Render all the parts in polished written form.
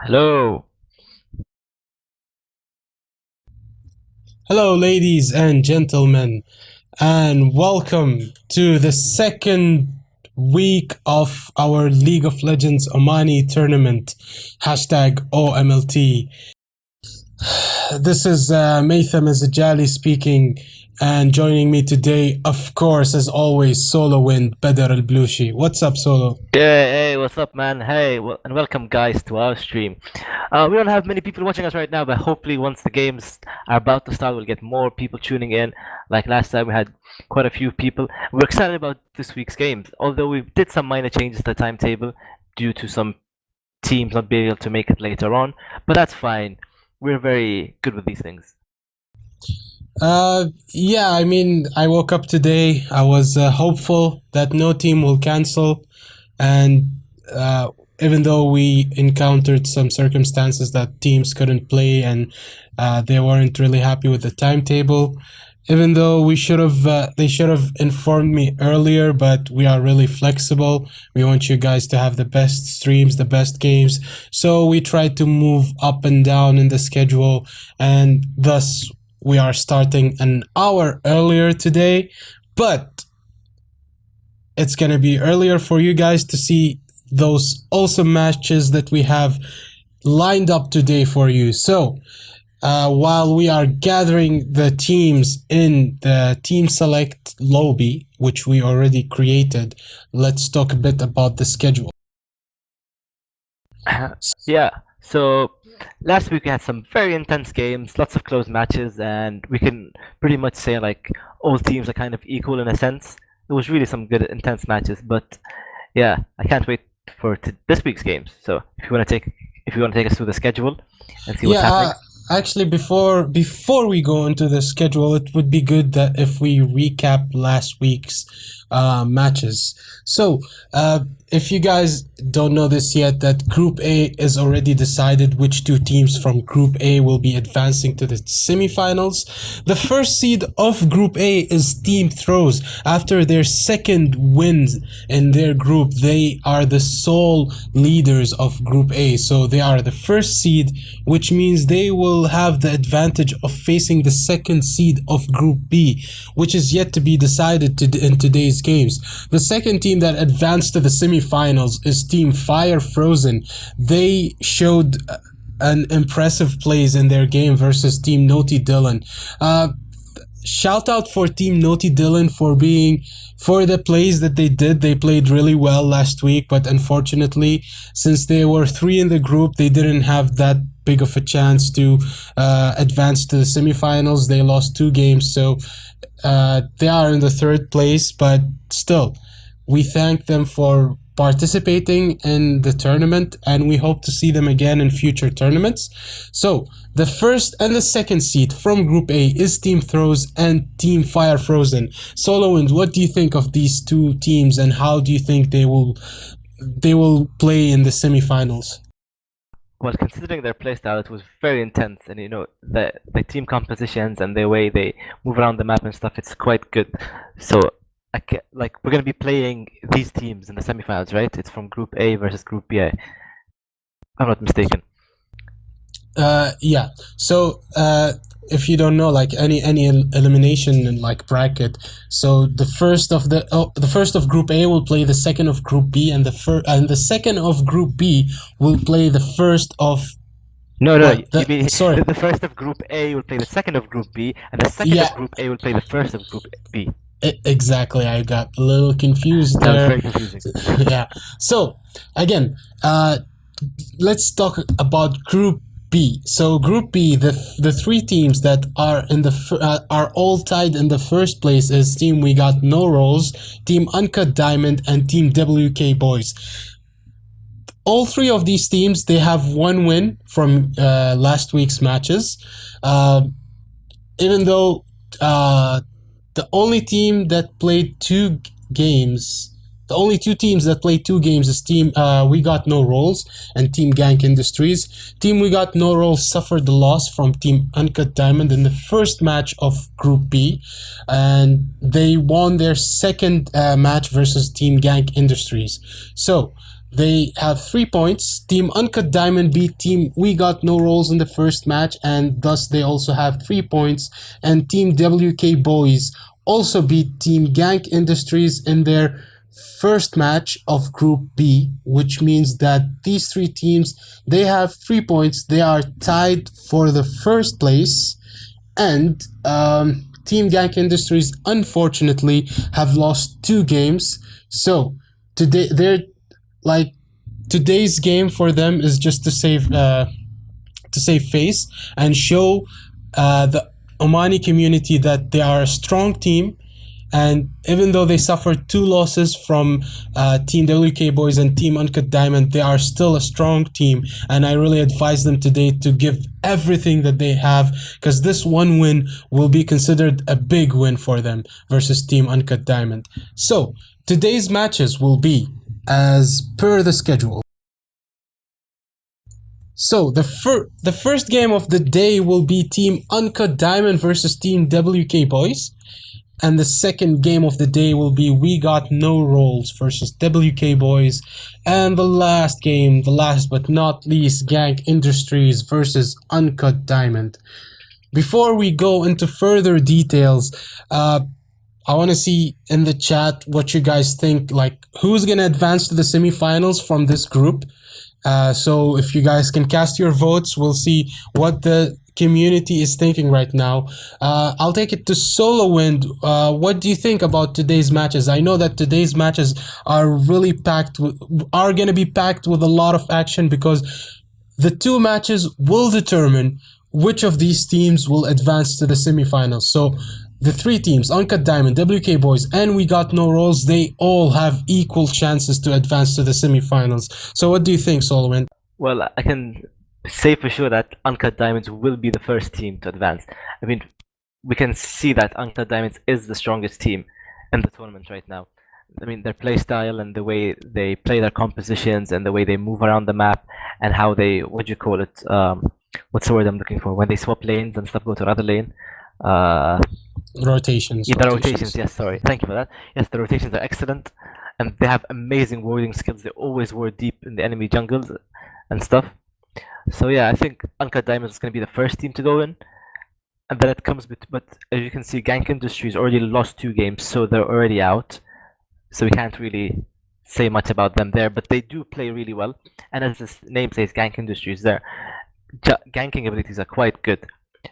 Hello. Hello, ladies and gentlemen, and welcome to the second week of our League of Legends Omani tournament. Hashtag OMLT. This is Maitham Azajali speaking, and joining me today, of course, as always, Solo Wind, Badr Al Blushi. What's up, Solo? Hey, what's up, man? Hey, and welcome, guys, to our stream. We don't have many people watching us right now, but hopefully, once the games are about to start, we'll get more people tuning in. Like last time, we had quite a few people. We're excited about this week's games, although we did some minor changes to the timetable due to some teams not being able to make it later on, but that's fine. We're very good with these things. Yeah, I mean, I woke up today. I was hopeful that no team will cancel, and even though we encountered some circumstances that teams couldn't play and they weren't really happy with the timetable, even though they should have informed me earlier, but we are really flexible. We want you guys to have the best streams, the best games, so we tried to move up and down in the schedule, and thus we are starting an hour earlier today, but it's gonna be earlier for you guys to see those awesome matches that we have lined up today for you. So while we are gathering the teams in the team select lobby, which we already created, let's talk a bit about the schedule. Yeah, so last week we had some very intense games, lots of close matches, and we can pretty much say like all teams are kind of equal in a sense. It was really some good intense matches, but yeah, I can't wait for this week's games. So if you want to take us through the schedule and see what's happening. Actually, before we go into the schedule, it would be good that if we recap last week's matches. So, if you guys don't know this yet, that Group A is already decided which two teams from Group A will be advancing to the semifinals. The first seed of Group A is Team Throws. After their second win in their group, they are the sole leaders of Group A. So they are the first seed, which means they will have the advantage of facing the second seed of Group B, which is yet to be decided in today's games. The second team that advanced to the semifinals is Team Fire Frozen. They showed an impressive plays in their game versus Team Naughty Dylan. Shout out for Team Naughty Dylan for the plays that they did. They played really well last week, but unfortunately, since they were 3 in the group, they didn't have that big of a chance to advance to the semifinals. They lost 2 games, so they are in the 3rd place, but still, we thank them for participating in the tournament, and we hope to see them again in future tournaments. So the first and the second seed from Group A is Team Throws and Team Fire Frozen. Solo Wind, what do you think of these two teams, and how do you think they will play in the semifinals? well, considering their playstyle, it was very intense, and the team compositions and the way they move around the map and stuff, it's quite good. So, like we're gonna be playing these teams in the semifinals, right? It's from Group A versus Group B, if I'm not mistaken. Yeah. So, if you don't know, like any elimination in like bracket, so the first of Group A will play the second of Group B, and the second of Group B will play the first of. No, What? you mean Sorry. the first of Group A will play the second of Group B, and the second Yeah. of Group A will play the first of Group B. Exactly. I got a little confused That was there. very confusing. Yeah. So again, let's talk about Group B. So Group B, the three teams that are in are all tied in the first place is Team We Got No Rolls, Team Uncut Diamond, and Team WK Boyz. All three of these teams, they have one win from last week's matches. Even though the only team that played two games, the only two teams that played two games is Team We Got No Rolls and Team Gank Industries. Team We Got No Rolls suffered the loss from Team Uncut Diamond in the first match of Group B, and they won their second match versus Team Gank Industries. So they have 3 points. Team Uncut Diamond beat Team We Got No Rolls in the first match, and thus they also have 3 points. And Team WK Boyz also beat Team Gank Industries in their first match of Group B, which means that these three teams, they have 3 points. They are tied for the first place, and Team Gank Industries unfortunately have lost 2 games. So today today's game for them is just to save face and show the Omani community that they are a strong team. And even though they suffered 2 losses from Team WK Boyz and Team Uncut Diamond, they are still a strong team. And I really advise them today to give everything that they have, because this one win will be considered a big win for them versus Team Uncut Diamond. So today's matches will be as per the schedule. So the first game of the day will be Team Uncut Diamond versus Team WK Boyz. And the second game of the day will be We Got No Rolls versus WK Boyz. And the last game, the last but not least, Gank Industries versus Uncut Diamond. Before we go into further details, I want to see in the chat what you guys think, like who's going to advance to the semifinals from this group. So if you guys can cast your votes, we'll see what the community is thinking right now. I'll take it to Solo Wind. What do you think about today's matches? I know that today's matches are really are going to be packed with a lot of action, because the 2 matches will determine which of these teams will advance to the semifinals. So the 3 teams, Uncut Diamond, WK Boyz, and We Got No Rolls, they all have equal chances to advance to the semifinals. So what do you think, Solomon? Well, I can say for sure that Uncut Diamonds will be the first team to advance. I mean, we can see that Uncut Diamonds is the strongest team in the tournament right now. I mean, their play style and the way they play their compositions and the way they move around the map and how they, what do you call it? What's the word I'm looking for? When they swap lanes and stuff, go to another lane. Rotations. Yeah, the rotations. Yes, sorry. Thank you for that. Yes, the rotations are excellent, and they have amazing warding skills. They always ward deep in the enemy jungles and stuff. So yeah, I think Uncut Diamonds is going to be the first team to go in, and then it comes. But as you can see, Gank Industries already lost 2 games, so they're already out. So we can't really say much about them there. But they do play really well, and as this name says, Gank Industries, their ganking abilities are quite good.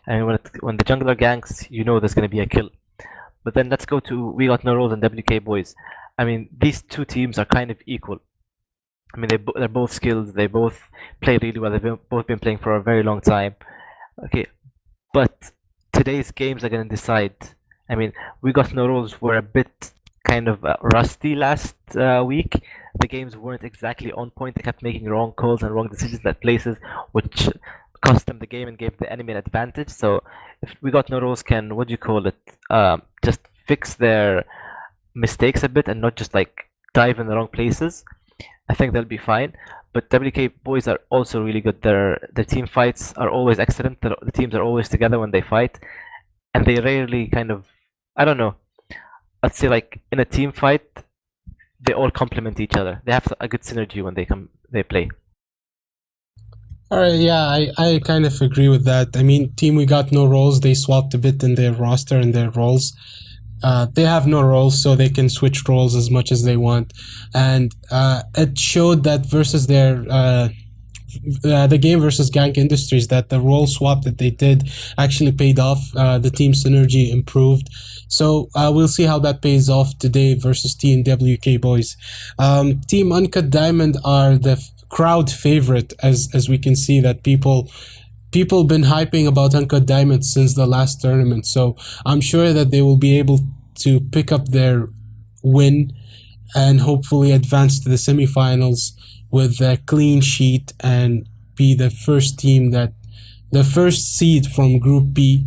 I mean, when the jungler ganks, you know there's going to be a kill. But then let's go to We Got No Rolls and WK Boyz. I mean, these 2 teams are kind of equal. I mean, they're both skilled. They both play really well. They've both been playing for a very long time. Okay, but today's games are going to decide. I mean, We Got No Rolls were a bit kind of rusty last week. The games weren't exactly on point. They kept making wrong calls and wrong decisions at places, which cost them the game and gave the enemy an advantage. So if We Got No Rolls can, what do you call it, just fix their mistakes a bit and not just like dive in the wrong places, I think they'll be fine. but WK boys are also really good. Their team fights are always excellent. The teams are always together when they fight, and they rarely kind of, I don't know. I'd say like in a team fight, they all complement each other. They have a good synergy when they play. All right, yeah, I kind of agree with that. I mean, Team We Got No Roles, they swapped a bit in their roster and their roles. They have no roles, so they can switch roles as much as they want. And it showed that versus the game versus Gank Industries, that the role swap that they did actually paid off. The team synergy improved. So we'll see how that pays off today versus Team WK Boys. Team Uncut Diamond are the crowd favorite, as we can see that people been hyping about Uncut Diamond since the last tournament. So I'm sure that they will be able to pick up their win and hopefully advance to the semifinals with a clean sheet and be the first seed from Group B.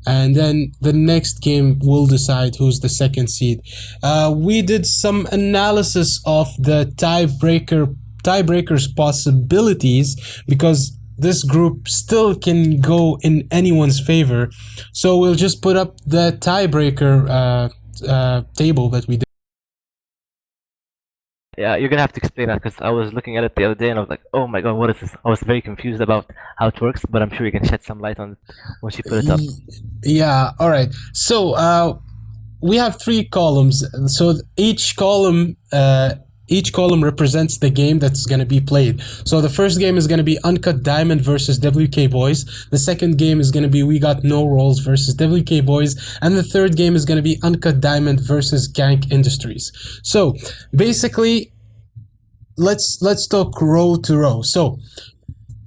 And then the next game will decide who's the second seed. We did some analysis of the tiebreakers possibilities, because this group still can go in anyone's favor. So we'll just put up the tiebreaker table that we did. Yeah, you're gonna have to explain that because I was looking at it the other day and I was like, oh my god, what is this? I was very confused about how it works, but I'm sure you can shed some light on it once you put it up. Yeah, all right. So we have 3 columns. So each column represents the game that's going to be played. So the first game is going to be Uncut Diamond versus WK Boys. The second game is going to be We Got No Rolls versus WK Boys. And the third game is going to be Uncut Diamond versus Gank Industries. So basically, let's talk row to row. So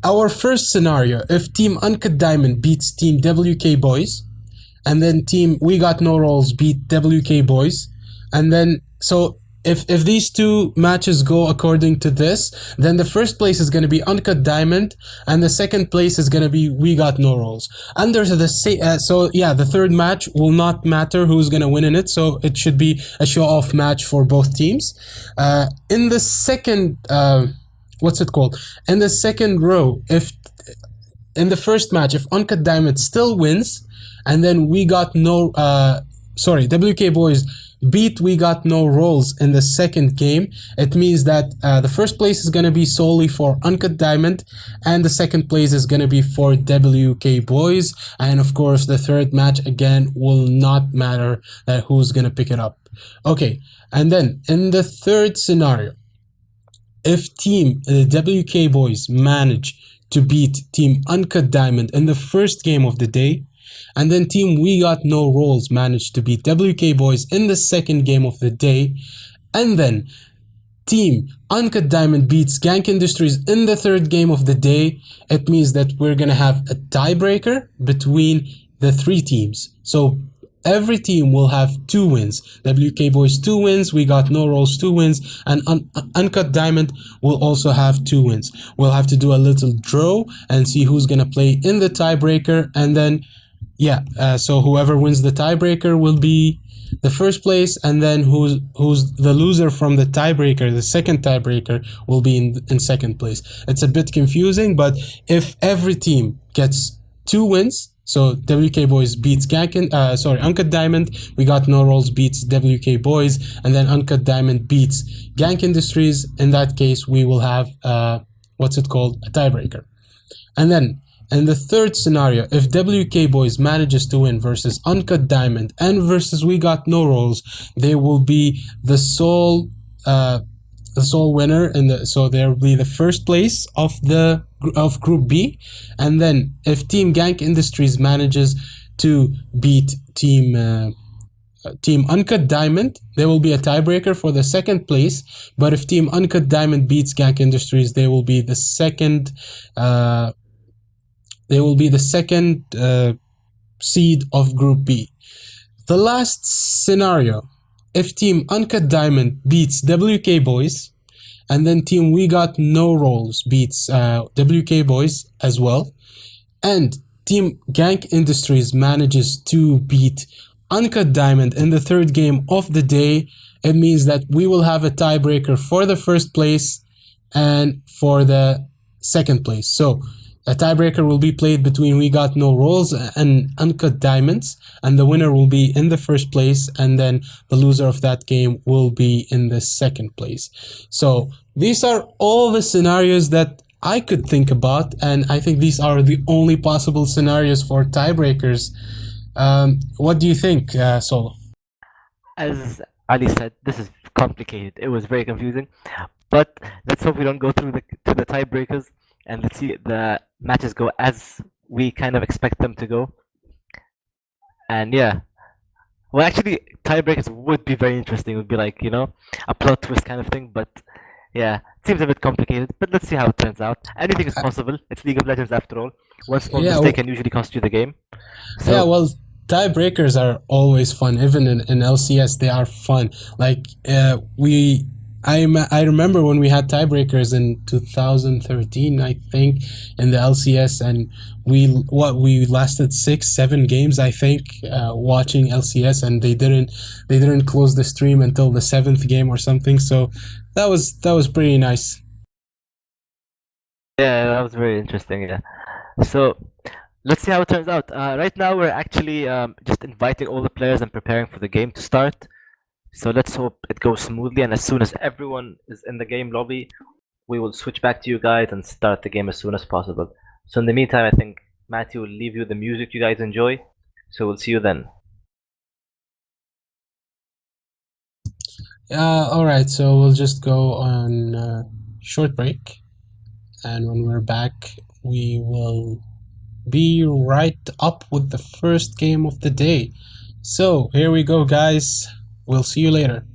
our first scenario, if Team Uncut Diamond beats Team WK Boys, and then Team We Got No Rolls beat WK Boys, and then so if these 2 matches go according to this, then the first place is going to be Uncut Diamond, and the second place is going to be We Got No Rolls. Under the so yeah, the third match will not matter who's going to win in it, so it should be a show-off match for both teams. In the second in the second row, if in the first match, if Uncut Diamond still wins, and then WK Boys beat We Got No Rolls in the second game, it means that the first place is going to be solely for Uncut Diamond, and the second place is going to be for WK Boys. And of course, the third match again will not matter who's going to pick it up. Okay, and then in the third scenario, if Team WK Boys manage to beat Team Uncut Diamond in the first game of the day, and then Team We Got No Rolls managed to beat WK Boys in the second game of the day, and then Team Uncut Diamond beats Gank Industries in the third game of the day, it means that we're gonna have a tiebreaker between the 3 teams. So every team will have 2 wins. WK Boys 2 wins, We Got No Rolls 2 wins, and Uncut Diamond will also have 2 wins. We'll have to do a little draw and see who's gonna play in the tiebreaker, and then so whoever wins the tiebreaker will be the first place, and then who's the loser from the tiebreaker, the second tiebreaker, will be in second place. It's a bit confusing, but if every team gets 2 wins, so WK Boys beats Uncut Diamond, We Got No Rolls beats WK Boys, and then Uncut Diamond beats Gank Industries, in that case we will have a tiebreaker. And then in the third scenario, if WK Boys manages to win versus Uncut Diamond and versus We Got No Rolls, they will be the sole winner, and so there will be the first place of Group B. And then if Team Gank Industries manages to beat Team Uncut Diamond, there will be a tiebreaker for the second place. But if Team Uncut Diamond beats Gank Industries, they will be the second. They will be the second seed of Group B. The last scenario, if Team Uncut Diamond beats WK Boys, and then Team We Got No Rolls beats WK Boys as well, and Team Gank Industries manages to beat Uncut Diamond in the third game of the day, it means that we will have a tiebreaker for the first place, and for the second place. So a tiebreaker will be played between We Got No Rolls and Uncut Diamonds, and the winner will be in the first place, and then the loser of that game will be in the second place. So these are all the scenarios that I could think about, and I think these are the only possible scenarios for tiebreakers. What do you think, Solo? As Ali said, this is complicated. It was very confusing, but let's hope we don't go through the tiebreakers, and let's see the matches go as we kind of expect them to go. And yeah, well, actually, tiebreakers would be very interesting. It would be like, a plot twist kind of thing. But yeah, it seems a bit complicated. But let's see how it turns out. Anything is possible. It's League of Legends after all. One small Yeah, mistake can usually cost you the game. yeah. So Well, tiebreakers are always fun. Even in LCS, they are fun. Like I remember when we had tiebreakers in 2013, I think, in the LCS, and we lasted 6, 7 games, I think, watching LCS, and they didn't close the stream until the seventh game or something. So that was pretty nice. yeah, that was very interesting. Yeah. So let's see how it turns out. Right now, we're actually just inviting all the players and preparing for the game to start. So let's hope it goes smoothly. And as soon as everyone is in the game lobby, we will switch back to you guys and start the game as soon as possible. So in the meantime, I think Matthew will leave you the music you guys enjoy. So we'll see you then. All right, so we'll just go on short break, and when we're back, we will be right up with the first game of the day. So here we go, guys. We'll see you later.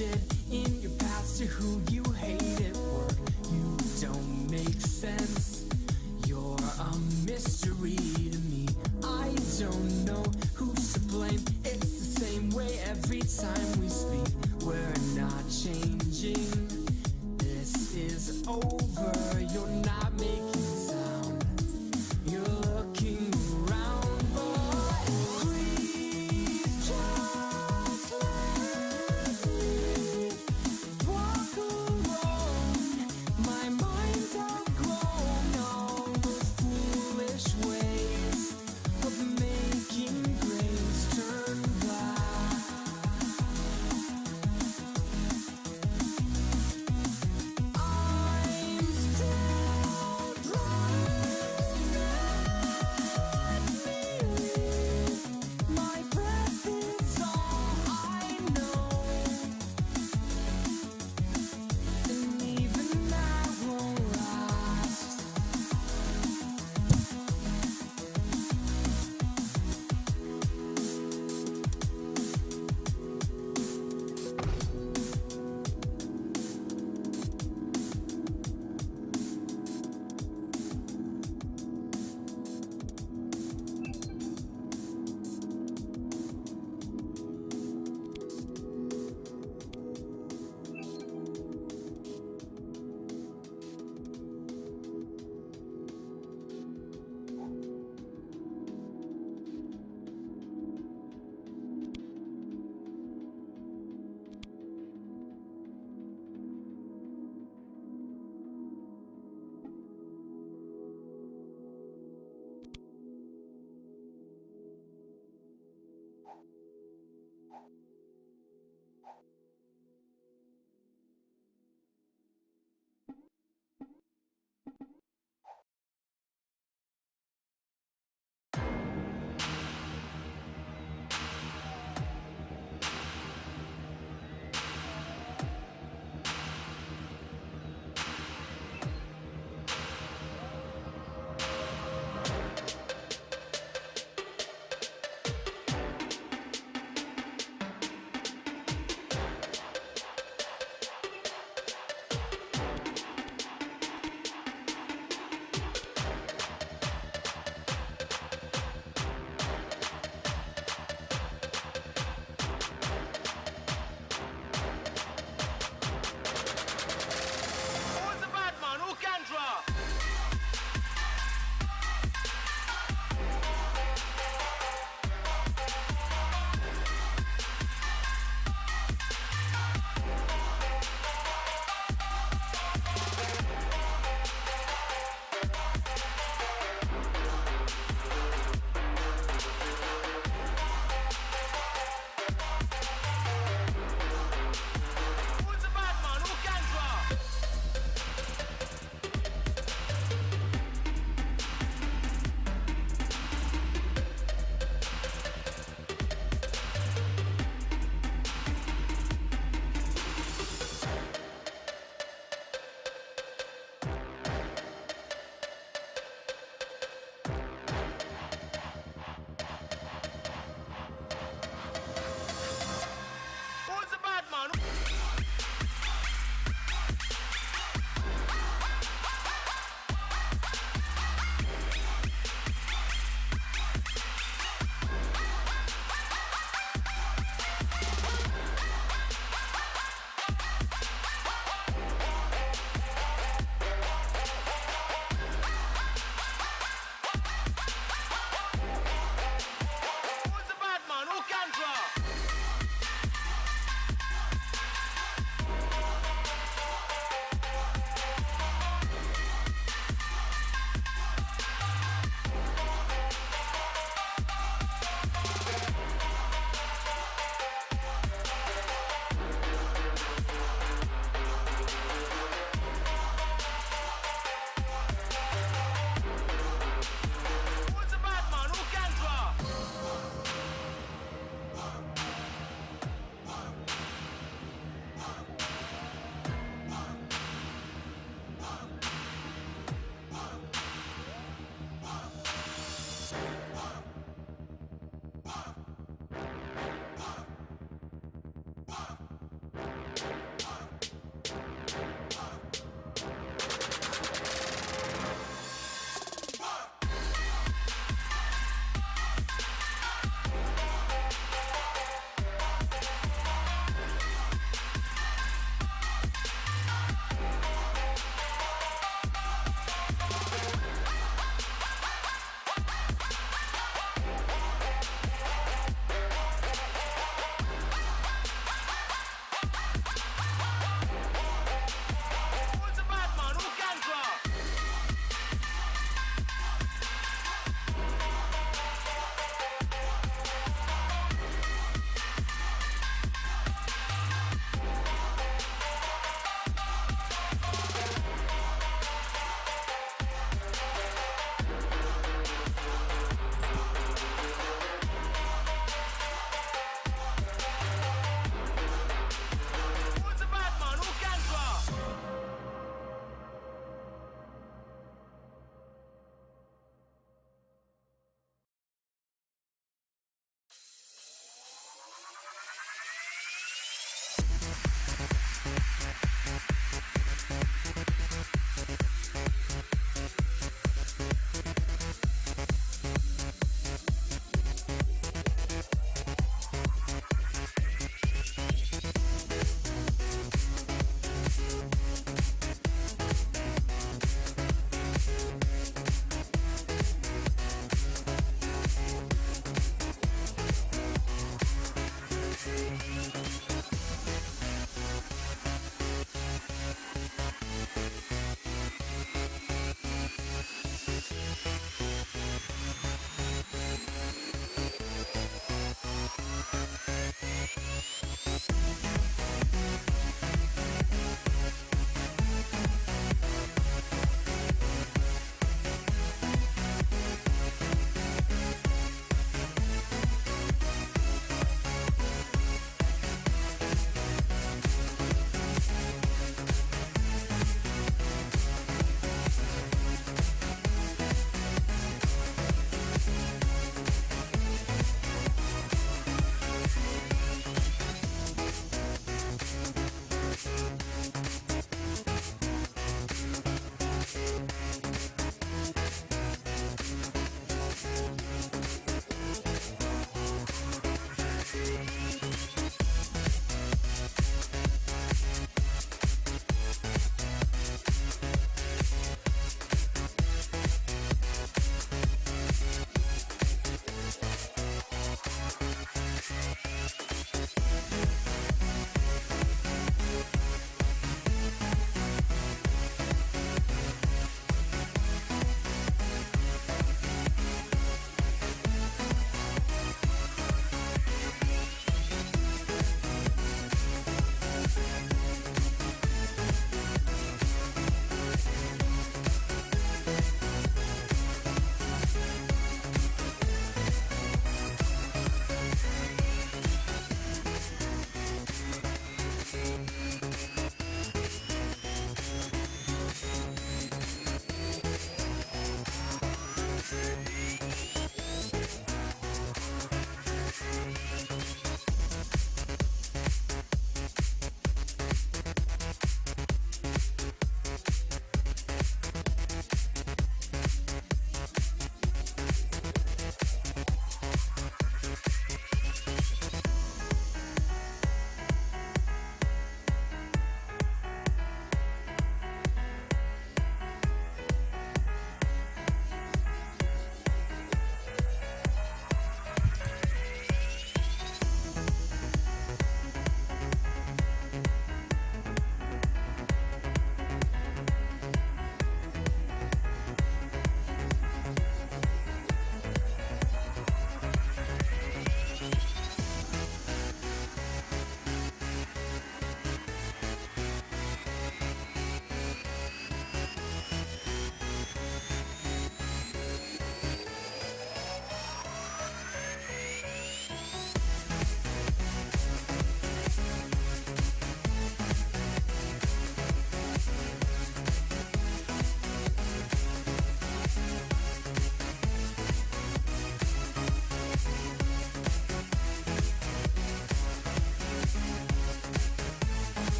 invested in your past to who you hate at work. You don't make sense. You're a mystery to me. I don't know who's to blame. It's the same way every time we speak. We're not changing. This is over. You're not making sound. You're looking around, but please just let me walk alone. My mind's outgrown all those foolish ways of making grays turn black. I'm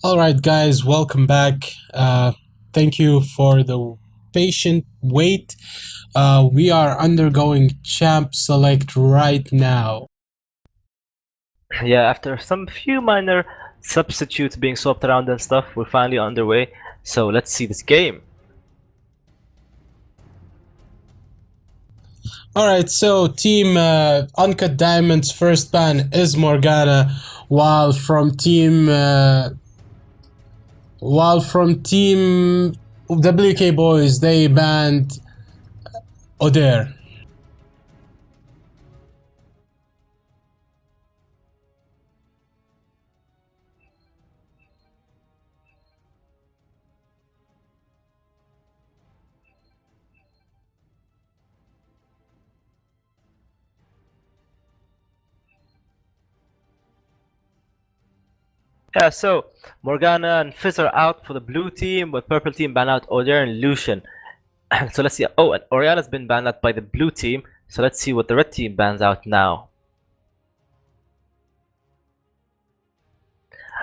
All right, guys, welcome back. Thank you for the patient wait. We are undergoing champ select right now. Yeah, after some few minor substitutes being swapped around and stuff, we're finally underway. So let's see this game. All right, so team Uncut Diamond's first ban is Morgana, while from team WK Boys they banned Oder. Yeah, so Morgana and Fizz are out for the blue team, but purple team ban out Oder and Lucian. So let's see. Oh, and Oriana's been banned out by the blue team. So let's see what the red team bans out now.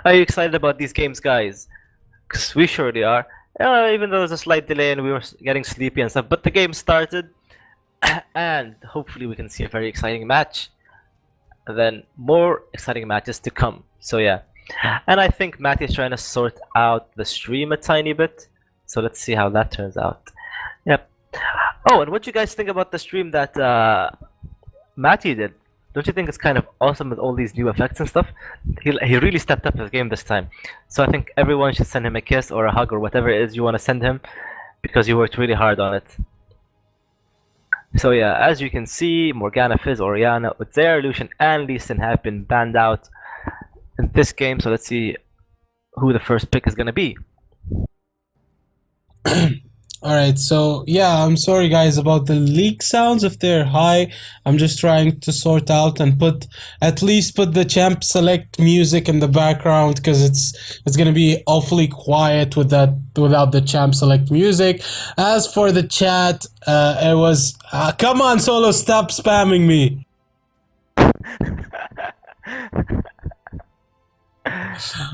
Are you excited about these games, guys? Because we surely are. Even though there's a slight delay and we were getting sleepy and stuff, but the game started, and hopefully we can see a very exciting match. And then more exciting matches to come. So yeah. And I think Matty is trying to sort out the stream a tiny bit. So let's see how that turns out. Yep. Oh, and what do you guys think about the stream that Matty did? Don't you think it's kind of awesome with all these new effects and stuff? He really stepped up his game this time. So I think everyone should send him a kiss or a hug or whatever it is you want to send him, because he worked really hard on it. So yeah, as you can see, Morgana, Fizz, Oriana, Utzer, Lucian, and Lee Sin have been banned out in this game. So let's see who the first pick is gonna be. All right, so yeah, I'm sorry guys about the leak sounds if they're high. I'm just trying to sort out and at least put the champ select music in the background, because it's gonna be awfully quiet without the champ select music. As for the chat, it was come on Solo, stop spamming me.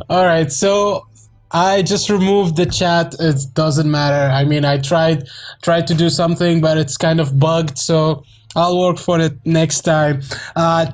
All right, so I just removed the chat. It doesn't matter. I mean, I tried to do something, but it's kind of bugged, so I'll work for it next time.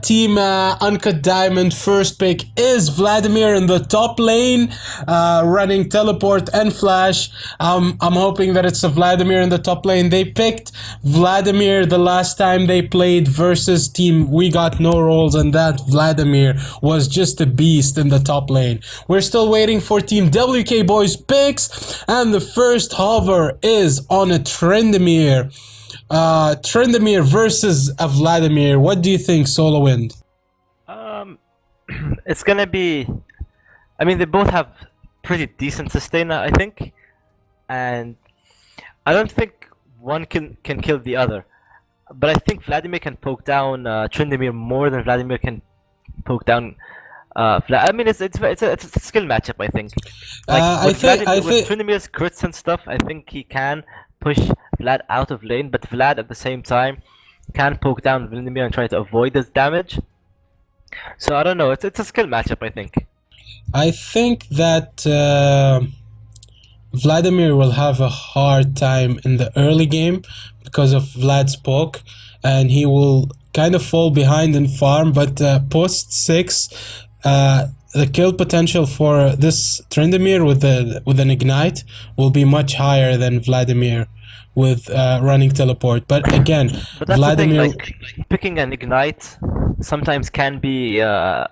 Team Uncut Diamond first pick is Vladimir in the top lane, running teleport and flash. I'm hoping that it's a Vladimir in the top lane. They picked Vladimir the last time they played versus team We Got No Rolls, and that Vladimir was just a beast in the top lane. We're still waiting for team WK Boys picks, and the first hover is on a Trendemir. Trendemir versus a Vladimir. What do you think, SoloWind? It's gonna be. I mean, they both have pretty decent sustain, I think, and I don't think one can kill the other. But I think Vladimir can poke down Trendemir more than Vladimir can poke down. I mean, it's a skill matchup. I think. With Trendemir's crits and stuff, I think he can push Vlad out of lane, but Vlad at the same time can poke down Vladimir and try to avoid his damage. So I don't know. It's a skill matchup, I think. I think that Vladimir will have a hard time in the early game because of Vlad's poke, and he will kind of fall behind in farm. But post 6, the kill potential for this Trendemir with an ignite will be much higher than Vladimir with running teleport. But again, but that's Vladimir, the thing, like picking an ignite sometimes can be what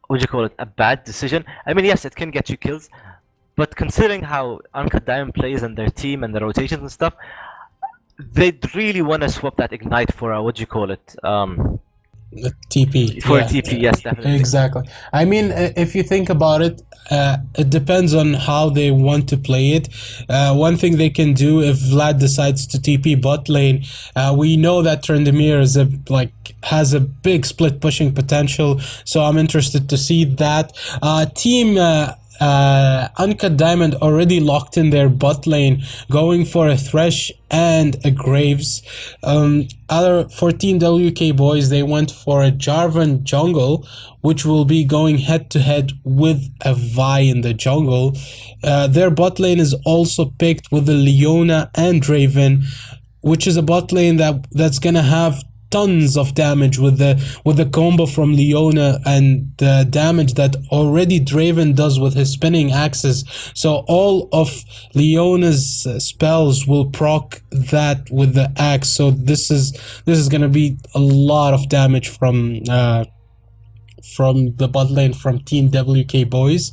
do you call it, a bad decision. I mean, yes, it can get you kills, but considering how Uncut Diamond plays and their team and the rotations and stuff, they'd really want to swap that ignite for a, what do you call it, the TP. For a TP, yes, definitely. Exactly. I mean, if you think about it, it depends on how they want to play it. One thing they can do, if Vlad decides to TP bot lane, we know that Trendemir is has a big split pushing potential, so I'm interested to see that. Team Uncut Diamond already locked in their bot lane, going for a Thresh and a Graves. Other 14 WK Boyz, they went for a Jarvan jungle, which will be going head to head with a Vi in the jungle. Their bot lane is also picked with the Leona and Draven, which is a bot lane that's gonna have tons of damage with the combo from Leona and the damage that already Draven does with his spinning axes. So all of Leona's spells will proc that with the axe. So this is gonna be a lot of damage from the bot lane from Team WK Boyz.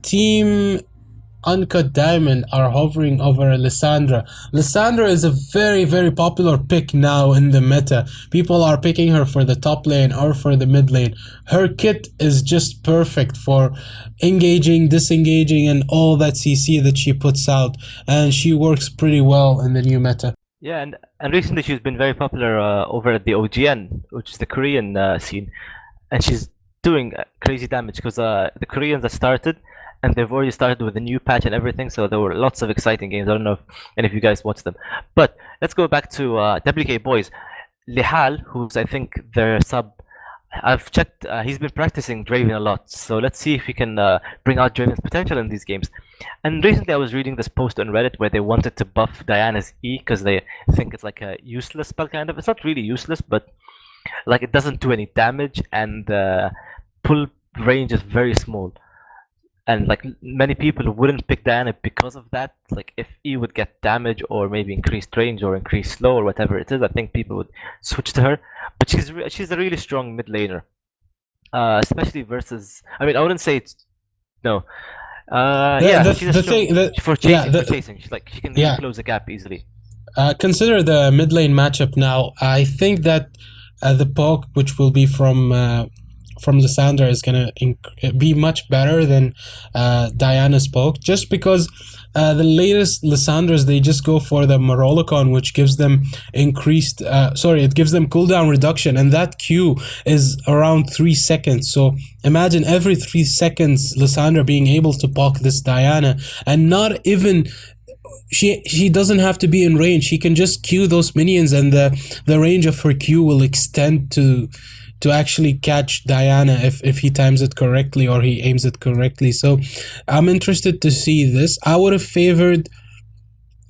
Team Uncut Diamond are hovering over Lissandra. Lissandra is a very, very popular pick now in the meta. People are picking her for the top lane or for the mid lane. Her kit is just perfect for engaging, disengaging, and all that CC that she puts out. And she works pretty well in the new meta. Yeah, and recently she's been very popular over at the OGN, which is the Korean scene, and she's doing crazy damage because the Koreans have started, and they've already started with a new patch and everything, so there were lots of exciting games. I don't know if any of you guys watched them. But let's go back to WK Boyz. Lihal, who's I think their sub, I've checked, he's been practicing Draven a lot, so let's see if we can bring out Draven's potential in these games. And recently I was reading this post on Reddit where they wanted to buff Diana's E because they think it's like a useless spell kind of. It's not really useless, but like it doesn't do any damage, and pull range is very small. And like many people wouldn't pick Diana because of that. Like if E would get damage or maybe increased range or increased slow or whatever it is, I think people would switch to her. But she's a really strong mid laner, especially versus. I mean, I wouldn't say it's no. She's a strong, for chasing. She's like she can really close the gap easily. Consider the mid lane matchup now. I think that the poke, which will be from Lissandra, is gonna be much better than Diana's poke, just because the latest Lissandras, they just go for the Morolocon, which gives them increased it gives them cooldown reduction, and that Q is around 3 seconds. So imagine every 3 seconds Lissandra being able to poke this Diana, and not even she doesn't have to be in range. She can just Q those minions, and the range of her Q will extend to actually catch Diana if he times it correctly or he aims it correctly. So I'm interested to see this. I would have favored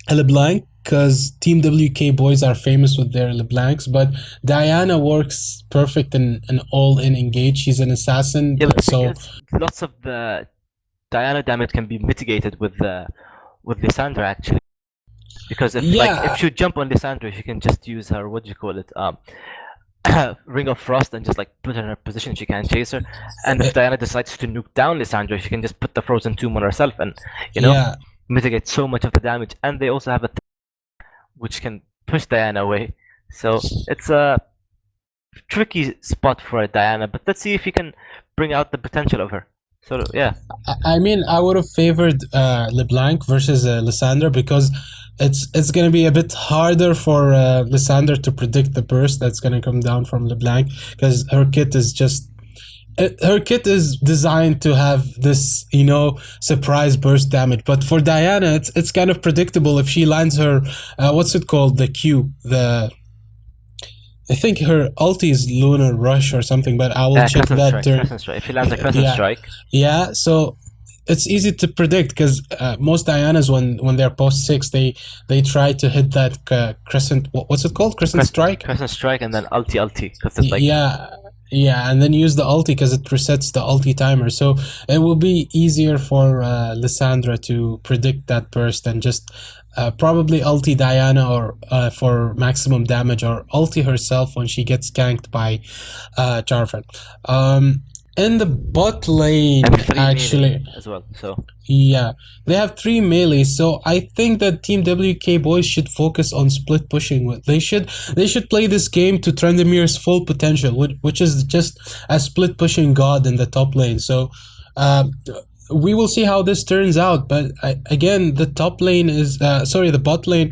a LeBlanc because Team WK Boyz are famous with their LeBlancs, but Diana works perfect in an all-in engage. She's an assassin, Yeah, but so lots of the Diana damage can be mitigated with Lissandra actually, because if you jump on Lissandra, she can just use her Ring of Frost and just like put her in her position. She can't chase her, and if Diana decides to nuke down Lissandra, she can just put the Frozen Tomb on herself and mitigate so much of the damage. And they also have a which can push Diana away, so it's a tricky spot for Diana. But let's see if he can bring out the potential of her. So yeah, I mean, I would have favored LeBlanc versus Lissandra, because it's gonna be a bit harder for Lissandra to predict the burst that's gonna come down from LeBlanc, because her kit is designed to have this, surprise burst damage. But for Diana, it's kind of predictable if she lands her what's it called, the Q, I think her ulti is Lunar Rush or something, but I will check that. If he lands a Crescent Strike. Yeah, so it's easy to predict, because most Dianas, when they're post 6, they try to hit that Crescent. What's it called? Crescent Strike. Crescent Strike, and then ulti. It's like yeah, and then use the ulti because it resets the ulti timer. So it will be easier for Lissandra to predict that burst and just probably ulti Diana or for maximum damage, or ulti herself when she gets ganked by Jarvan. In the bot lane, actually, as well. So yeah, they have 3 melee. So I think that Team WK Boyz should focus on split pushing. They should play this game to Trendemir's full potential, which is just a split pushing god in the top lane. So we will see how this turns out. But again, the top lane is the bot lane.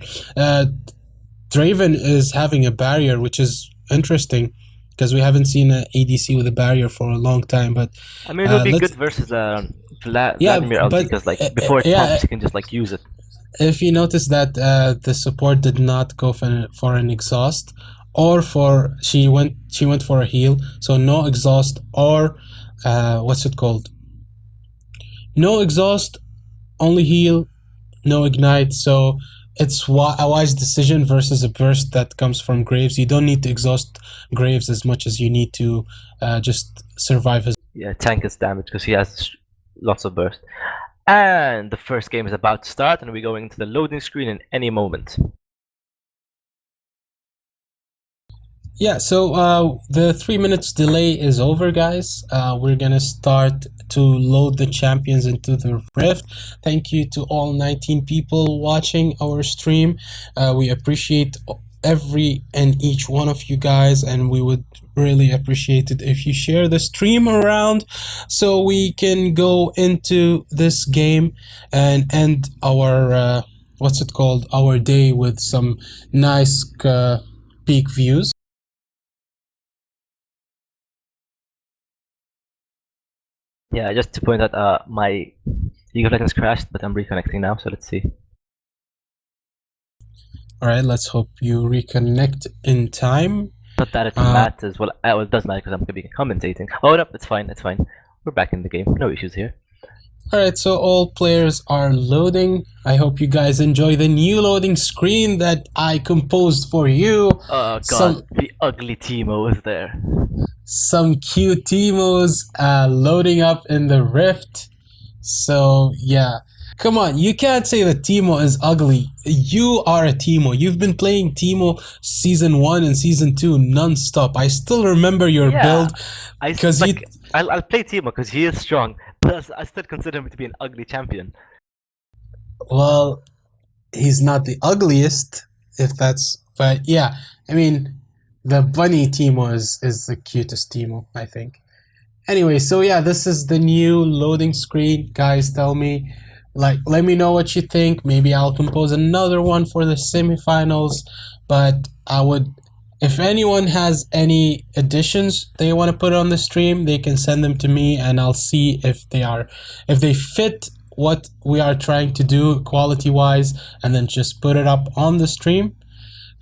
Draven is having a barrier, which is interesting, because we haven't seen an ADC with a barrier for a long time. But I mean, it would be good versus Yeah, Vladimir ulti, but because like before it yeah, pops, you can just like use it. if you notice that the support did not go for an exhaust, or for she went for a heal, so no exhaust or what's it called? No exhaust, only heal, no ignite. So it's a wise decision versus a burst that comes from Graves. You don't need to exhaust Graves as much as you need to just survive his. Yeah, tank his damage because he has lots of burst. And the first game is about to start, and we're going into the loading screen in any moment. Yeah, so the 3 minutes delay is over, guys. We're gonna start to load the champions into the rift. Thank you to all 19 people watching our stream. We appreciate every and each one of you guys, and we would really appreciate it if you share the stream around so we can go into this game and end our what's it called, our day with some nice peak views. Yeah, just to point out, my League of Legends crashed, but I'm reconnecting now, so let's see. All right, let's hope you reconnect in time. Not that it matters. Well, it does matter because I'm going to be commentating. Oh, no, it's fine, it's fine. We're back in the game. No issues here. All right, so all players are loading. I hope you guys enjoy the new loading screen that I composed for you. Oh, God, the ugly Teemo is there. Some cute Teemos loading up in the rift. So, yeah. Come on, you can't say that Teemo is ugly. You are a Teemo. You've been playing Teemo Season 1 and Season 2 non-stop. I still remember your build. Because I'll play Teemo because he is strong, but I still consider him to be an ugly champion. Well, he's not the ugliest, if that's... But yeah, I mean, the bunny Teemo is the cutest Teemo, I think. Anyway, so yeah, this is the new loading screen. Guys, tell me... let me know what you think. Maybe I'll compose another one for the semifinals. But I would, if anyone has any additions they want to put on the stream, they can send them to me, and I'll see if they fit what we are trying to do quality-wise, and then just put it up on the stream.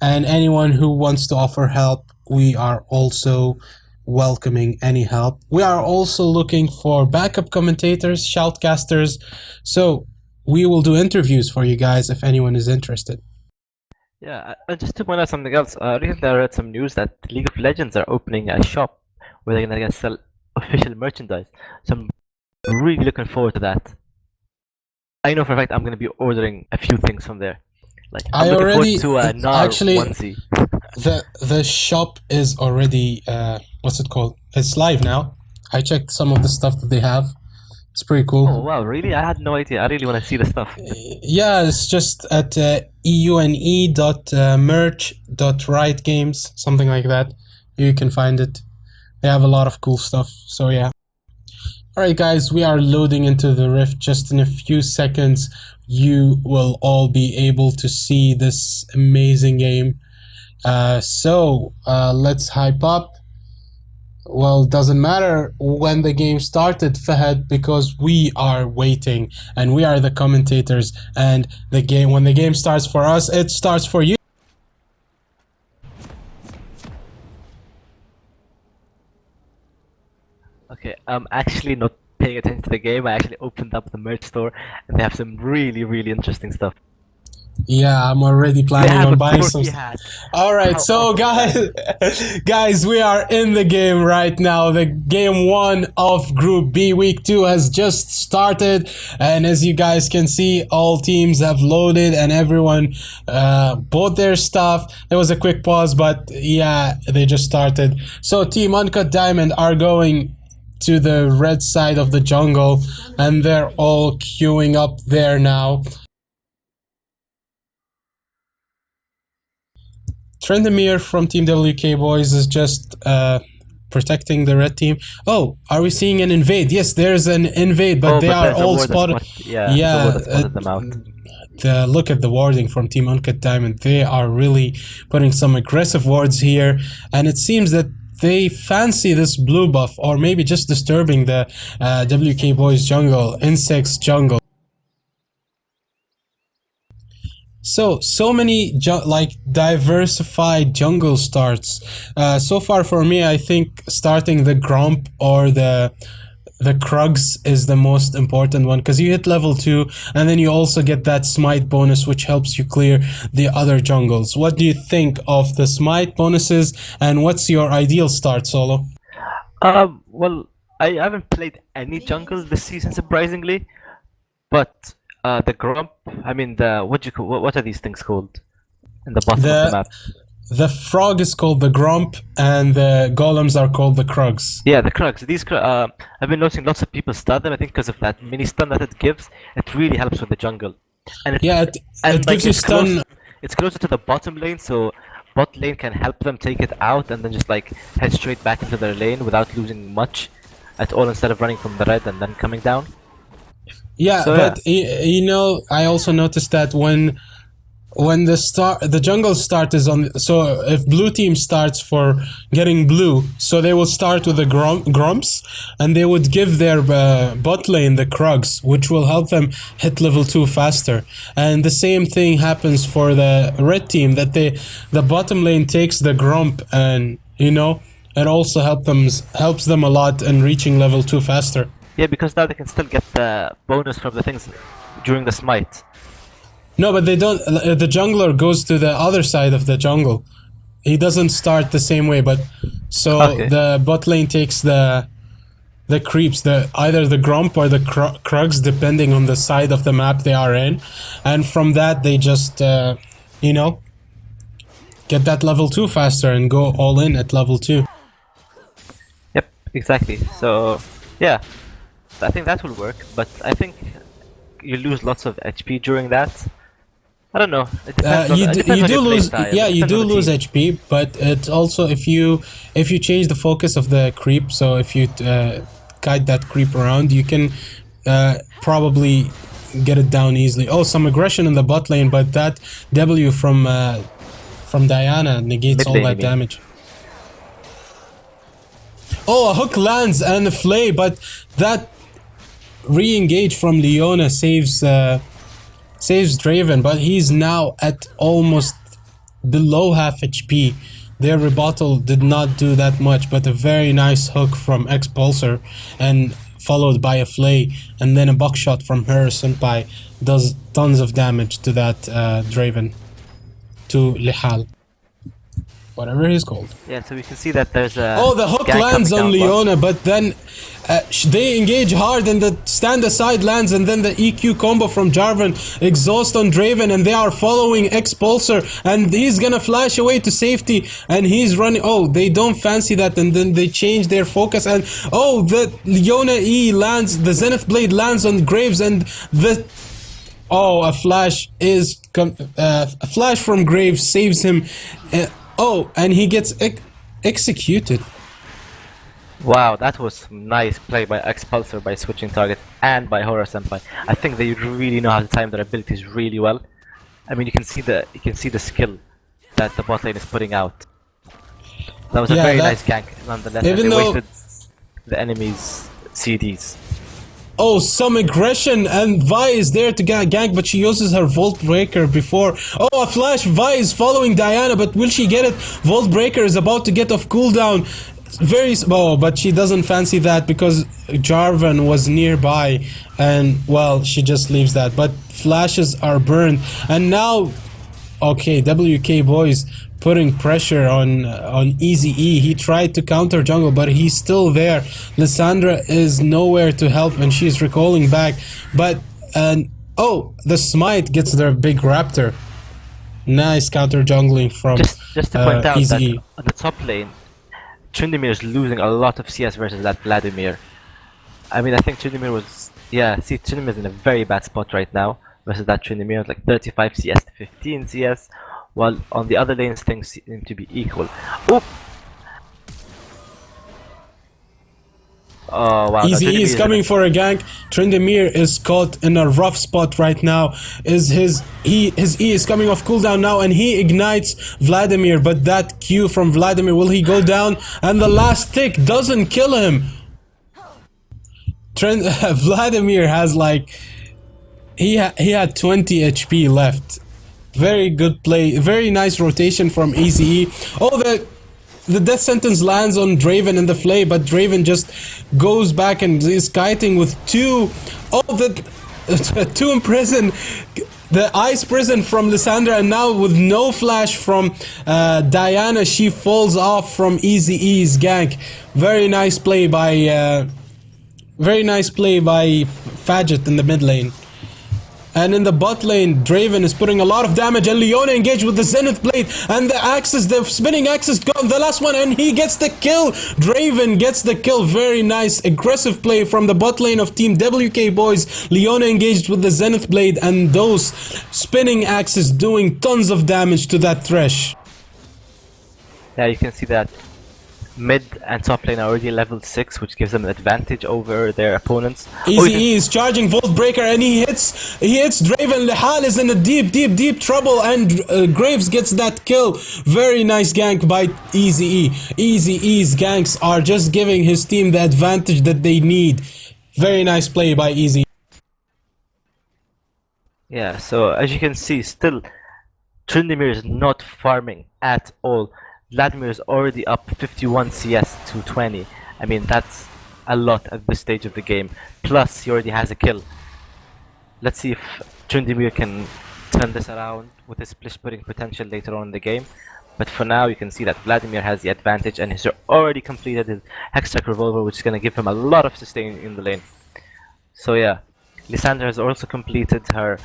And anyone who wants to offer help, we are also welcoming any help. We are also looking for backup commentators, shoutcasters, so we will do interviews for you guys if anyone is interested. Yeah, just to point out something else, recently I read some news that League of Legends are opening a shop where they're gonna sell official merchandise. So I'm really looking forward to that. I know for a fact I'm gonna be ordering a few things from there. Like I'm looking forward to a Nar onesie. The shop is already what's it called? It's live now. I checked some of the stuff that they have. It's pretty cool. Oh wow, really? I had no idea. I really want to see the stuff. Yeah, it's just at eune.merch.riotgames, something like that. You can find it. They have a lot of cool stuff. So yeah. Alright guys, we are loading into the rift. Just in a few seconds you will all be able to see this amazing game. So let's hype up. Well, it doesn't matter when the game started, Fahad, because we are waiting and we are the commentators, and when the game starts for us, it starts for you. Okay, I'm actually not paying attention to the game. I actually opened up the merch store and they have some really, really interesting stuff. Yeah, I'm already planning on buying some. Alright, so guys, we are in the game right now. The game 1 of Group B Week 2 has just started, and as you guys can see, all teams have loaded and everyone bought their stuff. There was a quick pause, but yeah, they just started. So Team Uncut Diamond are going to the red side of the jungle, and they're all queuing up there now. Trendemir from Team WK Boys is just protecting the red team. Oh, are we seeing an invade? Yes, there's an invade, but they are all spotted. Look at the warding from Team Uncut Diamond. They are really putting some aggressive wards here, and it seems that they fancy this blue buff, or maybe just disturbing the WK Boyz jungle, Insects jungle. So many like diversified jungle starts. So far for me, I think starting the Gromp or the Krugs is the most important one, because you hit level 2 and then you also get that smite bonus, which helps you clear the other jungles. What do you think of the smite bonuses, and what's your ideal start, Solo? Well, I haven't played any jungle this season, surprisingly, but the Grump, I mean the what are these things called in the bottom of the map? The frog is called the Grump, and the golems are called the Krugs. Yeah, the Krugs. I've been noticing lots of people start them. I think because of that mini stun that it gives, it really helps with the jungle. And it gives you stun. It's closer to the bottom lane, so bot lane can help them take it out and then just like head straight back into their lane without losing much at all, instead of running from the red and then coming down. Yeah, so, but you know, I also noticed that when the jungle start is on, so if blue team starts for getting blue, so they will start with the Grumps, and they would give their bot lane the Krugs, which will help them hit level 2 faster. And the same thing happens for the red team, that the bottom lane takes the Grump, and you know, it also helps them a lot in reaching level 2 faster. Yeah, because now they can still get the bonus from the things during the smite. No, but they don't. The jungler goes to the other side of the jungle. He doesn't start the same way, but so the bot lane takes the creeps, either the Grump or the Krugs, depending on the side of the map they are in, and from that they just you know, get that level 2 faster and go all in at level 2. Yep, exactly. So yeah, I think that will work, but I think you lose lots of HP during that. I don't know. It depends you do lose. Yeah, you do lose team. HP, but it's also if you change the focus of the creep. So if you guide that creep around, you can probably get it down easily. Oh, some aggression in the bot lane, but that W from Diana negates all that damage. Oh, a hook lands and a flay, but that re-engage from Leona saves Draven, but he's now at almost below half HP. Their rebuttal did not do that much, but a very nice hook from Expulsor, and followed by a flay, and then a buckshot from her Senpai does tons of damage to that Draven, to Lihal, whatever he's called. Yeah, so we can see that there's a... Oh, the hook lands on Leona, but then they engage hard, and the stand aside lands, and then the EQ combo from Jarvan, exhaust on Draven, and they are following Expulsor, and he's gonna flash away to safety, and he's running. Oh, they don't fancy that, and then they change their focus, and oh, the Leona E lands, the Zenith Blade lands on Graves, and the... Oh, a flash from Graves saves him. Oh, and he gets executed. Wow, that was nice play by Expulsor by switching targets, and by Horror Senpai. I think they really know how to time their abilities really well. I mean, you can see the skill that the bot lane is putting out. That was a very nice gank, nonetheless. Even they wasted the enemy's CDs. Oh, some aggression, and Vi is there to gank, but she uses her Volt Breaker before. Oh, a flash! Vi is following Diana, but will she get it? Volt Breaker is about to get off cooldown. Very small, but she doesn't fancy that because Jarvan was nearby, and well, she just leaves that. But flashes are burned, and now, okay, WK Boyz putting pressure on Easy E. He tried to counter jungle, but he's still there. Lissandra is nowhere to help, and she's recalling back. But oh, the smite gets their big raptor. Nice counter jungling from just to point out Easy that E. on the top lane, Tryndamere is losing a lot of CS versus that Vladimir. I mean, I think Tryndamere was... Yeah, see, Tryndamere is in a very bad spot right now versus that Tryndamere, like 35 CS to 15 CS, while on the other lanes things seem to be equal. Oh! Oh wow! Easy E is coming for a gank. Trindamir is caught in a rough spot right now. His E is coming off cooldown now, and he ignites Vladimir. But that Q from Vladimir, will he go down? And the last tick doesn't kill him. Vladimir has like he had 20 HP left. Very good play. Very nice rotation from Easy E. Oh, the death sentence lands on Draven in the Flay, but Draven just goes back and is kiting with two. Oh, the two in prison. The ice prison from Lissandra, and now with no flash from Diana, she falls off from Easy E's gank. Very nice play by Fadget in the mid lane. And in the bot lane, Draven is putting a lot of damage, and Leona engaged with the Zenith Blade, and the axes, the spinning axes, got the last one, and he gets the kill. Draven gets the kill. Very nice, aggressive play from the bot lane of Team WK Boyz. Leona engaged with the Zenith Blade, and those spinning axes doing tons of damage to that Thresh. Yeah, you can see that mid and top lane are already level 6, which gives them an advantage over their opponents. Easy E is charging Volt Breaker, and he hits Draven. Lehal is in a deep trouble, and Graves gets that kill. Very nice gank by Easy E. Easy E's ganks are just giving his team the advantage that they need. Very nice play by Easy. Yeah, so as you can see, still Trindamir is not farming at all. Vladimir is already up 51 CS to 20. I mean, that's a lot at this stage of the game. Plus, he already has a kill. Let's see if Trindamir can turn this around with his splish pudding potential later on in the game. But for now, you can see that Vladimir has the advantage, and he's already completed his Hextech Revolver, which is going to give him a lot of sustain in the lane. So yeah, Lissandra has also completed her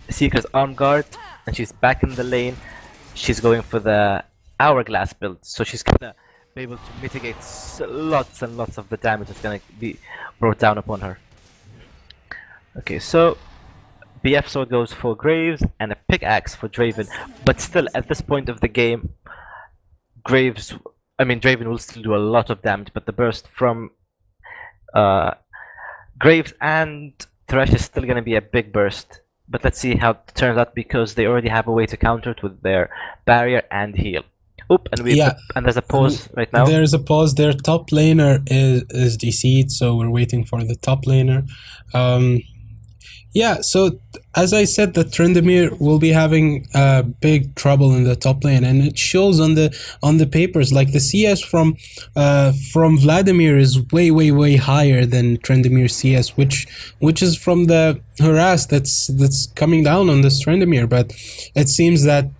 Seeker's Arm Guard, and she's back in the lane. She's going for the Hourglass build, so she's gonna be able to mitigate lots and lots of the damage that's gonna be brought down upon her. Okay, so BF sword goes for Graves and a pickaxe for Draven, but still at this point of the game, Draven will still do a lot of damage, but the burst from Graves and Thresh is still gonna be a big burst. But let's see how it turns out, because they already have a way to counter it with their barrier and heal. Oop, and and there's a pause right now. There's a pause. Their top laner is DC'd, so we're waiting for the top laner. Yeah, so as I said, that Trindamir will be having big trouble in the top lane, and it shows on the papers. Like the CS from Vladimir is way higher than Trindamir CS, which is from the harass that's coming down on this Trindamir. But it seems that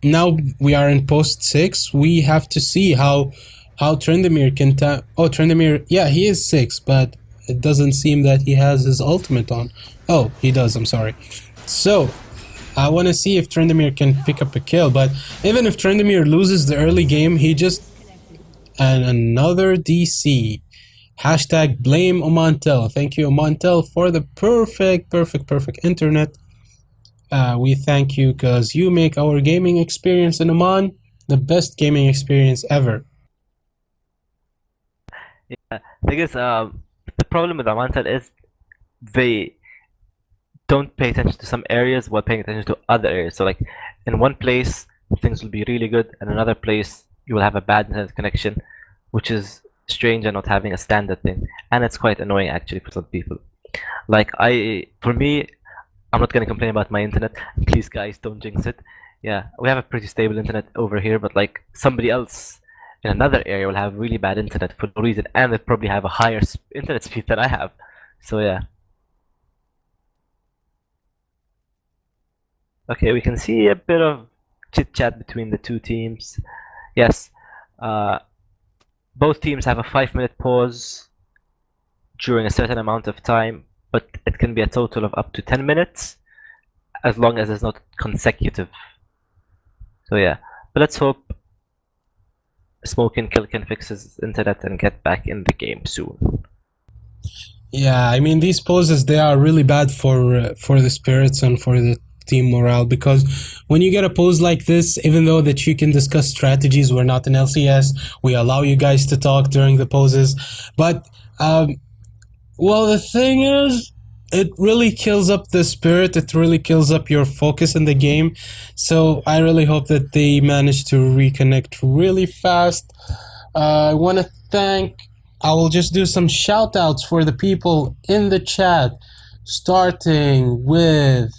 now we are in post 6. We have to see how Trindamir can Trindamir, yeah, he is 6, but it doesn't seem that he has his ultimate on. Oh, he does, I'm sorry. So I want to see if Trindamir can pick up a kill, but even if Trindamir loses the early game, he just... And another DC. Hashtag blame Omantel. Thank you, Omantel, for the perfect internet. We thank you, because you make our gaming experience in Oman the best gaming experience ever. Yeah, I guess the problem with Omantel is they don't pay attention to some areas while paying attention to other areas. So like in one place things will be really good, and another place you will have a bad internet connection, which is strange and not having a standard thing, and it's quite annoying actually for some people. Like for me, I'm not gonna complain about my internet. Please guys, don't jinx it. Yeah, we have a pretty stable internet over here, but like somebody else in another area will have really bad internet for no reason, and they probably have a higher internet speed than I have. So yeah. Okay, we can see a bit of chit chat between the two teams. Yes, both teams have a 5-minute pause during a certain amount of time, but it can be a total of up to 10 minutes as long as it's not consecutive. So yeah, but let's hope Smoke and Kill can fix his internet and get back in the game soon. Yeah, I mean, these pauses, they are really bad for the spirits and for the team morale, because when you get a pause like this, even though that you can discuss strategies, we're not in LCS, we allow you guys to talk during the pauses, but Well, the thing is, it really kills up the spirit. It really kills up your focus in the game. So I really hope that they manage to reconnect really fast. I want to thank. I will just do some shout outs for the people in the chat, starting with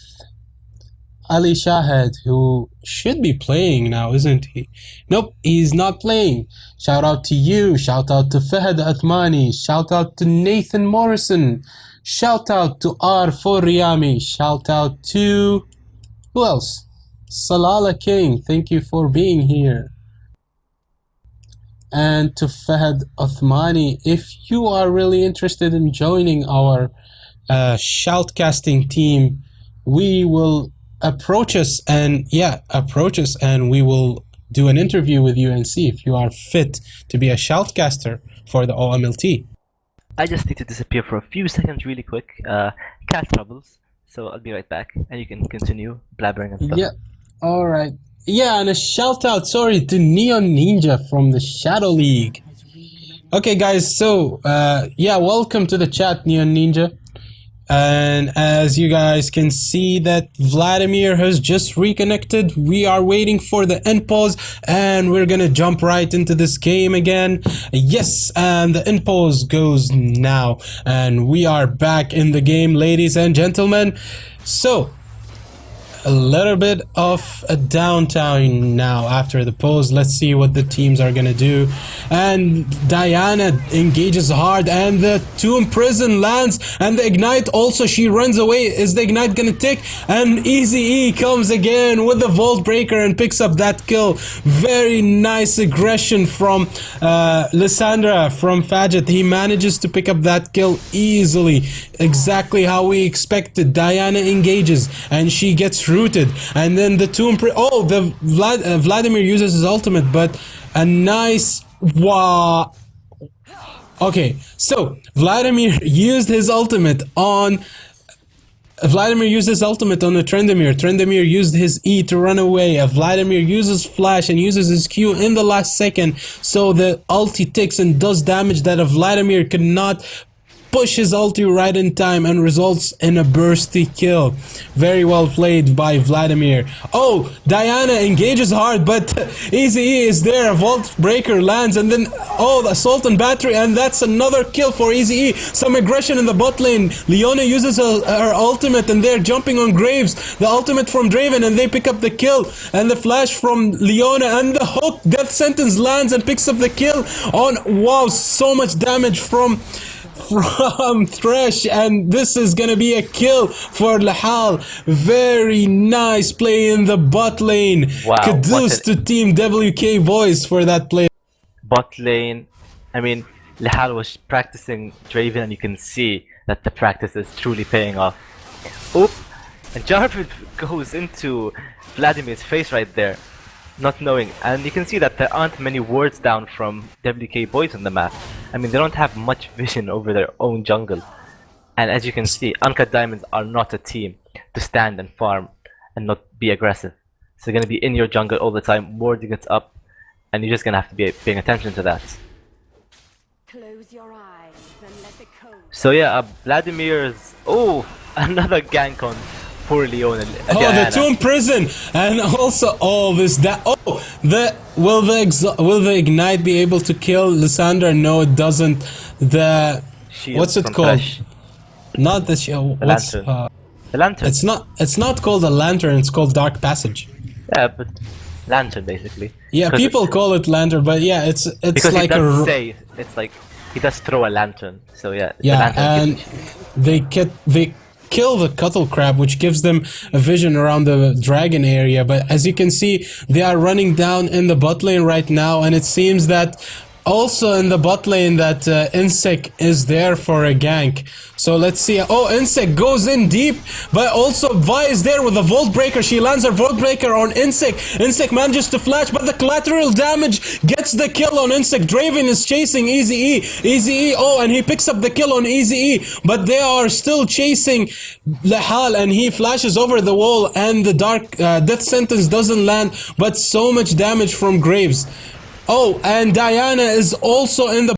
Ali Shahed, who should be playing now, isn't he? Nope, he's not playing. Shout out to you. Shout out to Fahad Athmani. Shout out to Nathan Morrison. Shout out to R4 Riyami. Shout out to... who else? Salala King. Thank you for being here. And to Fahad Athmani, if you are really interested in joining our shoutcasting team, we will approach us and we will do an interview with you and see if you are fit to be a shoutcaster for the OMLT. I just need to disappear for a few seconds really quick. Cat troubles, so I'll be right back and you can continue blabbering and stuff. Yeah, alright. Yeah, and a shout out, sorry, to Neon Ninja from the Shadow League. Okay guys, so welcome to the chat, Neon Ninja. And as you guys can see that Vladimir has just reconnected. We are waiting for the end pause and we're gonna jump right into this game again. Yes, and the end pause goes now. And we are back in the game, ladies and gentlemen. So, a little bit of a downtime now after the pause. Let's see what the teams are gonna do. And Diana engages hard and the Tomb Prison lands and the Ignite also, she runs away. Is the Ignite gonna tick? And Easy E comes again with the Vault Breaker and picks up that kill. Very nice aggression from Lysandra from Fajit. He manages to pick up that kill easily, exactly how we expected. Diana engages and she gets rooted, and then the Tomb Vladimir uses his ultimate, but a nice okay, so Vladimir used his ultimate on the Trendemir. Trendemir used his E to run away. Vladimir uses flash and uses his Q in the last second, so the ulti ticks and does damage that Vladimir could not push his ulti right in time and results in a bursty kill. Very well played by Vladimir. Oh, Diana engages hard, but Easy E is there. A Vault Breaker lands, and then the Assault and Battery, and that's another kill for Easy E. Some aggression in the bot lane. Leona uses her ultimate, and they're jumping on Graves. The ultimate from Draven, and they pick up the kill. And the flash from Leona, and the hook Death Sentence lands and picks up the kill on... wow, so much damage from Thresh, and this is gonna be a kill for Lahal. Very nice play in the bot lane. Wow, Kudos to Team WK Boyz for that play. Bot lane, I mean, Lahal was practicing Draven and you can see that the practice is truly paying off. Oop, and Jarvid goes into Vladimir's face right there, not knowing, and you can see that there aren't many wards down from WK Boyz on the map. I mean, they don't have much vision over their own jungle. And as you can see, Uncut Diamonds are not a team to stand and farm and not be aggressive. So they're going to be in your jungle all the time, warding it up, and you're just going to have to be paying attention to that. Close your eyes and let the code. So yeah, Vladimir's... oh, another gank on poor Leona. The Tomb Prison, and also will the Ignite be able to kill Lysandra? No, it doesn't. The Shield what's it from called? Thresh. Not the shield. The lantern. The lantern. It's not called a lantern. It's called Dark Passage. Yeah, but lantern basically. Yeah, people call it lantern, but yeah, it's because like he does say it's like he does throw a lantern. So yeah. Yeah, the and they kill the Cuttle Crab, which gives them a vision around the dragon area. But as you can see, they are running down in the bot lane right now, and it seems that also in the bot lane that Insec is there for a gank. So let's see. Oh, Insec goes in deep, but also Vi is there with the Vault Breaker. She lands her Vault Breaker on Insec. Insec manages to flash, but the collateral damage gets the kill on Insec. Draven is chasing Easy E. Easy E, and he picks up the kill on Easy E, but they are still chasing Lahal, and he flashes over the wall, and the Dark Death Sentence doesn't land, but so much damage from Graves. Oh, and Diana is also in the...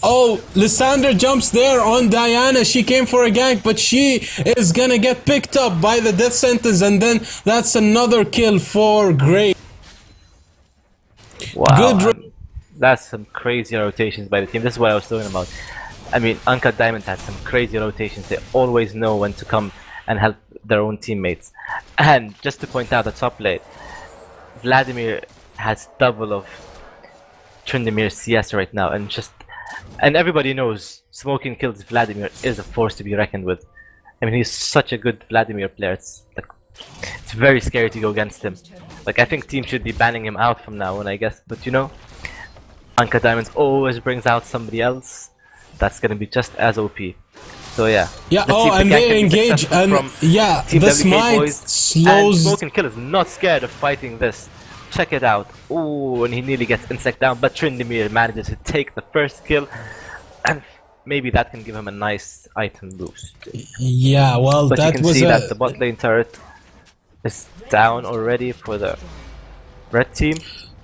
Oh, Lysandra jumps there on Diana. She came for a gank, but she is gonna get picked up by the death sentence, and then that's another kill for Grey. Wow, Good that's some crazy rotations by the team. This is what I was talking about. I mean, Uncut Diamonds had some crazy rotations. They always know when to come and help their own teammates. And just to point out, the top lane, Vladimir has double of Trindamir's CS right now, and everybody knows smoking kills Vladimir is a force to be reckoned with. I mean, he's such a good Vladimir player. It's very scary to go against him. Like, I think teams should be banning him out from now on, I guess. But you know, Uncut Diamonds always brings out somebody else that's gonna be just as OP. So yeah. Yeah. Let's see Oh, if the and Gank they can be engage, successful and from yeah, Team the WK smite boys. And slows. Smoking Kill is not scared of fighting this. Check it out. Ooh, and he nearly gets insect down, but Trindamir manages to take the first kill, and maybe that can give him a nice item boost. Yeah, well, But that you can was see a. that the bot lane turret is down already for the red team.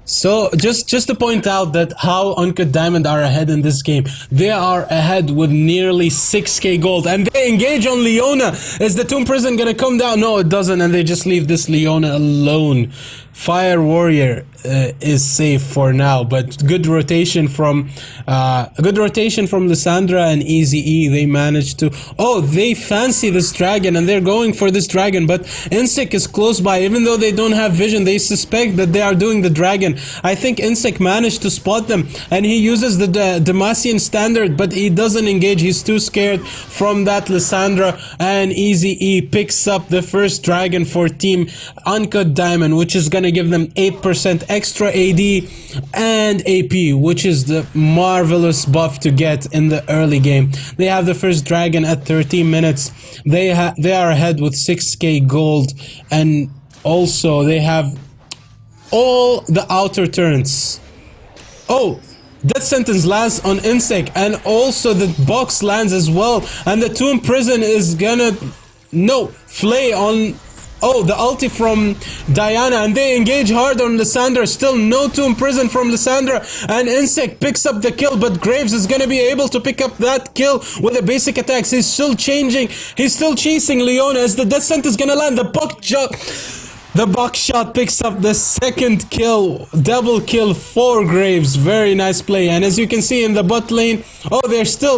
So just to point out that how Uncut Diamond are ahead in this game, they are ahead with nearly 6k gold, and they engage on Leona. Is the Tomb Prison gonna come down? No, it doesn't, and they just leave this Leona alone. Fire Warrior is safe for now, but good rotation from Lysandra and Easy E. They managed to. Oh, they fancy this dragon and they're going for this dragon, but Insec is close by. Even though they don't have vision, they suspect that they are doing the dragon. I think Insec managed to spot them, and he uses the Demacian standard, but he doesn't engage. He's too scared from that Lysandra, and Easy E picks up the first dragon for Team Uncut Diamond, which is gonna give them 8% extra AD and AP, which is the marvelous buff to get in the early game. They have the first dragon at 13 minutes. They are ahead with 6k gold, and also they have all the outer turns. Oh, Death Sentence lands on Insect, and also the box lands as well, and the Tomb Prison is gonna flay on. Oh, the ulti from Diana, and they engage hard on Lysandra. Still no Tomb Prison from Lysandra, and Insect picks up the kill, but Graves is gonna be able to pick up that kill with the basic attacks. He's still chasing Leona as the Death Sentence gonna land. The buckshot picks up the second kill, double kill for Graves. Very nice play. And as you can see in the bot lane,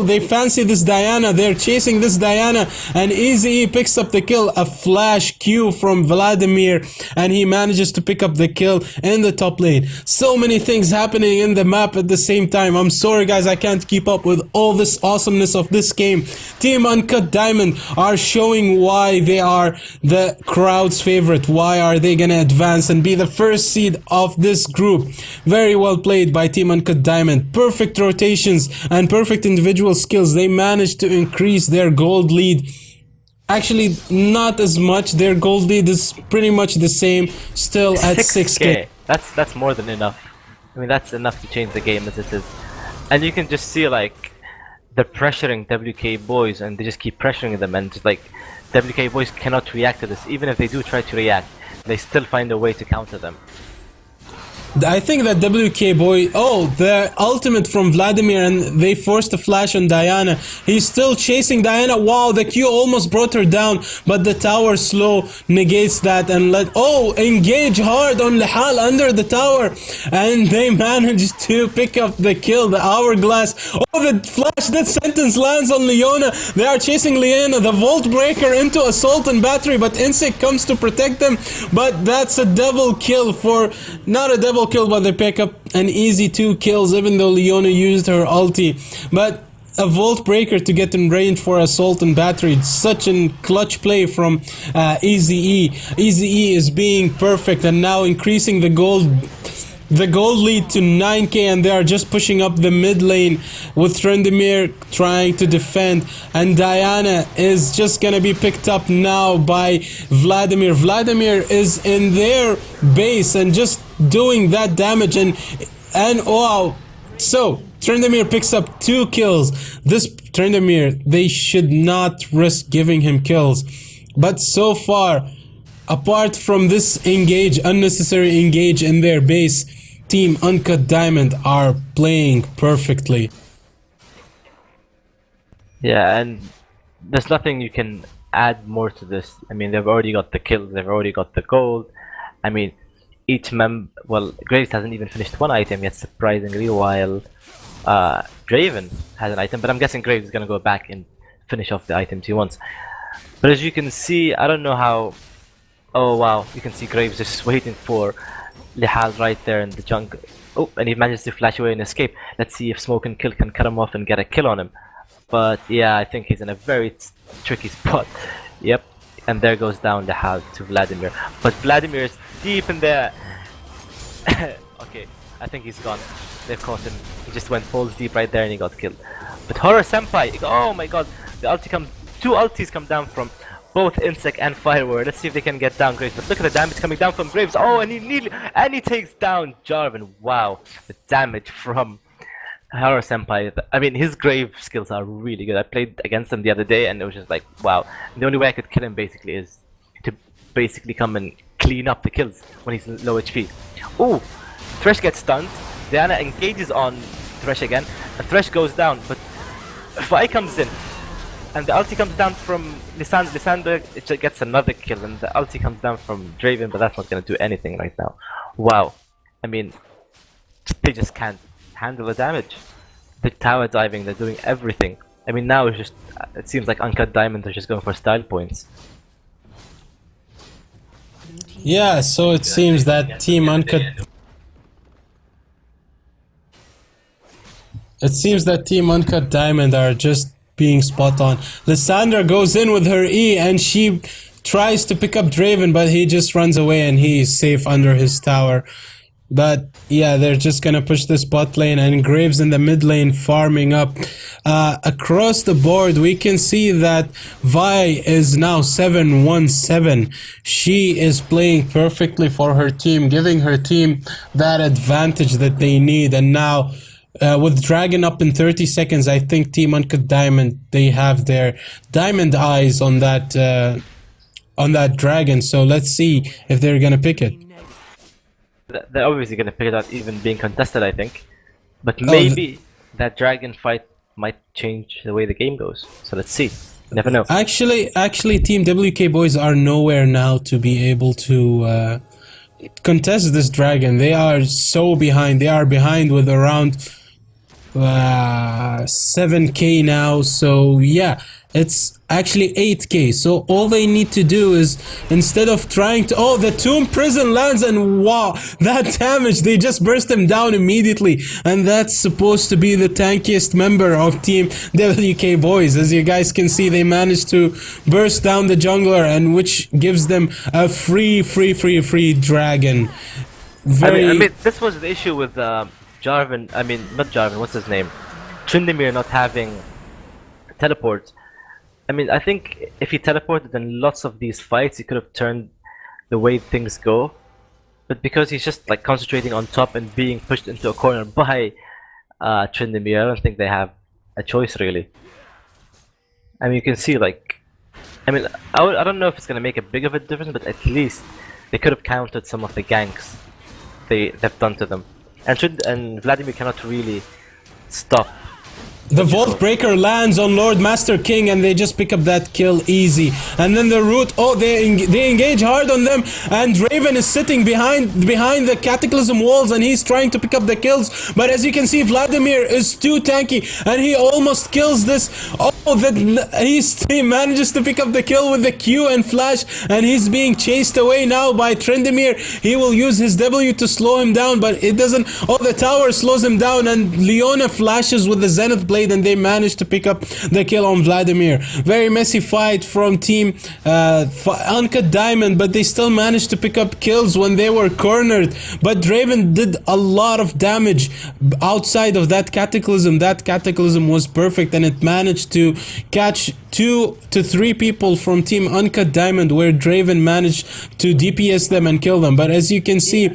they fancy this Diana. They're chasing this Diana, and Easy picks up the kill. A flash Q from Vladimir, and he manages to pick up the kill in the top lane. So many things happening in the map at the same time. I'm sorry guys, I can't keep up with all this awesomeness of this game. Team Uncut Diamond are showing why they are the crowd's favorite. Why are they gonna advance and be the first seed of this group? Very well played by Team Uncut Diamond. Perfect rotations and perfect individual skills. They managed to increase their gold lead. Actually, not as much. Their gold lead is pretty much the same, still at 6k. That's more than enough. I mean, that's enough to change the game as it is. And you can just see, like, they're pressuring WK Boyz, and they just keep pressuring them, and just like WK Boyz cannot react to this. Even if they do try to react, they still find a way to counter them. I think that WK Boy, the ultimate from Vladimir, and they forced a flash on Diana. He's still chasing Diana. Wow, the Q almost brought her down, but the tower slow negates that and engage hard on Lihal under the tower, and they managed to pick up the kill, the hourglass. The flash Death Sentence lands on Leona. They are chasing Leona, the Vault Breaker into Assault and Battery, but Insect comes to protect them, but that's a double kill not a double kill, but they pick up an easy 2 kills, even though Leona used her ulti. But a Vault Breaker to get in range for Assault and Battery. It's such a clutch play from Easy E. Easy E is being perfect and now increasing the gold lead to 9k, and they are just pushing up the mid lane with Trendemir trying to defend, and Diana is just gonna be picked up now by Vladimir. Vladimir is in their base and just doing that damage, and wow. So Trendemir picks up 2 kills. This Trendemir, they should not risk giving him kills, but so far, apart from this unnecessary engage in their base, Team Uncut Diamond are playing perfectly. Yeah, and there's nothing you can add more to this. I mean, they've already got the kills, they've already got the gold. I mean, well, Graves hasn't even finished one item yet, surprisingly, while Draven has an item, but I'm guessing Graves is gonna go back and finish off the items he wants. But as you can see, I don't know how. Oh wow, you can see Graves just waiting for Lihal right there in the jungle. Oh, and he manages to flash away and escape. Let's see if Smoke and Kill can cut him off and get a kill on him. But yeah, I think he's in a very tricky spot. Yep, and there goes down Lihal to Vladimir. But Vladimir is deep in there. Okay, I think he's gone. They've caught him. He just went balls deep right there and he got killed. But Horror Senpai, oh my god, the ulti comes. Two ultis come down from both Insect and Fireword. Let's see if they can get down Graves. But look at the damage coming down from Graves. Oh, and he takes down Jarvan. Wow, the damage from Horror Senpai. I mean, his Grave skills are really good. I played against him the other day, and it was just like, wow. And the only way I could kill him basically is to basically come and clean up the kills when he's low HP. Oh, Thresh gets stunned. Diana engages on Thresh again, and Thresh goes down. But Vi comes in. And the ulti comes down from Lysandra, it just gets another kill, and the ulti comes down from Draven, but that's not gonna do anything right now. Wow. I mean, they just can't handle the damage. They're tower diving, they're doing everything. I mean, now it's just, it seems like Uncut Diamonds are just going for style points. Yeah, so it seems that Team Uncut... It seems that Team Uncut Diamond are just being spot on. Lysandra goes in with her E and she tries to pick up Draven, but he just runs away and he is safe under his tower. But yeah, they're just gonna push this bot lane, and Graves in the mid lane farming up. Across the board, we can see that Vi is now 7-1-7. She is playing perfectly for her team, giving her team that advantage that they need. And now with Dragon up in 30 seconds, I think Team Uncut Diamond, they have their diamond eyes on that Dragon. So let's see if they're gonna pick it. They're obviously gonna pick it out, even being contested, I think. But maybe that Dragon fight might change the way the game goes. So let's see. You never know. Actually, Team WK Boys are nowhere now to be able to contest this Dragon. They are so behind. They are behind with around 7k now. So yeah, it's actually 8k. So all they need to do is, instead of trying to, oh, the Tomb Prison lands, and wow, that damage, they just burst him down immediately. And that's supposed to be the tankiest member of Team WK Boys. As you guys can see, they managed to burst down the jungler, and which gives them a free Dragon. I mean, this was the issue with Jarvan. I mean, not Jarvan, what's his name? Tryndamere not having teleport. I mean, I think if he teleported in lots of these fights, he could have turned the way things go. But because he's just like concentrating on top and being pushed into a corner by Tryndamere, I don't think they have a choice really. I mean, you can see like, I mean, I don't know if it's gonna make a big of a difference, but at least they could have countered some of the ganks they've done to them. And Vladimir cannot really stop. The Vault Breaker lands on Lord Master King, and they just pick up that kill easy. And then the Root, oh, they engage hard on them, and Draven is sitting behind the Cataclysm walls, and he's trying to pick up the kills. But as you can see, Vladimir is too tanky, and he almost kills this. Oh, that he manages to pick up the kill with the Q and flash, and he's being chased away now by Tryndamere. He will use his W to slow him down, but it doesn't. Oh, the tower slows him down, and Leona flashes with the Zenith Blade, and they managed to pick up the kill on Vladimir. Very messy fight from Team Uncut Diamond, but they still managed to pick up kills when they were cornered. But Draven did a lot of damage outside of that Cataclysm. That Cataclysm was perfect, and it managed to catch 2 to 3 people from Team Uncut Diamond, where Draven managed to DPS them and kill them. But as you can see,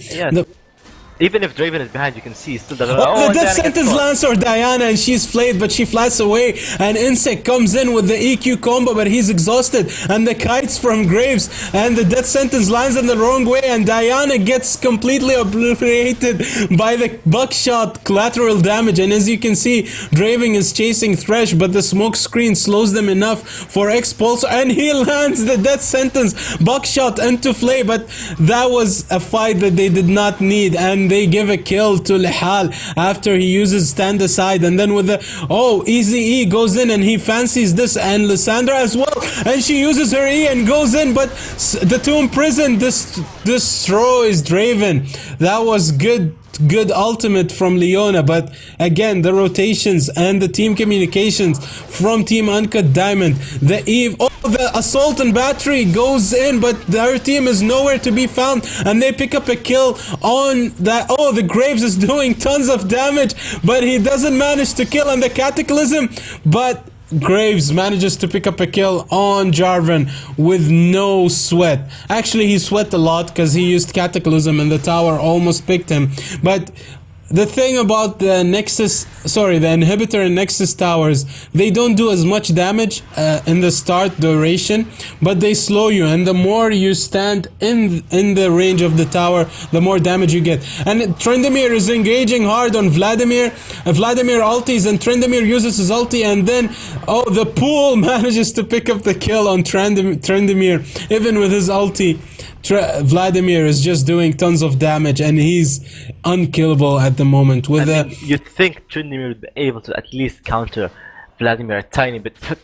Even if Draven is behind, you can see he's still the. Oh, the and death Diana gets sentence caught. lands or Diana, and she's flayed, but she flats away. And Insect comes in with the EQ combo, but he's exhausted. And the kites from Graves, and the death sentence lands in the wrong way, and Diana gets completely obliterated by the buckshot collateral damage. And as you can see, Draven is chasing Thresh, but the smoke screen slows them enough for Expulsor, and he lands the death sentence buckshot into Flay. But that was a fight that they did not need, and they give a kill to Lihal after he uses stand aside, and then with the Easy E goes in and he fancies this, and Lysandra as well, and she uses her E and goes in, but the Tomb Prison destroys Draven. That was good ultimate from Leona, but again the rotations and the team communications from Team Uncut Diamond. The Eve, the assault and battery goes in, but their team is nowhere to be found, and they pick up a kill on that. The Graves is doing tons of damage, but he doesn't manage to kill on the Cataclysm, but Graves manages to pick up a kill on Jarvan with no sweat. Actually, he sweat a lot because he used Cataclysm and the tower almost picked him. But the thing about the the Inhibitor and Nexus towers, they don't do as much damage in the start duration, but they slow you, and the more you stand in the range of the tower, the more damage you get. And Tryndamere is engaging hard on Vladimir. Vladimir ultis, and Tryndamere uses his ulti, and then the pool manages to pick up the kill on Tryndamere, even with his ulti. Vladimir is just doing tons of damage, and he's unkillable at the moment. You'd think Tryndamere would be able to at least counter Vladimir a tiny bit, but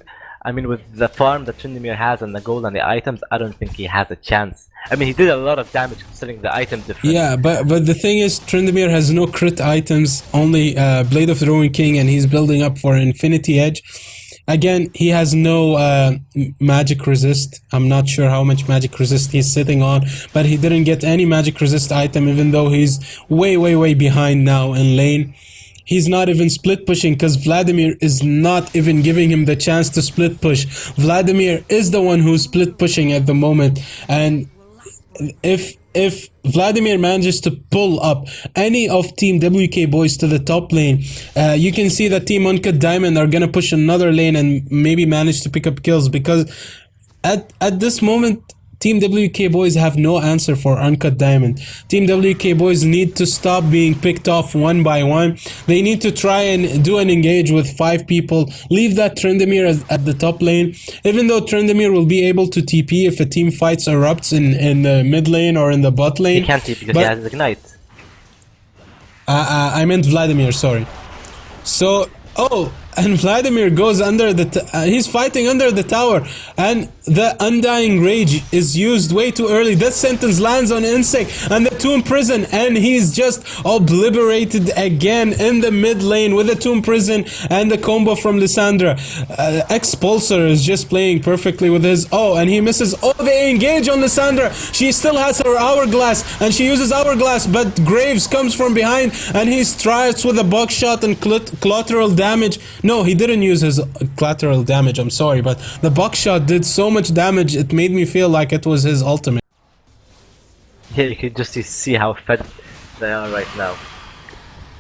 I mean, with the farm that Tryndamere has and the gold and the items, I don't think he has a chance. I mean, he did a lot of damage considering the item difference. Yeah, but the thing is, Tryndamere has no crit items, only Blade of the Ruined King, and he's building up for Infinity Edge. Again, he has no magic resist. I'm not sure how much magic resist he's sitting on, but he didn't get any magic resist item, even though he's way behind now in lane. He's not even split pushing because Vladimir is not even giving him the chance to split push. Vladimir is the one who's split pushing at the moment, and if Vladimir manages to pull up any of Team WK Boyz to the top lane, you can see that Team Uncut Diamond are gonna push another lane and maybe manage to pick up kills, because at this moment Team WK Boyz have no answer for Uncut Diamond. Team WK Boyz need to stop being picked off one by one. They need to try and do an engage with 5 people. Leave that Tryndamere at the top lane. Even though Tryndamere will be able to TP if a team fights erupts in the mid lane or in the bot lane. He can't TP because he has Ignite. I meant Vladimir, sorry. So, and Vladimir goes under he's fighting under the tower, and the Undying Rage is used way too early. Death Sentence lands on Insect and the Tomb Prison, and he's just obliterated again in the mid lane with the Tomb Prison and the combo from Lysandra. Expulsor is just playing perfectly with his and he misses. They engage on Lysandra. She still has her Hourglass, and she uses Hourglass, but Graves comes from behind and he strikes with a buckshot and collateral damage. No, he didn't use his collateral damage, I'm sorry, but the buckshot did so much damage, it made me feel like it was his ultimate. Yeah, you can just see how fed they are right now.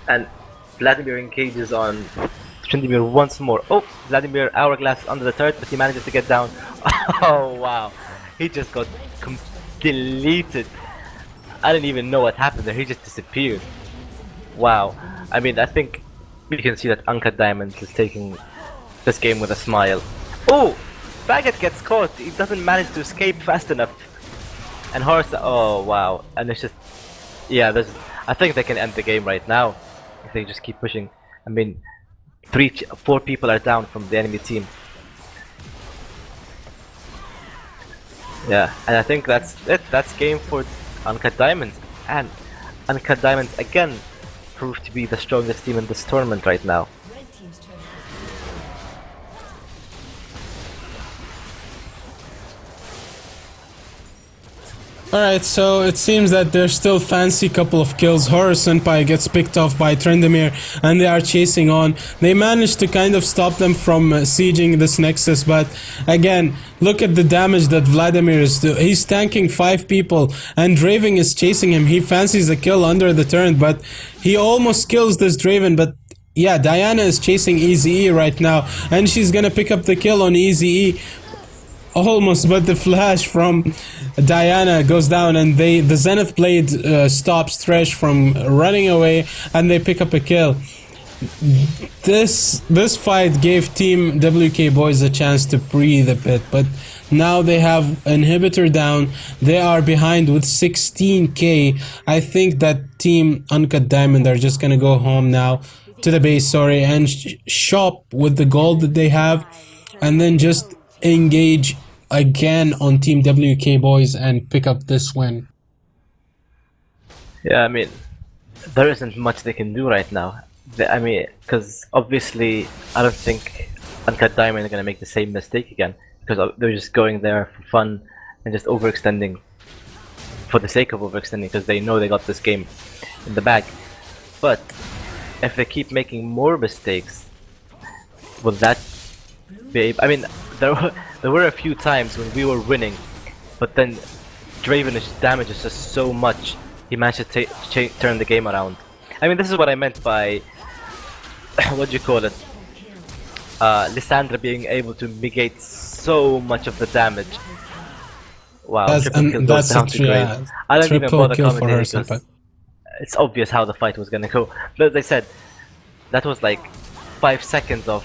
And Vladimir engages on Tryndamere once more. Vladimir Hourglass under the turret, but he manages to get down. Oh wow, he just got deleted. I didn't even know what happened there, he just disappeared. Wow, I mean, I think you can see that Uncut Diamond is taking this game with a smile. Baggett gets caught, he doesn't manage to escape fast enough. And Horse, wow, and it's just, I think they can end the game right now if they just keep pushing. I mean, 4 people are down from the enemy team. Yeah, and I think that's it, that's game for Uncut Diamonds. And Uncut Diamonds again proved to be the strongest team in this tournament right now. Alright, so it seems that there's still fancy couple of kills. Horror Senpai gets picked off by Trendemir and they are chasing on. They managed to kind of stop them from sieging this Nexus, but again, look at the damage that Vladimir is doing. He's tanking 5 people and Draven is chasing him. He fancies a kill under the turret, but he almost kills this Draven, but yeah, Diana is chasing Eazy-E right now and she's gonna pick up the kill on Eazy-E. Almost, but the flash from Diana goes down and the Zenith Blade stops Thresh from running away and they pick up a kill. This fight gave Team WK Boyz a chance to breathe a bit, but now they have Inhibitor down. They are behind with 16k. I think that Team Uncut Diamond are just gonna go home now, to the base, sorry, and shop with the gold that they have and then just engage again on Team WK Boyz and pick up this win. Yeah, I mean, there isn't much they can do right now. I mean, because obviously, I don't think Uncut Diamond are gonna make the same mistake again, because they're just going there for fun and just overextending for the sake of overextending, because they know they got this game in the bag. But if they keep making more mistakes, will that be? I mean, there were a few times when we were winning, but then Draven's damage is just so much, he managed to turn the game around. I mean, this is what I meant by what do you call it? Lissandra being able to negate so much of the damage. Wow, triple kill goes down to Graves. I don't even bother commentating because it's obvious how the fight was gonna go. But as I said, that was like 5 seconds of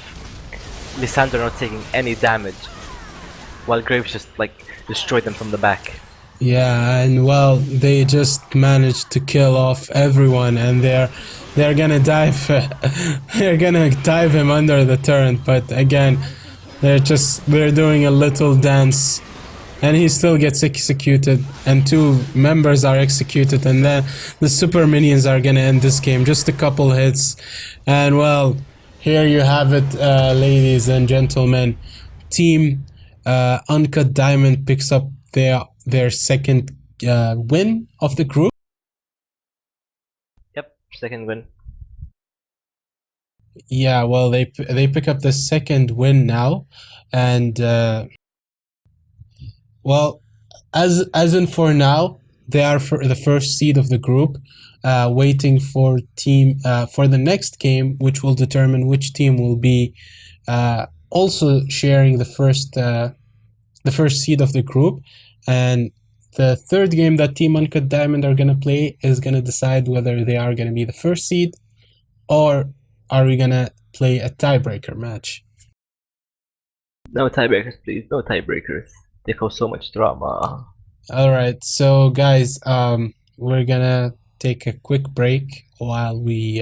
Lissandra not taking any damage, while Graves just like destroyed them from the back. Yeah, and well, they just managed to kill off everyone, and they're gonna dive they're gonna dive him under the turret. But again, they're doing a little dance, and he still gets executed, and 2 members are executed, and then the super minions are gonna end this game. Just a couple hits, and well, here you have it, ladies and gentlemen. Team Uncut Diamond picks up their second win of the group. Yep, second win. Yeah, well, they pick up the second win now, and well, as in for now, they are for the first seed of the group, waiting for for the next game, which will determine which team will be also sharing the first seed of the group. And the third game that Team Uncut Diamond are gonna play is gonna decide whether they are gonna be the first seed, or are we gonna play a tiebreaker match? No tiebreakers, please. No tiebreakers. They cause so much drama. All right, so guys, we're gonna take a quick break while we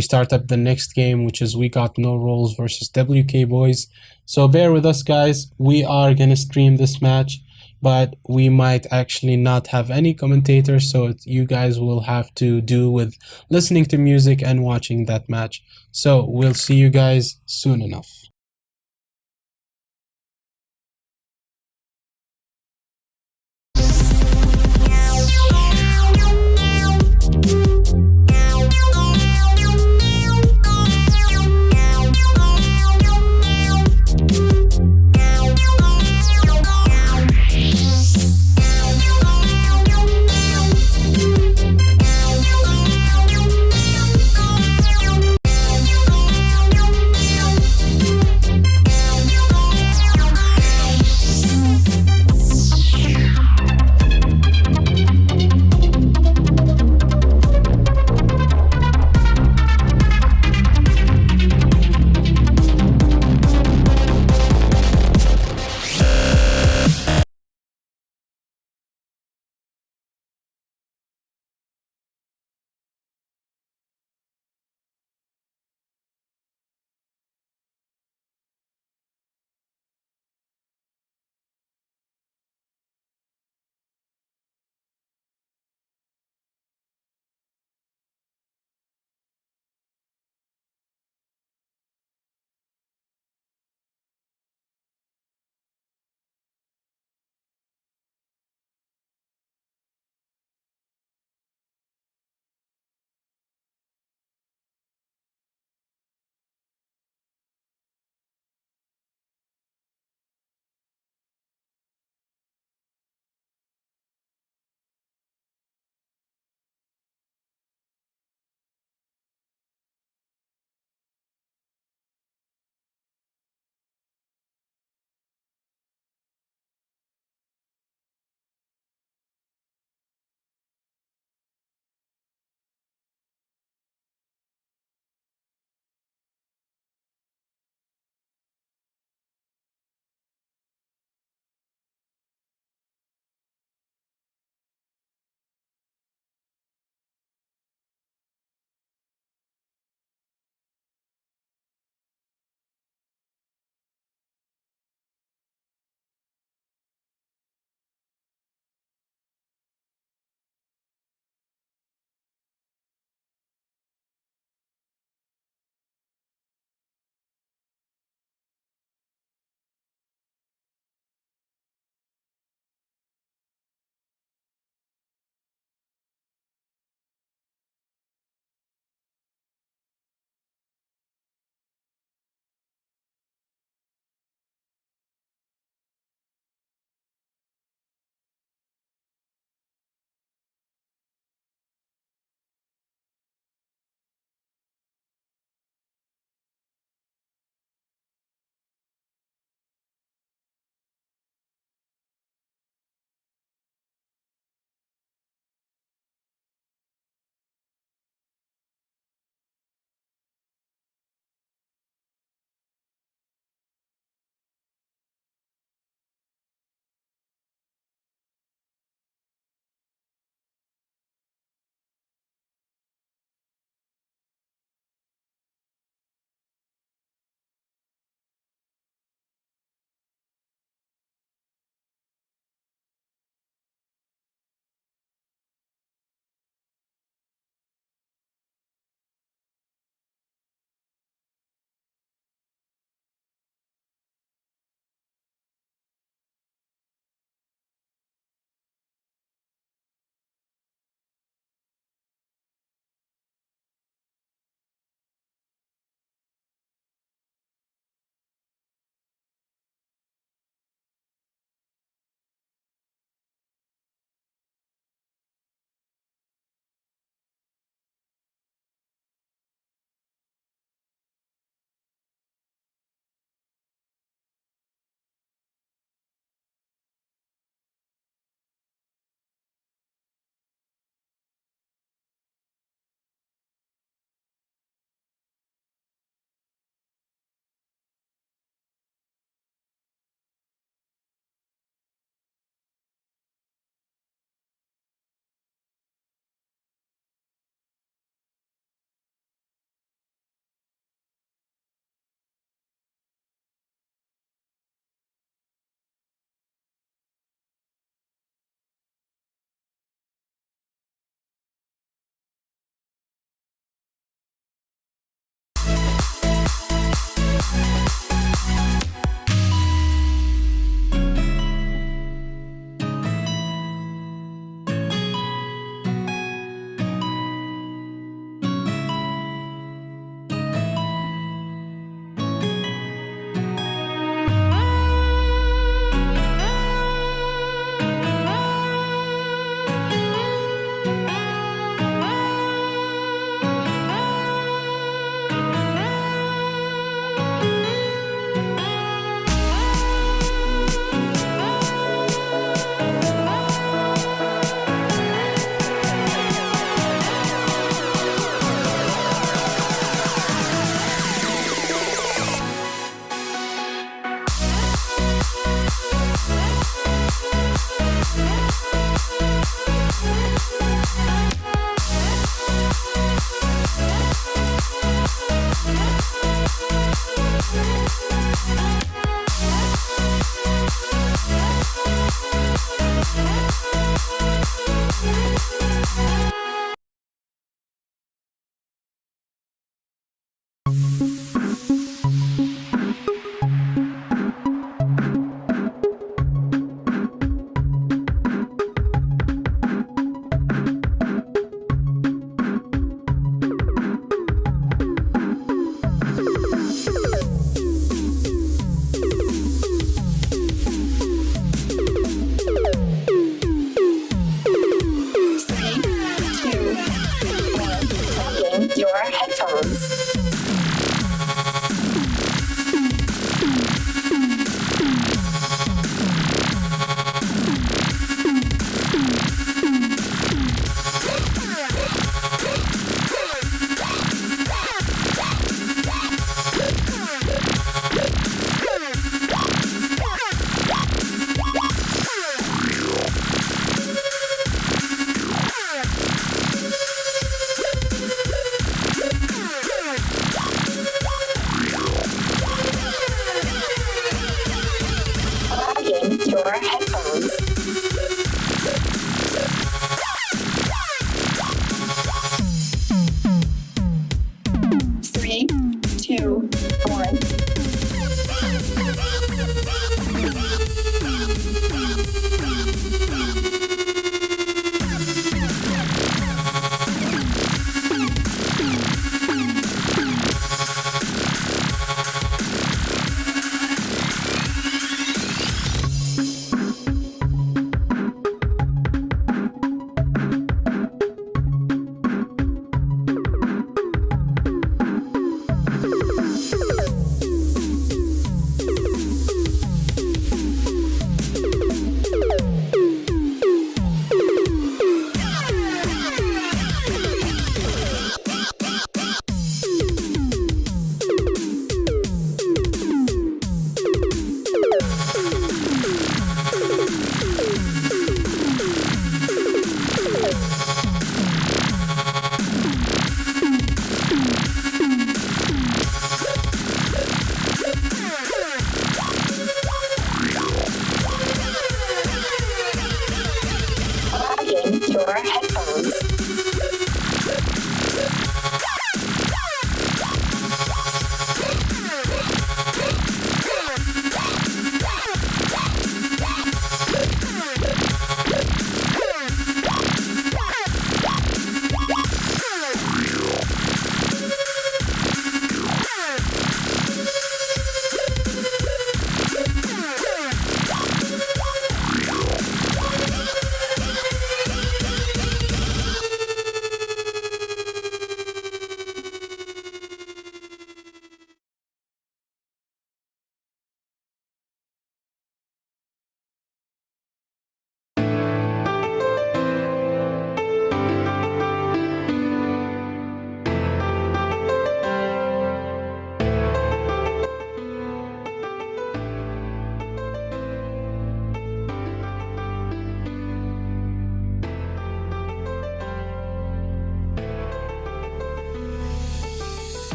start up the next game, which is We Got No Rolls versus WK Boyz. So bear with us, guys. We are gonna stream this match, but we might actually not have any commentators, so you guys will have to do with listening to music and watching that match. So we'll see you guys soon enough.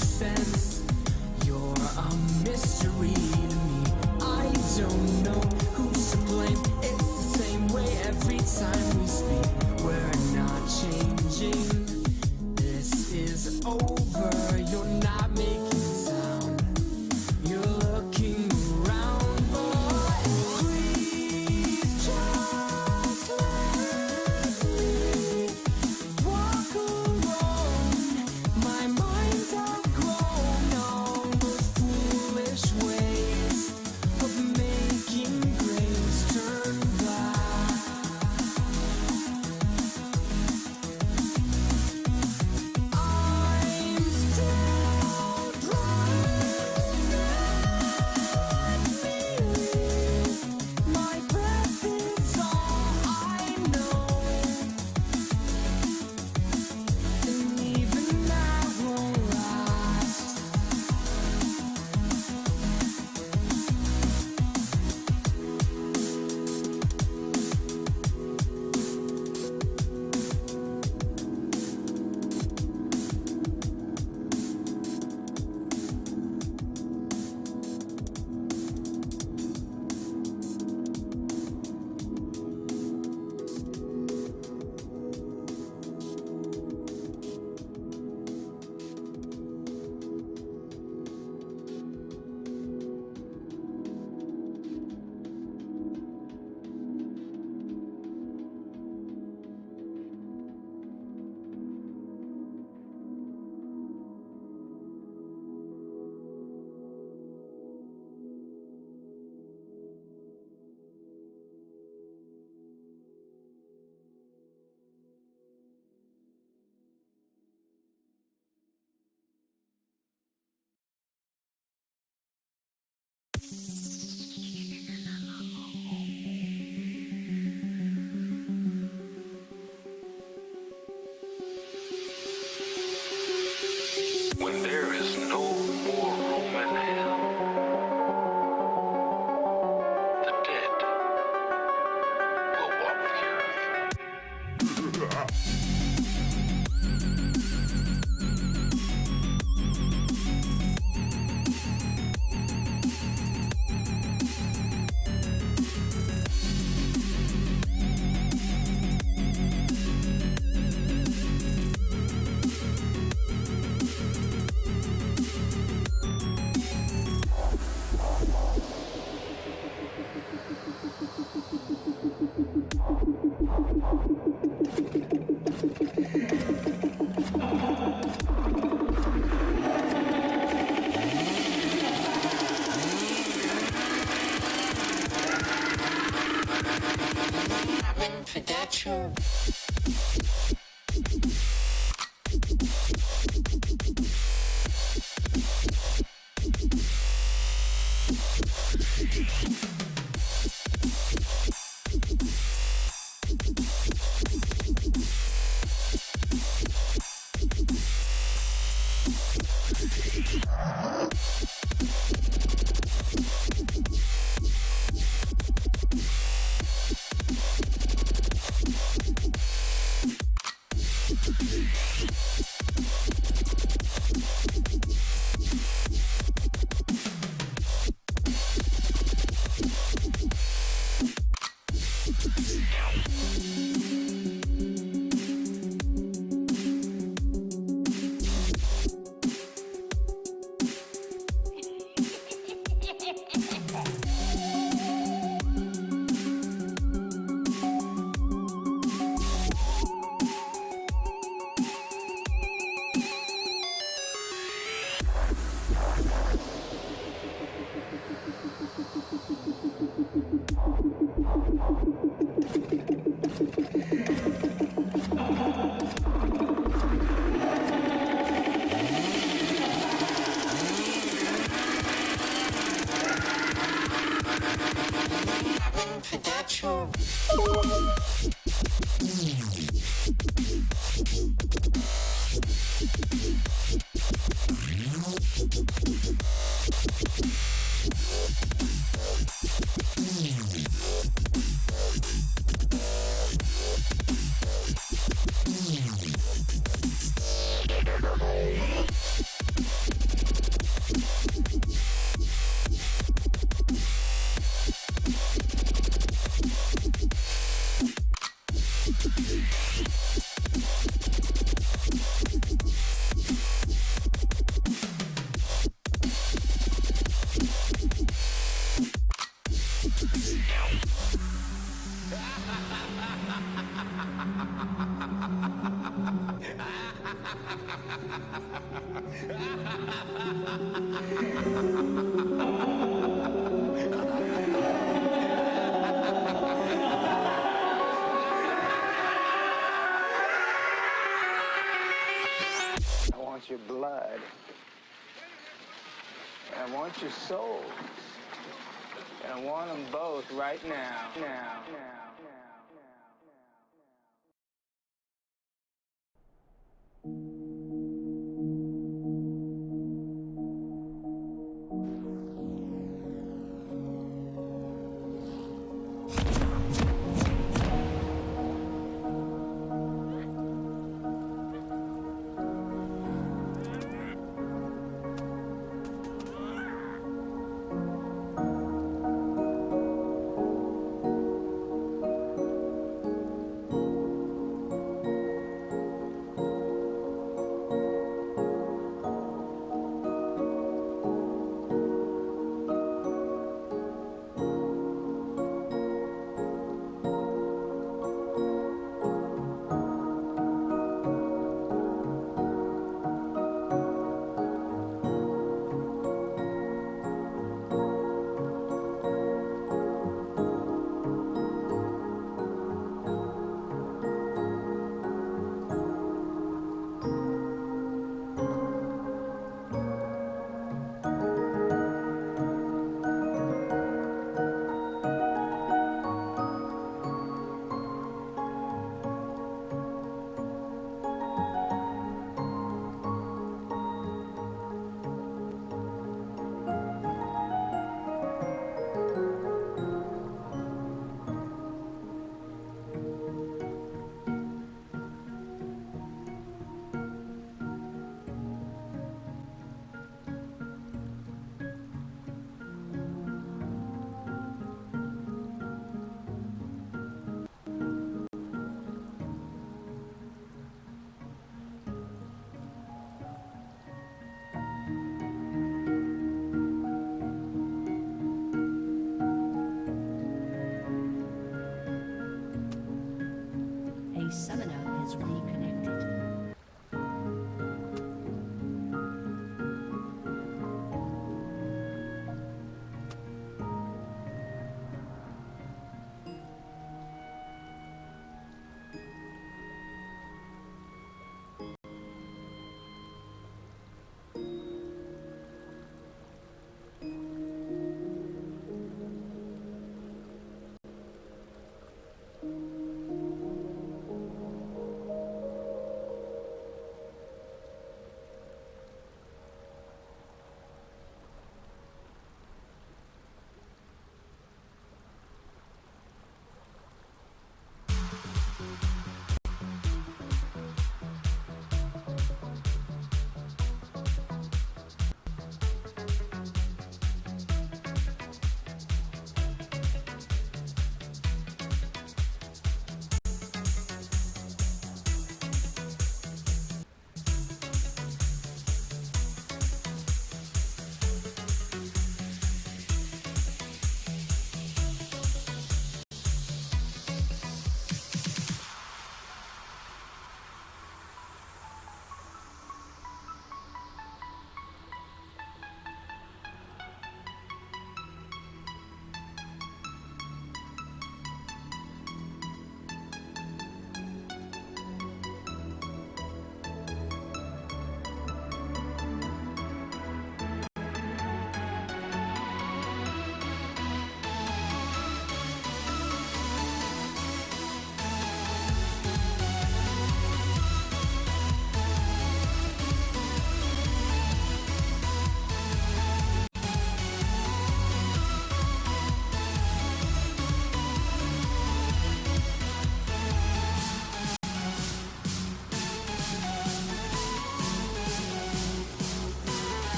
sense. You're a mystery to me. I don't know who's to blame. It's the same way every time we speak. We're not changing. This is over. You're not making sound. You're looking around, but please just let me walk alone. My mind's outgrown all those foolish ways of making grays turn black. I'm still driving at me. My breath is all I know, and even that won't last. When there is no more room in hell, the dead will walk the earth. I want your blood. I want your soul. And I want them both right now. Now.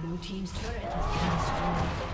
Blue team's turret has been destroyed.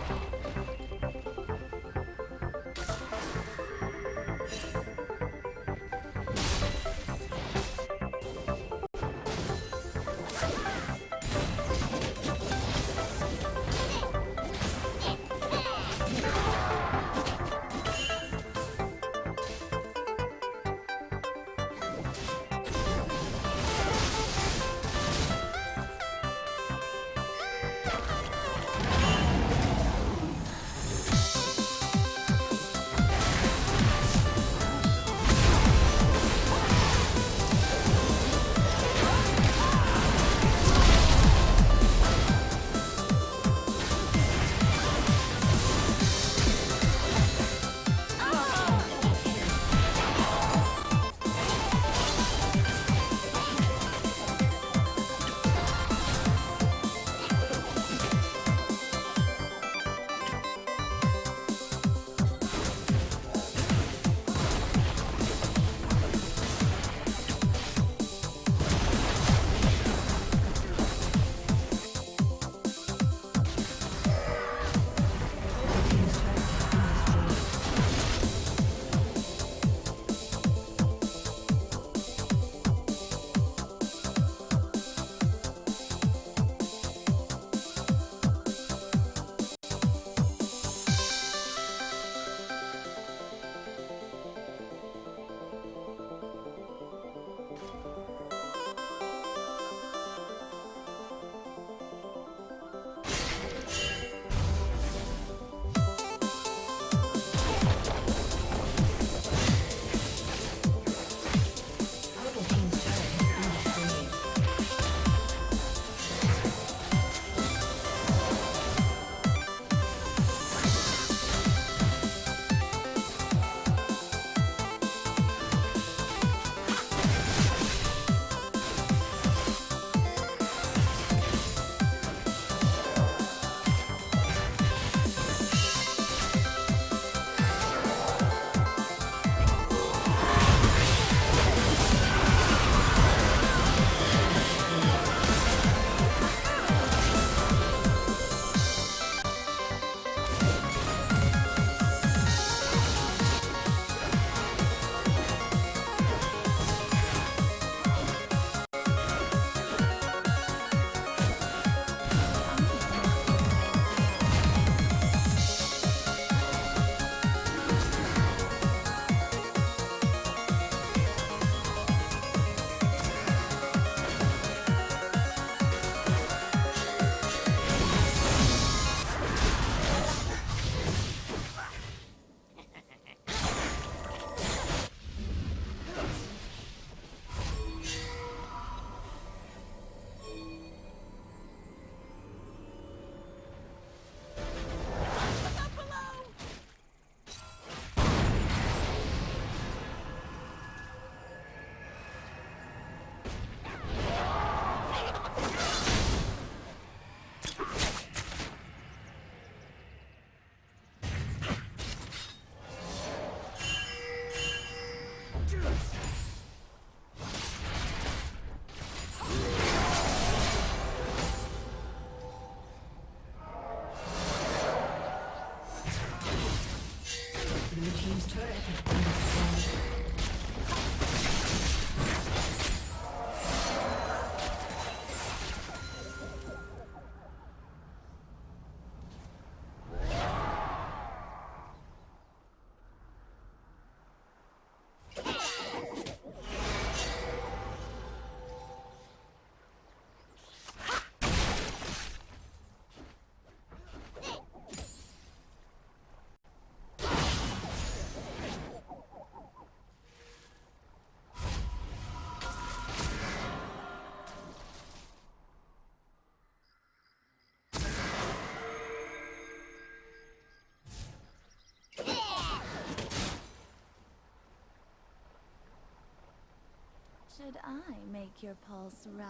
Should I make your pulse rise?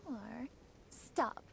Or stop?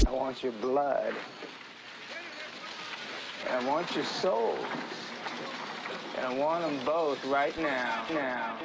I want your blood. And I want your souls. And I want them both right now. Now.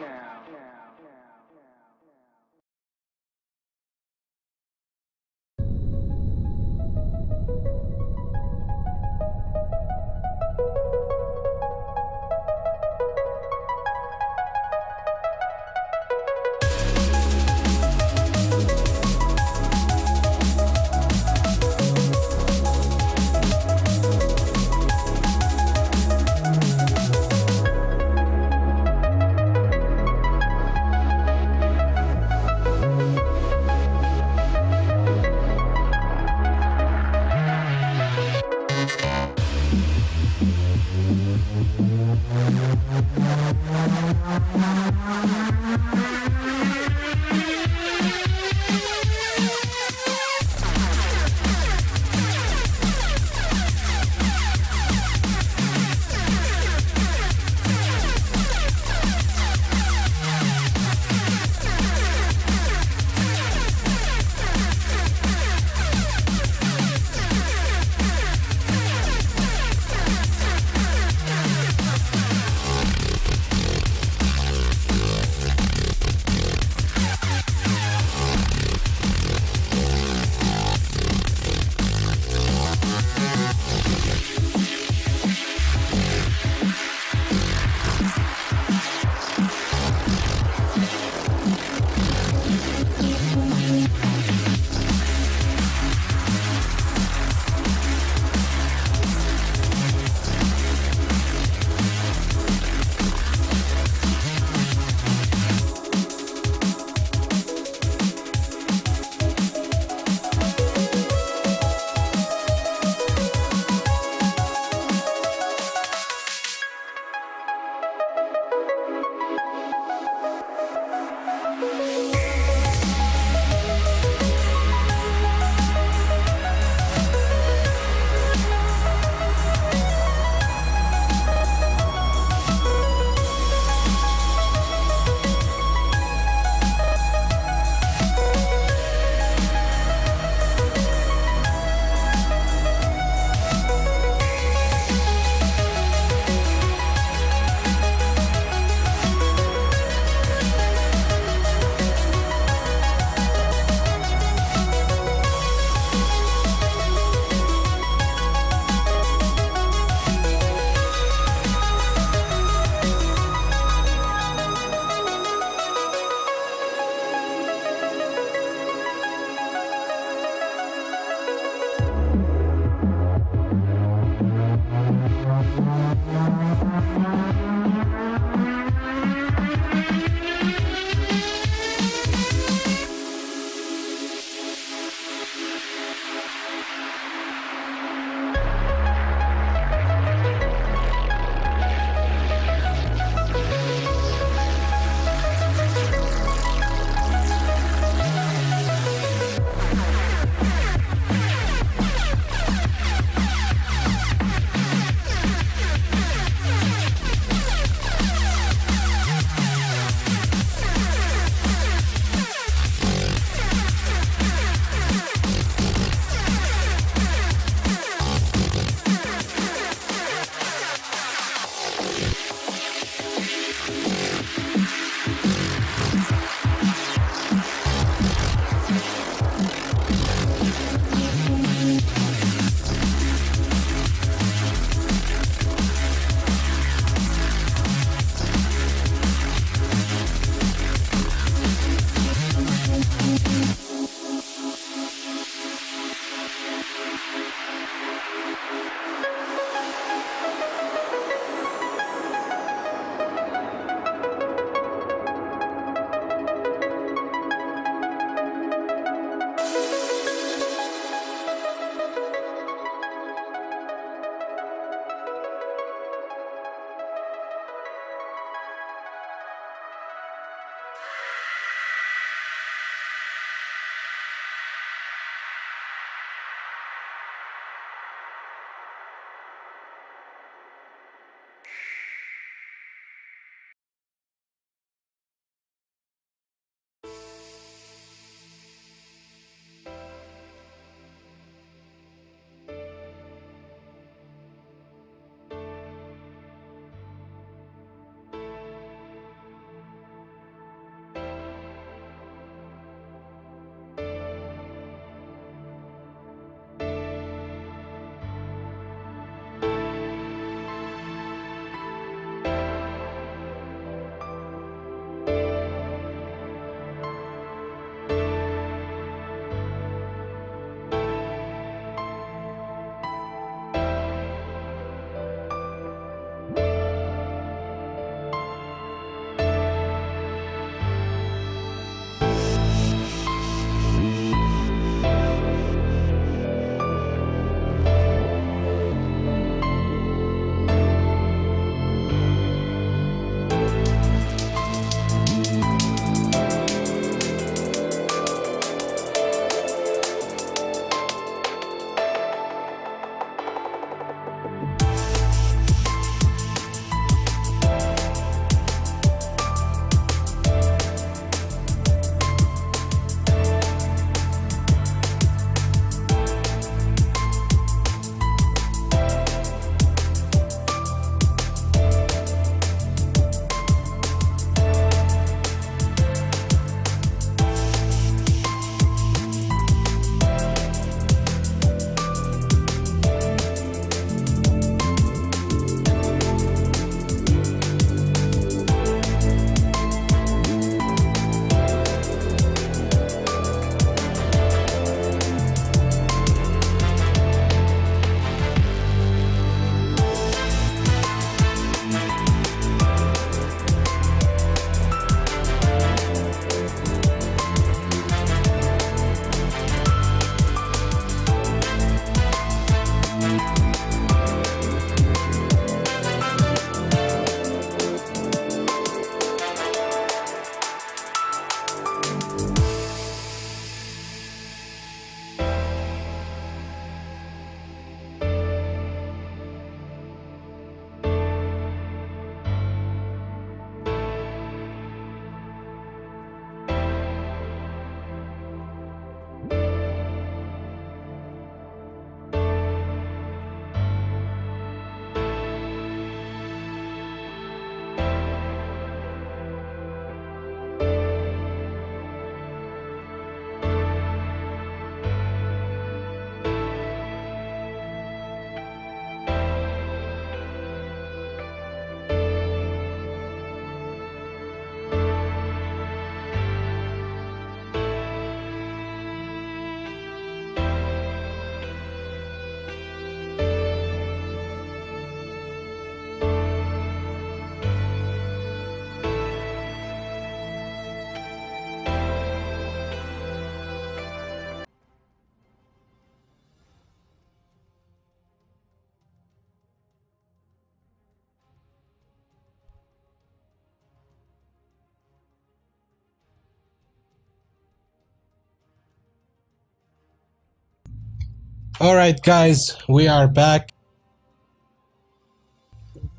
All right, guys, we are back.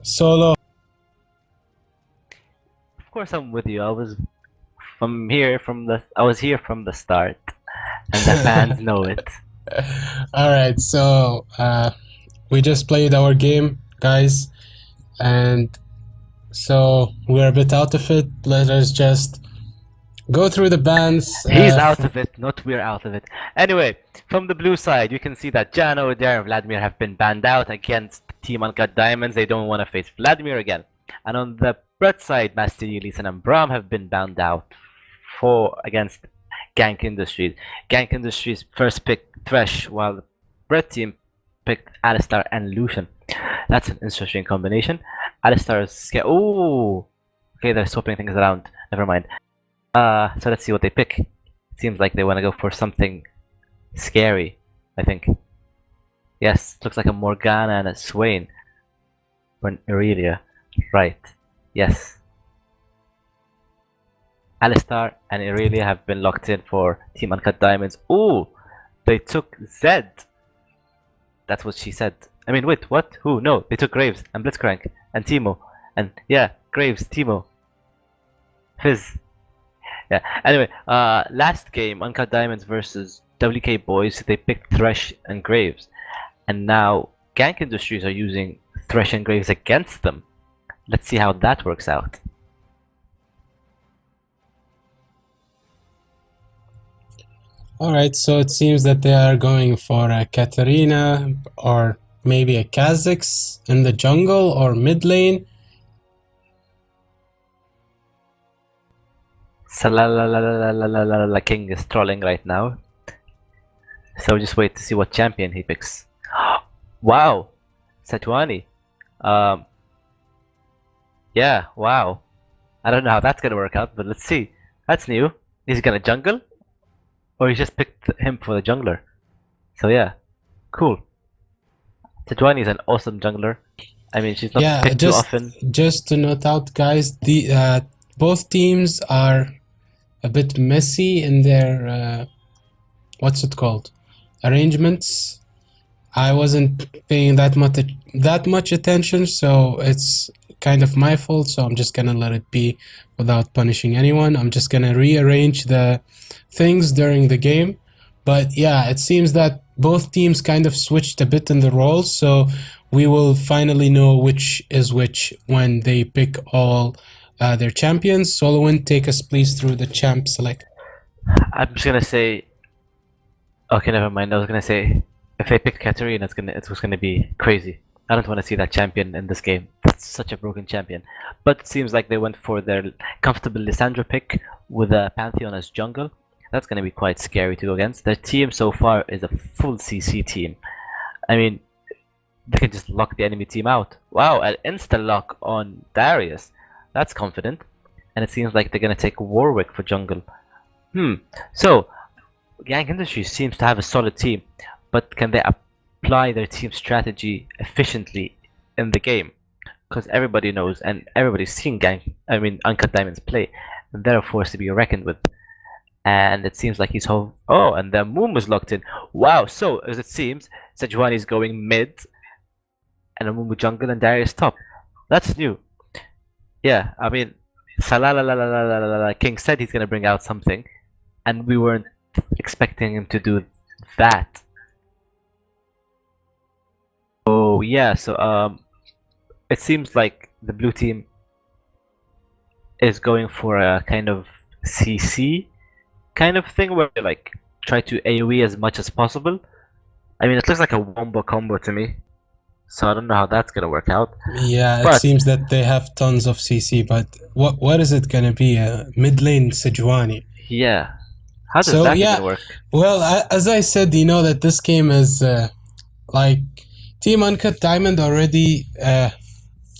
Solo. Of course, I'm with you. I was here from the start, and the fans know it. All right, so we just played our game, guys, and so we're a bit out of it. Let us just go through the bans. He's out of it, not we're out of it. Anyway, from the blue side, you can see that Jano, Adair, and Vladimir have been banned out against Team Uncut Diamonds. They don't want to face Vladimir again. And on the red side, Master Yi, Lee Sin, and Braum have been banned out against Gank Industries. Gank Industries first picked Thresh, while the red team picked Alistar and Lucian. That's an interesting combination. Alistar is scared. Oh, okay, they're swapping things around. Never mind. So let's see what they pick. Seems like they want to go for something scary, I think. Yes, looks like a Morgana and a Swain. Or an Irelia. Right. Yes. Alistar and Irelia have been locked in for Team Uncut Diamonds. Ooh! They took Zed. That's what she said. I mean, wait, what? Who? No, they took Graves and Blitzcrank and Teemo. And yeah, Graves, Teemo. Fizz. Yeah. Anyway, last game, Uncut Diamonds versus WK Boyz, they picked Thresh and Graves. And now Gank Industries are using Thresh and Graves against them. Let's see how that works out. Alright, so it seems that they are going for a Katarina or maybe a Kha'Zix in the jungle or mid lane. Salalalalalalala King is trolling right now. So just wait to see what champion he picks. Wow! Sejuani. Yeah, wow. I don't know how that's gonna work out, but let's see. That's new. Is he gonna jungle? Or he just picked him for the jungler. So yeah, cool. Sejuani is an awesome jungler. I mean, she's not picked too often. Just to note out, guys, the both teams are a bit messy in their what's it called? Arrangements. I wasn't paying that much attention, so it's kind of my fault. So I'm just gonna let it be without punishing anyone. I'm just gonna rearrange the things during the game. But yeah, it seems that both teams kind of switched a bit in the roles, so we will finally know which is which when they pick all their champions. Solowin, take us please through the champ select. I'm just gonna say. Okay, never mind. I was gonna say if they pick Katarina, it was gonna be crazy. I don't want to see that champion in this game. That's such a broken champion. But it seems like they went for their comfortable Lissandra pick with a Pantheon as jungle. That's gonna be quite scary to go against. Their team so far is a full CC team. I mean, they can just lock the enemy team out. Wow, an insta lock on Darius. That's confident. And it seems like they're gonna take Warwick for jungle. So Gank Industries seems to have a solid team, but can they apply their team strategy efficiently in the game? Because everybody knows and everybody's seen Uncut Diamonds play, and they're a force to be reckoned with. And it seems like he's home. Oh, and the moon was locked in. Wow, so as it seems, Sejuani is going mid, and Amumu jungle, and Darius top. That's new. Yeah, I mean, King said he's gonna bring out something, and we weren't expecting him to do that. Oh yeah, so it seems like the blue team is going for a kind of CC kind of thing where they like try to AoE as much as possible. I mean, it looks like a wombo combo to me, so I don't know how that's gonna work out. Yeah, it seems that they have tons of CC, but what is it gonna be? A mid lane Sejuani? Yeah. How does that even work? Well, as I said, you know that this game is like Team Uncut Diamond already.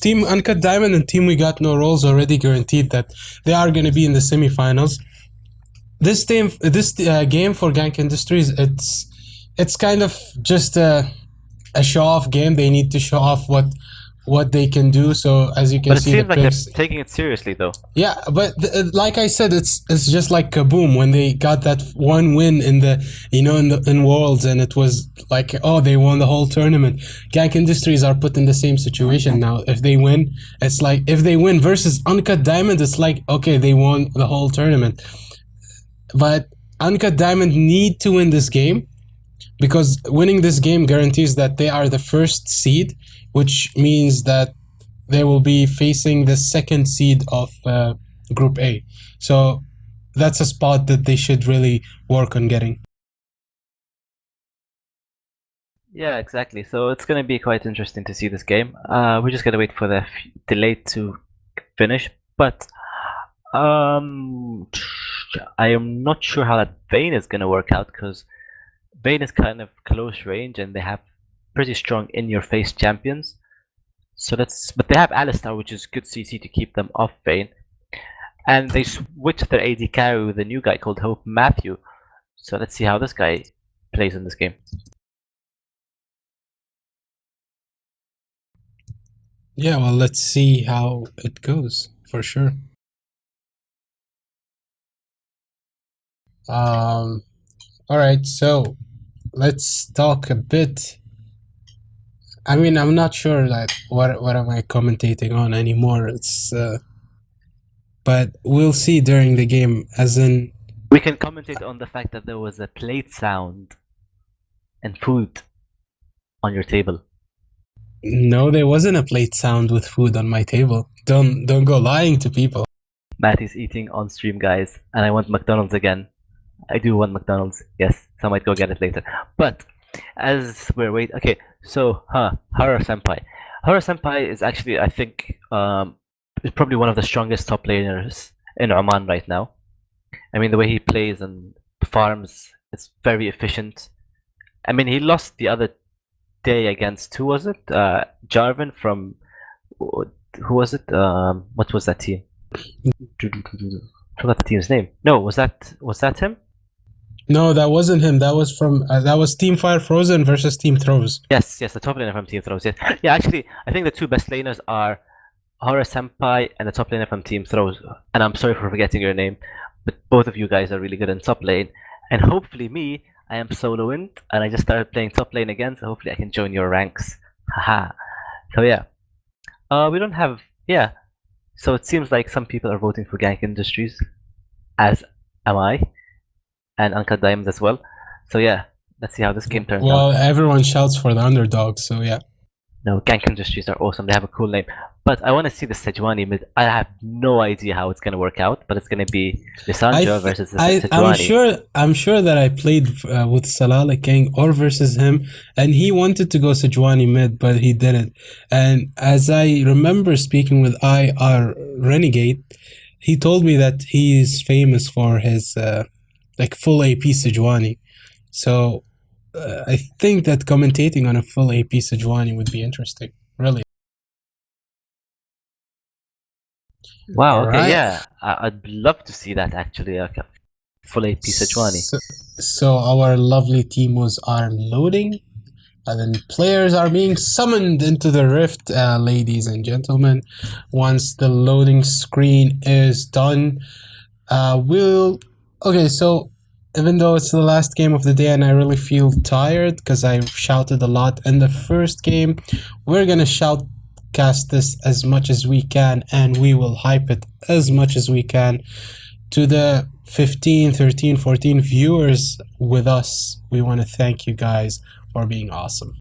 Team Uncut Diamond and Team We Got No Rolls already guaranteed that they are going to be in the semifinals. This game for Gank Industries, it's kind of just a show-off game. They need to show off what they can do. So as you can But it see, seems the like picks. they're taking it seriously, though. Yeah, but like I said, it's just like Kaboom when they got that one win in the in Worlds, and it was like, oh, they won the whole tournament. Gank Industries are put in the same situation now. If they win, it's like if they win versus Uncut Diamond, it's like, okay, they won the whole tournament. But Uncut Diamond need to win this game, because winning this game guarantees that they are the first seed, which means that they will be facing the second seed of Group A. So that's a spot that they should really work on getting. Yeah, exactly. So it's going to be quite interesting to see this game. We're just going to wait for the delay to finish. But I am not sure how that Vayne is going to work out, because Vayne is kind of close range and they have pretty strong in-your-face champions. So but they have Alistar, which is good CC to keep them off Vayne. And they switched their AD carry with a new guy called Hope Matthew. So let's see how this guy plays in this game. Yeah, well, let's see how it goes, for sure. All right, so let's talk a bit. I mean, I'm not sure that what am I commentating on anymore. It's but we'll see during the game. As in, we can commentate on the fact that there was a plate sound and food on your table. No, there wasn't a plate sound with food on my table. Don't go lying to people. Matt is eating on stream, guys, and I want McDonald's again. I do want McDonald's. Yes, so I might go get it later. But as we're waiting, okay. So, Hara Senpai. Hara Senpai is actually, I think, is probably one of the strongest top laners in Oman right now. I mean, the way he plays and farms, it's very efficient. I mean, he lost the other day against, who was it? Jarvan from, who was it? What was that team? I forgot the team's name. No, was that him? No, that wasn't him. That was from that was Team Fire Frozen versus Team Throws. Yes, the top laner from Team Throws. Yes, yeah. Actually, I think the two best laners are Hara Senpai and the top laner from Team Throws. And I'm sorry for forgetting your name, but both of you guys are really good in top lane. And hopefully, I am soloing, and I just started playing top lane again. So hopefully, I can join your ranks. Haha. So yeah, we don't have So it seems like some people are voting for Gank Industries, as am I, and Uncut Diamonds as well. So yeah, let's see how this game turns out. Well, everyone shouts for the underdog, so yeah. No, Gank Industries are awesome. They have a cool name. But I want to see the Sejuani mid. I have no idea how it's going to work out, but it's going to be Lissandra versus Sejuani. I'm sure that I played with Salala King or versus him, and he wanted to go Sejuani mid, but he didn't. And as I remember speaking with IR Renegade, he told me that he is famous for his like full AP Sejuani. So I think that commentating on a full AP Sejuani would be interesting. Really. Wow, okay, Alright. yeah. I'd love to see that actually. Like a full AP Sejuani. So our lovely teamos are loading, and then players are being summoned into the rift, ladies and gentlemen. Once the loading screen is done, okay, so even though it's the last game of the day and I really feel tired because I shouted a lot in the first game, we're gonna shoutcast this as much as we can, and we will hype it as much as we can to the 15, 13, 14 viewers with us. We want to thank you guys for being awesome.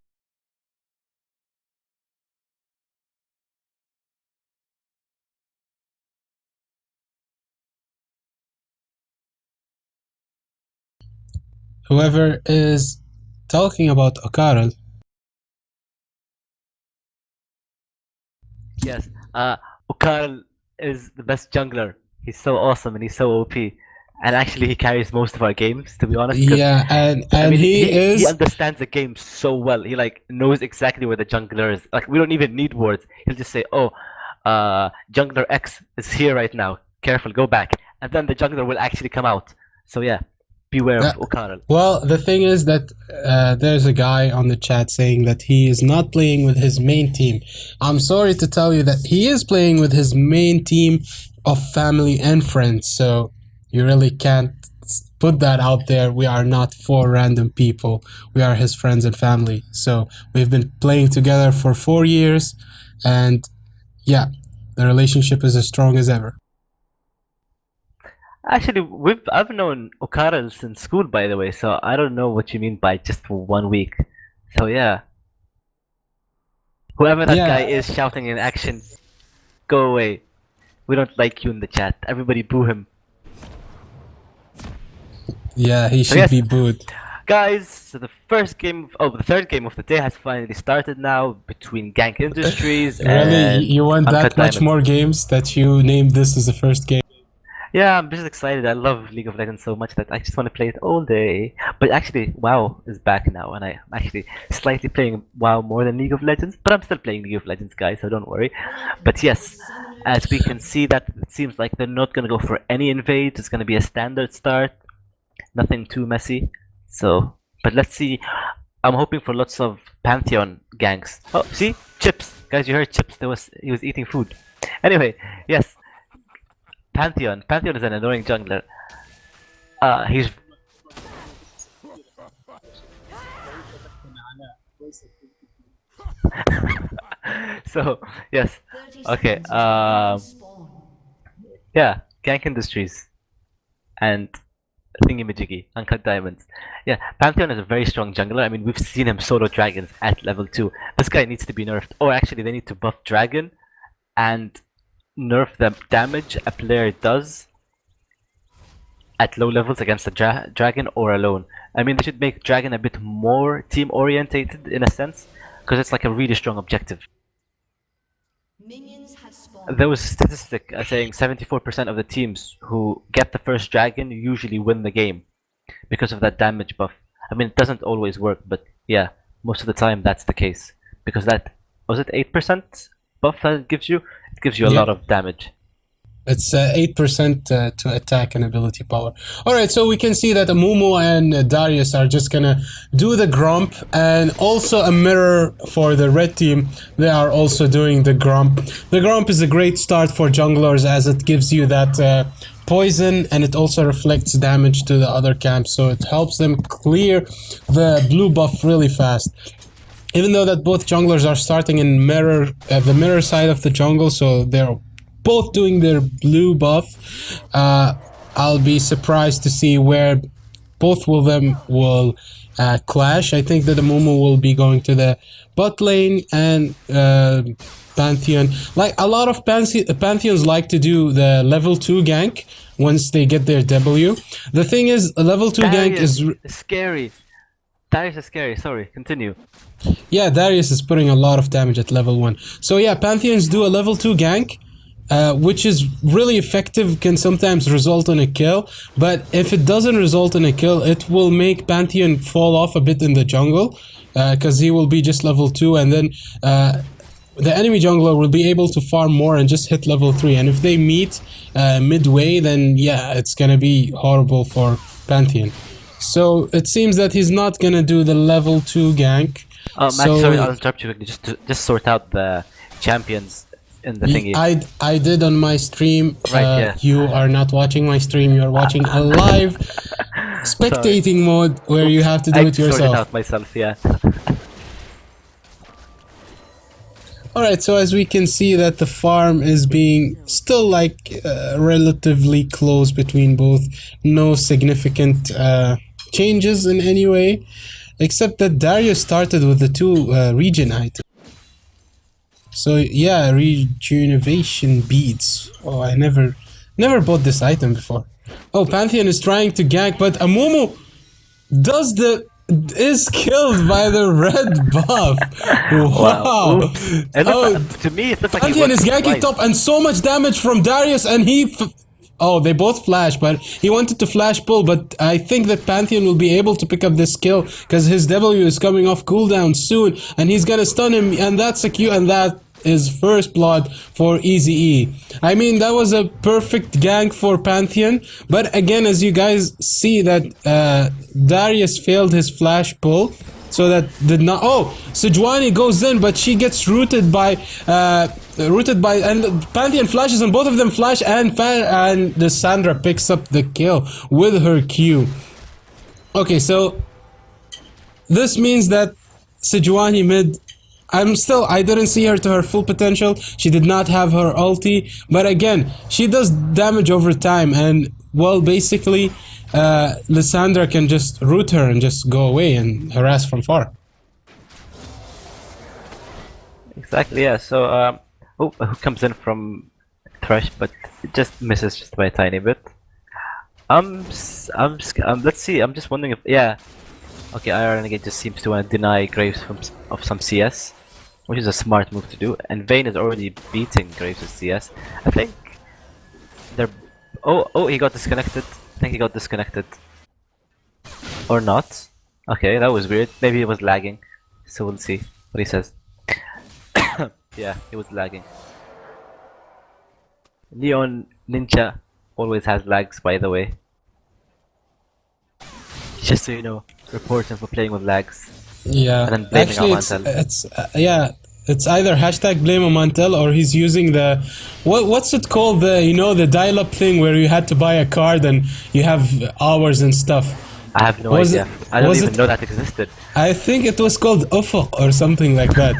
Whoever is talking about Okarl. Yes, Okarl is the best jungler. He's so awesome and he's so OP. And actually, he carries most of our games, to be honest. Yeah, and I mean, he he understands the game so well. He like knows exactly where the jungler is. Like we don't even need words. He'll just say, "Oh, jungler X is here right now. Careful, go back," and then the jungler will actually come out. So yeah, beware Yeah. of O'Connell. Well, the thing is that there's a guy on the chat saying that he is not playing with his main team. I'm sorry to tell you that he is playing with his main team of family and friends. So you really can't put that out there. We are not four random people. We are his friends and family. So we've been playing together for 4 years, and yeah, the relationship is as strong as ever. Actually, I've known O'Connell since school, by the way, so I don't know what you mean by just for 1 week. So yeah. Whoever that Yeah. guy is shouting in action, go away. We don't like you in the chat. Everybody boo him. Yeah, he should yes. be booed. Guys, so the third game of the day has finally started now between Gank Industries and Really, you want that Uncut much Diamonds. more games that you named this as the first game? Yeah, I'm just excited. I love League of Legends so much that I just want to play it all day. But actually, WoW is back now, and I'm actually slightly playing WoW more than League of Legends. But I'm still playing League of Legends, guys, so don't worry. But yes, as we can see, that it seems like they're not gonna go for any invades. It's gonna be a standard start, nothing too messy. So, but let's see. I'm hoping for lots of Pantheon ganks. Oh, see, Chips, guys, you heard Chips. He was eating food. Anyway, yes. Pantheon is an annoying jungler. He's so yes. Okay. Yeah, Gank Industries and thingy-majiggy, Uncut Diamonds. Yeah, Pantheon is a very strong jungler. I mean, we've seen him solo dragons at level 2. This guy needs to be nerfed. Or actually, they need to buff Dragon and nerf the damage a player does at low levels against a dragon or alone. I mean, they should make Dragon a bit more team orientated in a sense, because it's like a really strong objective. There was a statistic saying 74% of the teams who get the first dragon usually win the game because of that damage buff. I mean, it doesn't always work, but yeah, most of the time that's the case. Because that, was it 8% buff that it gives you? It gives you a lot of damage. It's 8% to attack and ability power. Alright, so we can see that Amumu and Darius are just gonna do the Grump, and also a mirror for the red team. They are also doing the Grump. The Grump is a great start for junglers as it gives you that poison, and it also reflects damage to the other camps, so it helps them clear the blue buff really fast. Even though that both junglers are starting in mirror, the mirror side of the jungle, so they're both doing their blue buff. I'll be surprised to see where both of them will clash. I think that the Amumu will be going to the bot lane, and Pantheon, like a lot of Pantheons like to do the level 2 gank once they get their W. The thing is, a level 2 gank is scary. Darius is scary, sorry, continue. Yeah, Darius is putting a lot of damage at level 1. So yeah, Pantheons do a level 2 gank, which is really effective, can sometimes result in a kill, but if it doesn't result in a kill, it will make Pantheon fall off a bit in the jungle, because he will be just level 2, and then the enemy jungler will be able to farm more and just hit level 3, and if they meet midway, then yeah, it's gonna be horrible for Pantheon. So it seems that he's not gonna do the level 2 gank. Max, sorry, I'll interrupt you quickly, just sort out the champions in the thingy. I did on my stream. Right, yeah. You are not watching my stream, you're watching a live spectating mode where you have to do it yourself. I sorted out myself, yeah. Alright, so as we can see that the farm is being still like relatively close between both. No significant changes in any way, except that Darius started with the 2 regen items. So yeah, rejuvenation beads. Oh, I never bought this item before. Oh, Pantheon is trying to gank, but Amumu is killed by the red buff. Wow. To me, it looks like Pantheon is ganking top, and so much damage from Darius, and oh, they both flash, but he wanted to flash pull, but I think that Pantheon will be able to pick up this kill because his W is coming off cooldown soon, and he's gonna stun him, and that's a Q, and that is first blood for Eazy-E. I mean, that was a perfect gank for Pantheon, but again, as you guys see that Darius failed his flash pull, so that did not. Oh, Sejuani goes in, but she gets rooted by and Pantheon flashes, and both of them flash, and Lissandra picks up the kill with her Q. Okay, so this means that Sejuani mid. I didn't see her to her full potential. She did not have her ulti, but again, she does damage over time, and well, basically, Lissandra can just root her and just go away and harass from far. Exactly, yeah. So, who comes in from Thresh, but it just misses just by a tiny bit. Let's see. I'm just wondering if, yeah. Okay, IR Renegade just seems to want to deny Graves of some CS, which is a smart move to do. And Vayne is already beating Graves with CS. I think they're. Oh, he got disconnected. I think he got disconnected. Or not. Okay, that was weird. Maybe he was lagging. So we'll see what he says. Yeah, he was lagging. Neon Ninja always has lags, by the way. Just so you know, report him for playing with lags. Yeah, and then blaming actually, it's either hashtag blame Mantel or he's using the what's it called, the dial-up thing where you had to buy a card and you have hours and stuff. I have no idea. I don't even know that existed. I think it was called Ufuq or something like that.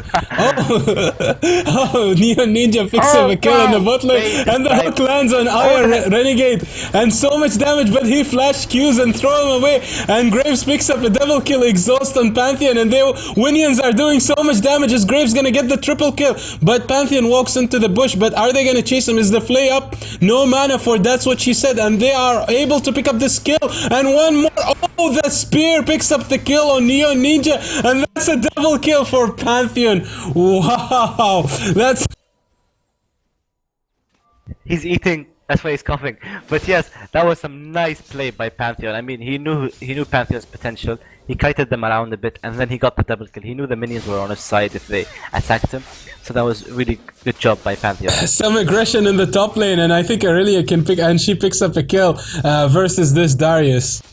Neon Ninja picks up a kill in the bot lane, and the hook lands on our Renegade, and so much damage, but he flash Qs and throw him away, and Graves picks up a double kill, exhaust on Pantheon, and Winions are doing so much damage as Graves gonna get the triple kill, but Pantheon walks into the bush, but are they gonna chase him? Is the flay up? No mana for that's what she said, and they are able to pick up this kill, and one more. Oh, the spear picks up the kill on Neon Ninja, and that's a double kill for Pantheon. Wow, that's. He's eating. That's why he's coughing. But yes, that was some nice play by Pantheon. I mean, he knew Pantheon's potential. He kited them around a bit, and then he got the double kill. He knew the minions were on his side if they attacked him. So that was really good job by Pantheon. Some aggression in the top lane, and I think Aurelia can pick, and she picks up a kill versus this Darius.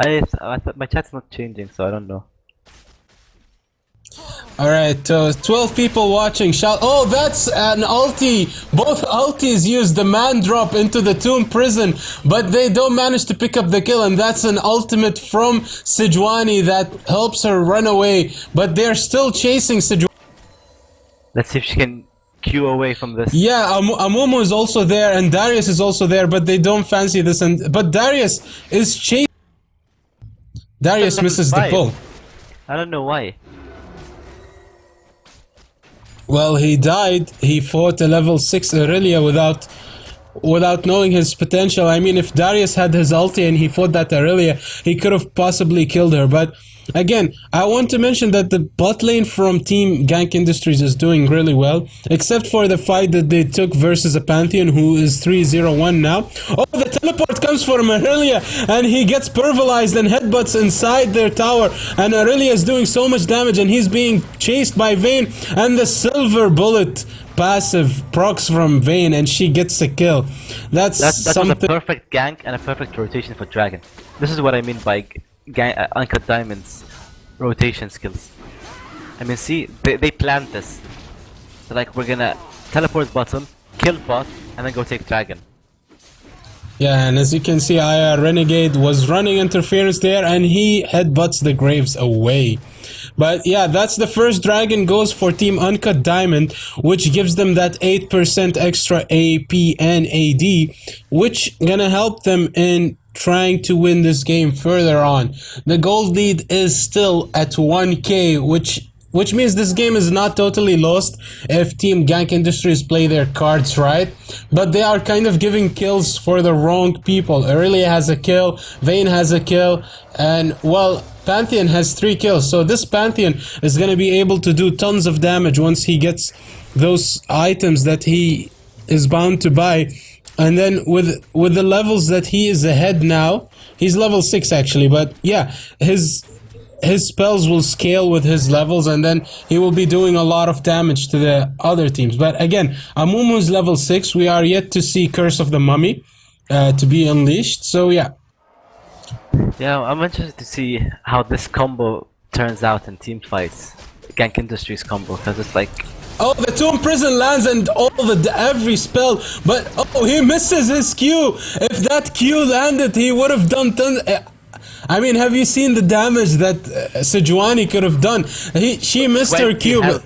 I thought my chat's not changing, so I don't know. Alright, 12 people watching. Shout! Oh, that's an ulti! Both ultis use the man drop into the tomb prison, but they don't manage to pick up the kill, and that's an ultimate from Sejuani that helps her run away, but they're still chasing Sejuani. Let's see if she can Q away from this. Yeah, Amumu is also there, and Darius is also there, but they don't fancy this, but Darius is chasing. Darius misses the pull. I don't know why. Well, he died. He fought a level 6 Aurelia without knowing his potential. I mean, if Darius had his ulti and he fought that Aurelia, he could have possibly killed her. But again, I want to mention that the bot lane from Team Gank Industries is doing really well, except for the fight that they took versus a Pantheon who is 3-0-1 now. Oh, the teleport comes from Aurelia, and he gets purvalized and headbutts inside their tower, and Aurelia is doing so much damage, and he's being chased by Vayne, and the silver bullet passive procs from Vayne, and she gets a kill. That was a perfect gank and a perfect rotation for Dragon. This is what I mean by Uncut Diamond's rotation skills. I mean, see, they planned this. So like, we're gonna teleport bottom, kill bot, and then go take Dragon. Yeah, and as you can see, IR Renegade was running interference there, and he headbutts the Graves away. But yeah, that's the first Dragon goes for Team Uncut Diamond, which gives them that 8% extra AP and AD, which gonna help them in trying to win this game further on. The gold lead is still at 1k, which means this game is not totally lost if Team Gank Industries play their cards right, but they are kind of giving kills for the wrong people. Aurelia has a kill, Vayne has a kill, and well, Pantheon has 3 kills, so this Pantheon is gonna be able to do tons of damage once he gets those items that he is bound to buy. And then with the levels that he is ahead now, he's level 6 actually, but yeah, his spells will scale with his levels, and then he will be doing a lot of damage to the other teams. But again, Amumu is level 6. We are yet to see Curse of the Mummy to be unleashed. So yeah. Yeah, I'm interested to see how this combo turns out in team fights. Gank Industries combo, because it's like... Oh, the Tomb Prison lands and every spell, but oh, he misses his Q. If that Q landed, he would have done I mean, have you seen the damage that Sejuani could have done? She missed her Q.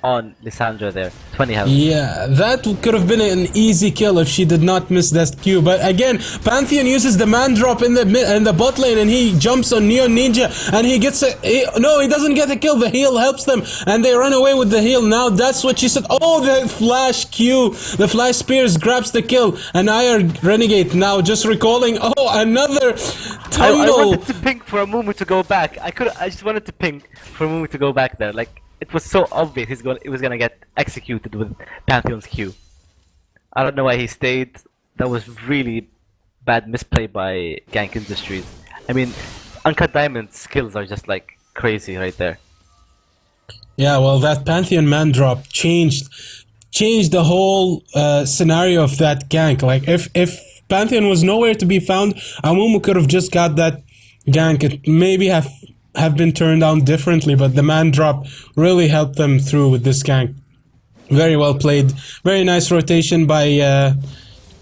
On Lissandra there, 20 health. Yeah, that could have been an easy kill if she did not miss that Q. But again, Pantheon uses the man drop in the bot lane, and he jumps on Neon Ninja, and he gets no, he doesn't get a kill. The heal helps them, and they run away with the heal. Now that's what she said. Oh, the flash Q, the flash spears grabs the kill, and Ire Renegade now just recalling. Oh, another I total. wanted to ping for Amumu to go back. I just wanted to ping for Amumu to go back there. Like, it was so obvious it was gonna get executed with Pantheon's Q. I don't know why he stayed. That was really bad misplay by Gank Industries. I mean, Uncut Diamond's skills are just like crazy right there. Yeah, well, that Pantheon man drop changed the whole scenario of that gank. Like, if Pantheon was nowhere to be found, Amumu could have just got that gank. It maybe have been turned down differently, but the man drop really helped them through with this gank. Very well played. Very nice rotation by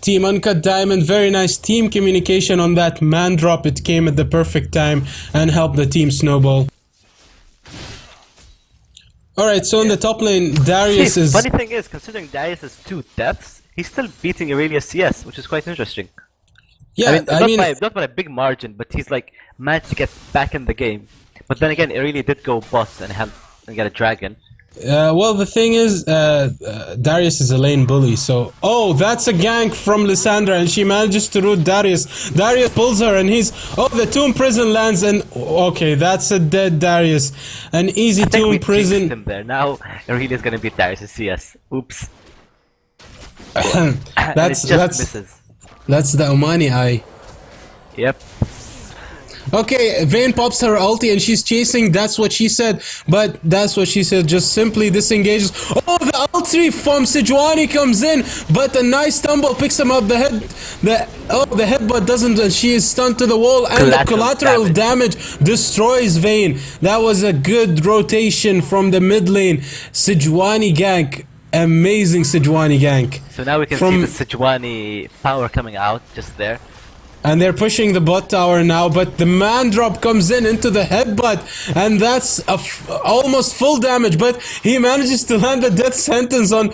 Team Uncut Diamond. Very nice team communication on that man drop. It came at the perfect time and helped the team snowball. Alright, so in the top lane, Darius is... Funny thing is, considering Darius has 2 deaths, he's still beating Aurelia's CS, which is quite interesting. Yeah, I mean, not by a big margin, but he's like managed to get back in the game. But then again, Aurelia did go boss and get a dragon. Well, the thing is, Darius is a lane bully, so... Oh, that's a gank from Lissandra, and she manages to root Darius. Darius pulls her, and he's... Oh, the Tomb Prison lands, and... Okay, that's a dead Darius. An easy Tomb Prison... him there. Now, Aurelia's gonna beat Darius' CS. Oops. That's the Omani eye. Yep. Okay, Vayne pops her ulti and she's chasing, that's what she said, but that's what she said, just simply disengages. Oh, the ulti from Sejuani comes in, but a nice stumble picks him up, the headbutt doesn't, and she is stunned to the wall, and the collateral damage destroys Vayne. That was a good rotation from the mid lane. Sejuani gank. Amazing Sejuani gank. So now we can see the Sejuani power coming out just there. And they're pushing the bot tower now, but the man drop comes into the headbutt, and that's almost full damage, but he manages to land a death sentence on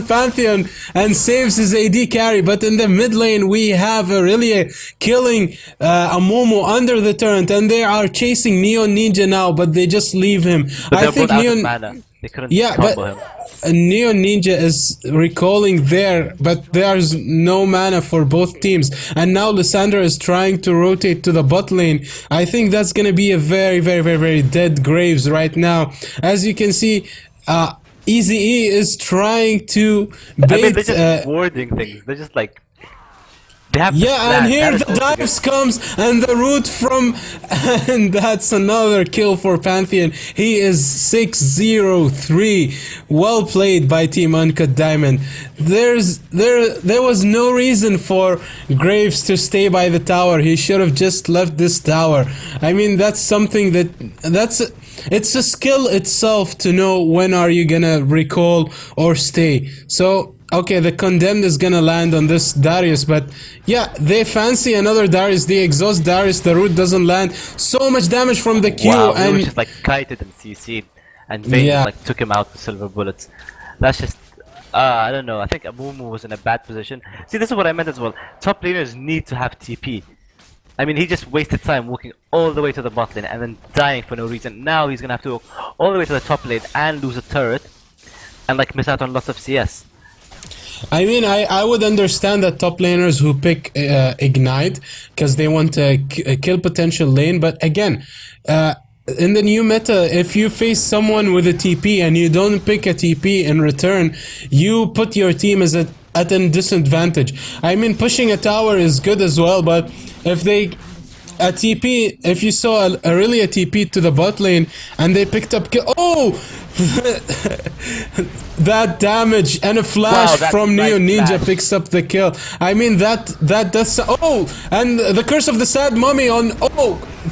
Pantheon and saves his AD carry. But in the mid lane, we have Aurelia killing Amumu under the turret, and they are chasing Neon Ninja now, but they just leave him. But I think Neon... They couldn't combo him. Neon Ninja is recalling there, but there's no mana for both teams. And now Lissandra is trying to rotate to the bot lane. I think that's going to be a very, very, very, very dead Graves right now. As you can see, Easy E is trying to bait... I mean, they're just warding things. They're just like... Yeah, and here the dives comes and the root from, and that's another kill for Pantheon. He is 6-0-3. Well played by Team Uncut Diamond. There was no reason for Graves to stay by the tower. He should have just left this tower. I mean, that's something it's a skill itself to know when are you gonna recall or stay. So okay, the Condemned is gonna land on this Darius, but yeah, they fancy another Darius, they exhaust Darius, the root doesn't land. So much damage from the Q, and he just like kited and CC'd, and Vayne like took him out with silver bullets. That's just, I don't know, I think Amumu was in a bad position. See, this is what I meant as well. Top laners need to have TP. I mean, he just wasted time walking all the way to the bot lane and then dying for no reason. Now he's gonna have to walk all the way to the top lane and lose a turret, and like miss out on lots of CS. I mean, I would understand that top laners who pick Ignite because they want to kill potential lane, but again, in the new meta, if you face someone with a TP and you don't pick a TP in return, you put your team at a disadvantage. I mean, pushing a tower is good as well, but if a TP, if you saw a really a TP to the bot lane and they picked up that damage and a flash from Neo Ninja picks up the kill. I mean that does. And the curse of the sad mummy on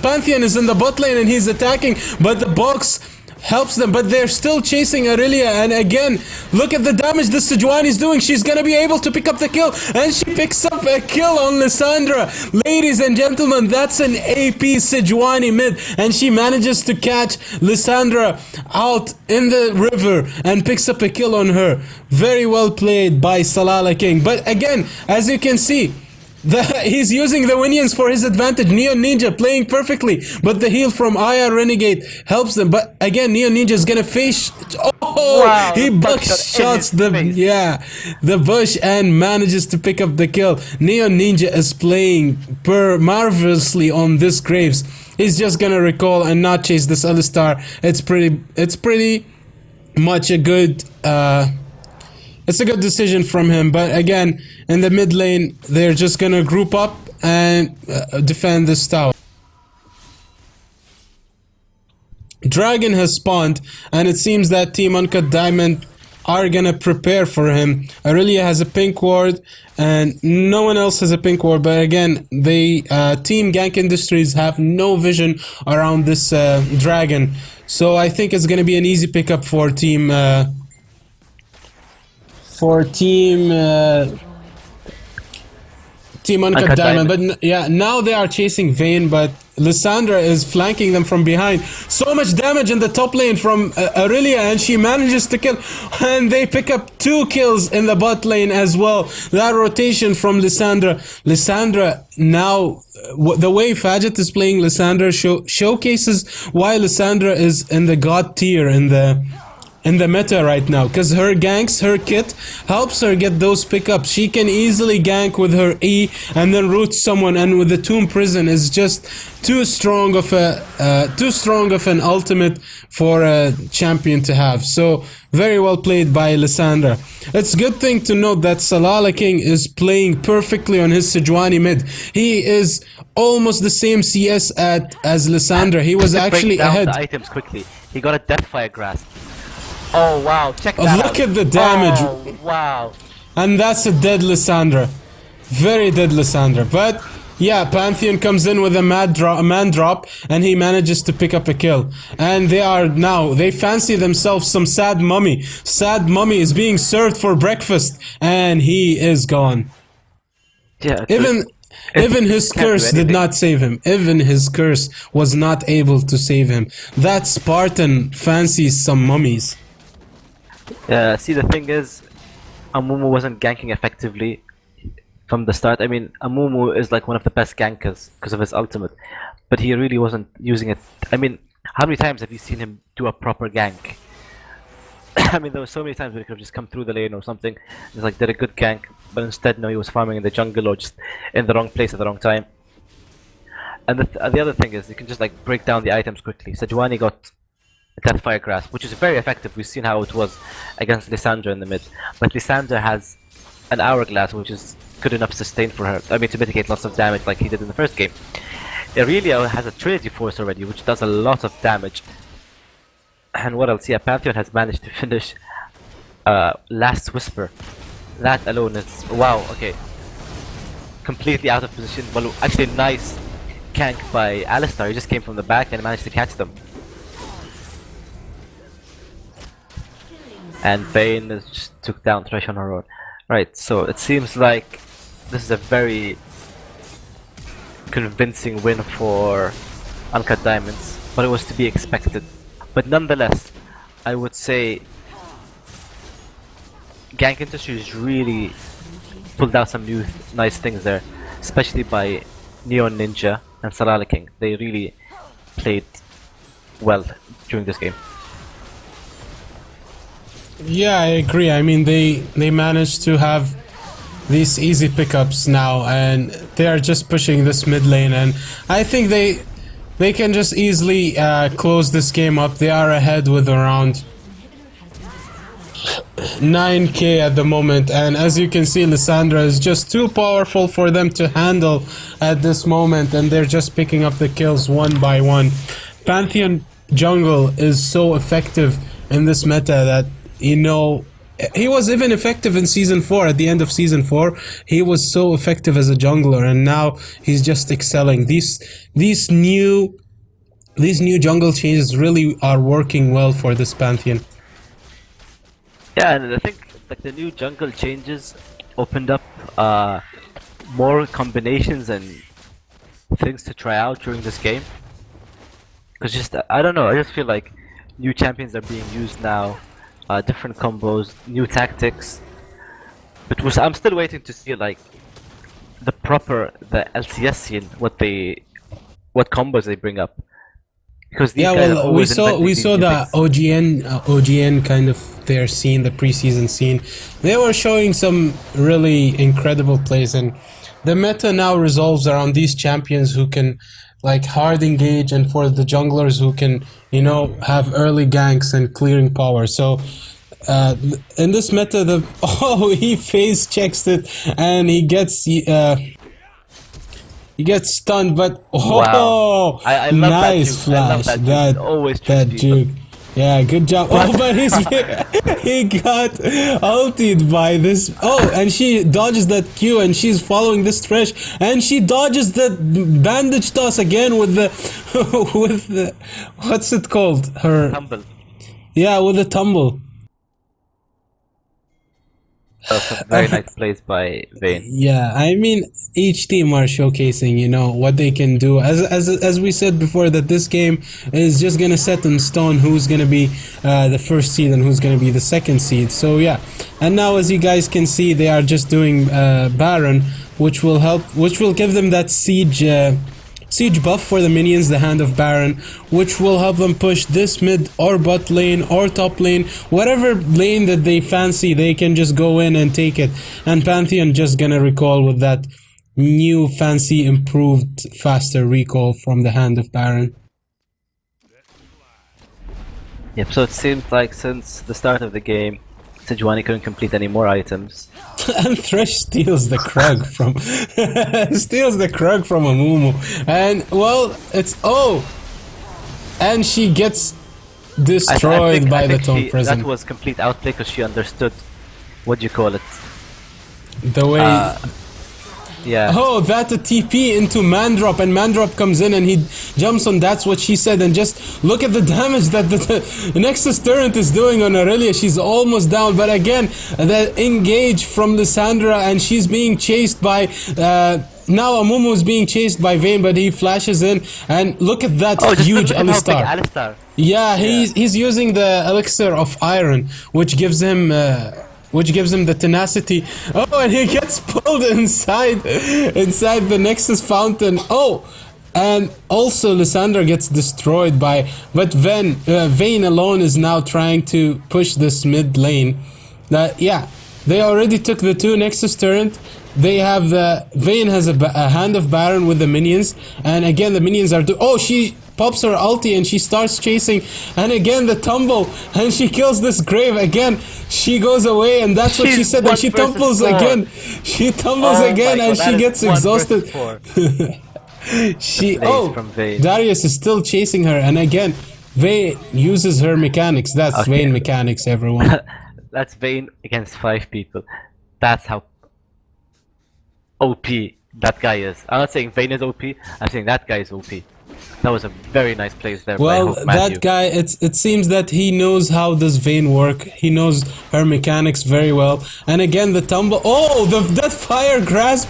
Pantheon is in the bot lane and he's attacking, but the box helps them, but they're still chasing Aurelia. And again, look at the damage this Sejuani is doing. She's gonna be able to pick up the kill, and she picks up a kill on Lissandra. Ladies and gentlemen, that's an AP Sejuani mid, and she manages to catch Lissandra out in the river and picks up a kill on her. Very well played by Salala King. But again, as you can see, he's using the minions for his advantage. Neo Ninja playing perfectly, but the heal from Aya Renegade helps them. But again, Neo Ninja is gonna face. He buckshots the bush and manages to pick up the kill. Neo Ninja is playing marvelously on this Graves. He's just gonna recall and not chase this Alistar. It's pretty much a good. It's a good decision from him, but again, in the mid lane, they're just gonna group up and defend this tower. Dragon has spawned, and it seems that Team Uncut Diamond are gonna prepare for him. Aurelia has a pink ward, and no one else has a pink ward, but again, Team Gank Industries have no vision around this Dragon. So I think it's gonna be an easy pickup for Team Uncut Diamond. But yeah, now they are chasing Vayne, but Lissandra is flanking them from behind. So much damage in the top lane from Aurelia, and she manages to kill, and they pick up 2 kills in the bot lane as well. That rotation from Lissandra. Lissandra now, the way Fajit is playing Lissandra showcases why Lissandra is in the god tier in the meta right now, because her ganks, her kit helps her get those pickups. She can easily gank with her E and then root someone, and with the Tomb Prison is just too strong of an ultimate for a champion to have. So very well played by Lissandra. It's a good thing to note that Salala King is playing perfectly on his Sejuani mid. He is almost the same CS as Lissandra. He was actually ahead. The items quickly. He got a Deathfire Grasp. Oh wow, check that out. Look at the damage. Oh, wow. And that's a dead Lissandra. Very dead Lissandra. But yeah, Pantheon comes in with a man drop, and he manages to pick up a kill. And they fancy themselves some sad mummy. Sad mummy is being served for breakfast, and he is gone. Yeah. Even his curse did not save him. Even his curse was not able to save him. That Spartan fancies some mummies. See, the thing is, Amumu wasn't ganking effectively from the start. I mean, Amumu is like one of the best gankers because of his ultimate, but he really wasn't using it. I mean, how many times have you seen him do a proper gank? I mean, there were so many times where he could have just come through the lane or something, just like did a good gank, but instead, no, he was farming in the jungle or just in the wrong place at the wrong time. And the other thing is, you can just like break down the items quickly. Sejuani got a Deathfire Grasp, which is very effective. We've seen how it was against Lissandra in the mid, but Lissandra has an Hourglass, which is good enough sustain for her. I mean, to mitigate lots of damage like he did in the first game. Aurelia has a Trinity Force already, which does a lot of damage. And what else? Yeah, Pantheon has managed to finish Last Whisper. That alone is... wow, okay. Completely out of position. Well, actually nice gank by Alistar. He just came from the back and managed to catch them. And Vayne just took down Thresh on her own. Right, so it seems like this is a very convincing win for Uncut Diamonds, but it was to be expected. But nonetheless, I would say Gank Industries really pulled out some new nice things there, especially by Neo Ninja and Salala King. They really played well during this game. Yeah, I agree. I mean, they managed to have these easy pickups now, and they are just pushing this mid lane, and I think they they can just easily close this game up. They are ahead with around 9k at the moment, and as you can see, Lissandra is just too powerful for them to handle at this moment, and they're just picking up the kills one by one. Pantheon jungle is so effective in this meta that, you know, he was even effective in season 4. At the end of season 4, he was so effective as a jungler, and now he's just excelling. These new jungle changes really are working well for this Pantheon. Yeah, and I think like the new jungle changes opened up more combinations and things to try out during this game. Cause just I don't know, I just feel like new champions are being used now, different combos, new tactics. But I'm still waiting to see like the LCS scene, what combos they bring up. Because these yeah, guys are well, always we saw inventing the new things. OGN kind of their scene, the preseason scene. They were showing some really incredible plays, and the meta now resolves around these champions who can like hard engage, and for the junglers who can, you know, have early ganks and clearing power. So in this meta, he phase checks it and he gets stunned, but Wow. I love nice that juke. flash. I love that juke. Always that choose people. juke. Yeah, good job. Oh, but he got ulted by this. Oh, and she dodges that Q, and she's following this Thresh, and she dodges the bandage toss again with the with the, what's it called? Her Tumble. yeah, with the tumble. Some very nice plays by Vayne. Yeah, I mean, each team are showcasing, you know, what they can do. As we said before, that this game is just gonna set in stone who's gonna be the first seed and who's gonna be the second seed. So yeah, and now as you guys can see, they are just doing Baron, which will give them that siege buff for the minions, the Hand of Baron, which will help them push this mid or bot lane or top lane, whatever lane that they fancy, they can just go in and take it. And Pantheon just gonna recall with that new fancy improved faster recall from the Hand of Baron. Yep, so it seems like since the start of the game, Sejuani couldn't complete any more items. And Thresh steals the Krug from Amumu, and well, and she gets destroyed by the Tome Prism. That was complete outplay because she understood, what do you call it? The way Yeah. oh, that a TP into Mandrop, and Mandrop comes in and he jumps on. That's what she said, and just look at the damage that the Nexus turret is doing on Aurelia. She's almost down, but again, the engage from Lissandra, and she's being chased by now Amumu is being chased by Vayne, but he flashes in, and look at that huge Alistar. Alistar. Yeah, he's using the elixir of iron, which gives him the tenacity. Oh, and he gets pulled inside the Nexus fountain. Oh, and also Lissandra gets destroyed but Vayne alone is now trying to push this mid lane. Yeah, they already took the 2 Nexus turret. They have Vayne has a Hand of Baron with the minions, and again the minions are oh, she pops her ulti and she starts chasing, and again the tumble, and she kills this Grave again. She goes away, and that's what she said, and she tumbles again. She tumbles again, and she gets exhausted. Darius is still chasing her, and again Vayne uses her mechanics. That's Vayne mechanics, everyone. That's Vayne against 5 people. That's how OP that guy is. I'm not saying Vayne is OP, I'm saying that guy is OP. That was a very nice place there. Well, that guy, it seems that he knows how does Vayne work. He knows her mechanics very well. And again, the tumble. Oh, that fire grasp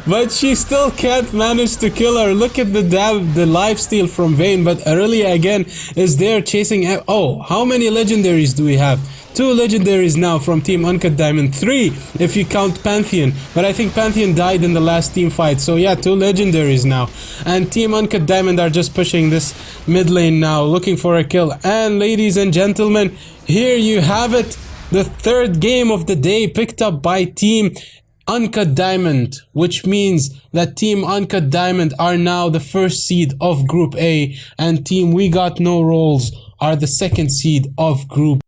but she still can't manage to kill her. Look at the lifesteal from Vayne. But Aurelia again is there chasing. Oh, how many legendaries do we have? 2 legendaries now from Team Uncut Diamond. 3 if you count Pantheon. But I think Pantheon died in the last team fight. So yeah, 2 legendaries now. And Team Uncut Diamond are just pushing this mid lane now, looking for a kill. And ladies and gentlemen, here you have it. The 3rd game of the day picked up by Team Uncut Diamond, which means that Team Uncut Diamond are now the first seed of Group A, and Team We Got No Rolls are the second seed of Group.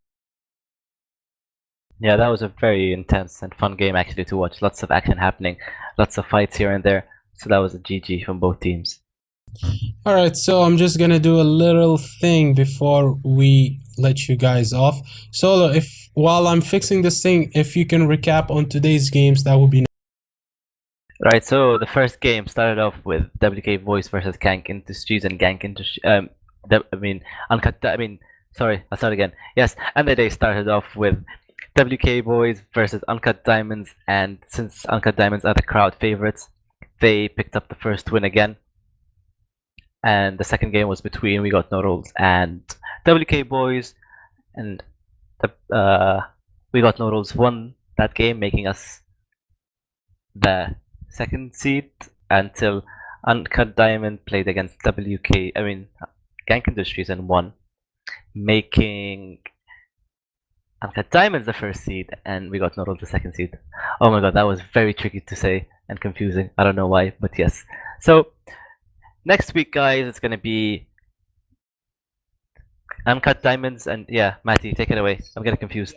Yeah, that was a very intense and fun game actually to watch. Lots of action happening, lots of fights here and there. So that was a GG from both teams. Alright, so I'm just gonna do a little thing before we let you guys off. Solo, if while I'm fixing this thing, if you can recap on today's games, that would be nice. Right, so the first game started off with WK Boyz versus Gank Industries and Gank Industries. Sorry, I'll start again. Yes, and the day started off with WK Boyz versus Uncut Diamonds, and since Uncut Diamonds are the crowd favorites, they picked up the first win again. And the second game was between We Got No Rolls and WK Boyz, and We Got No Rolls won that game, making us the second seed until Uncut Diamond played against Gank Industries and won, making Uncut Diamond's the first seed and We Got No Rolls the second seed. Oh my god, that was very tricky to say and confusing. I don't know why, but yes. So next week, guys, it's gonna be Uncut Diamonds and yeah, Matty, take it away. I'm getting confused.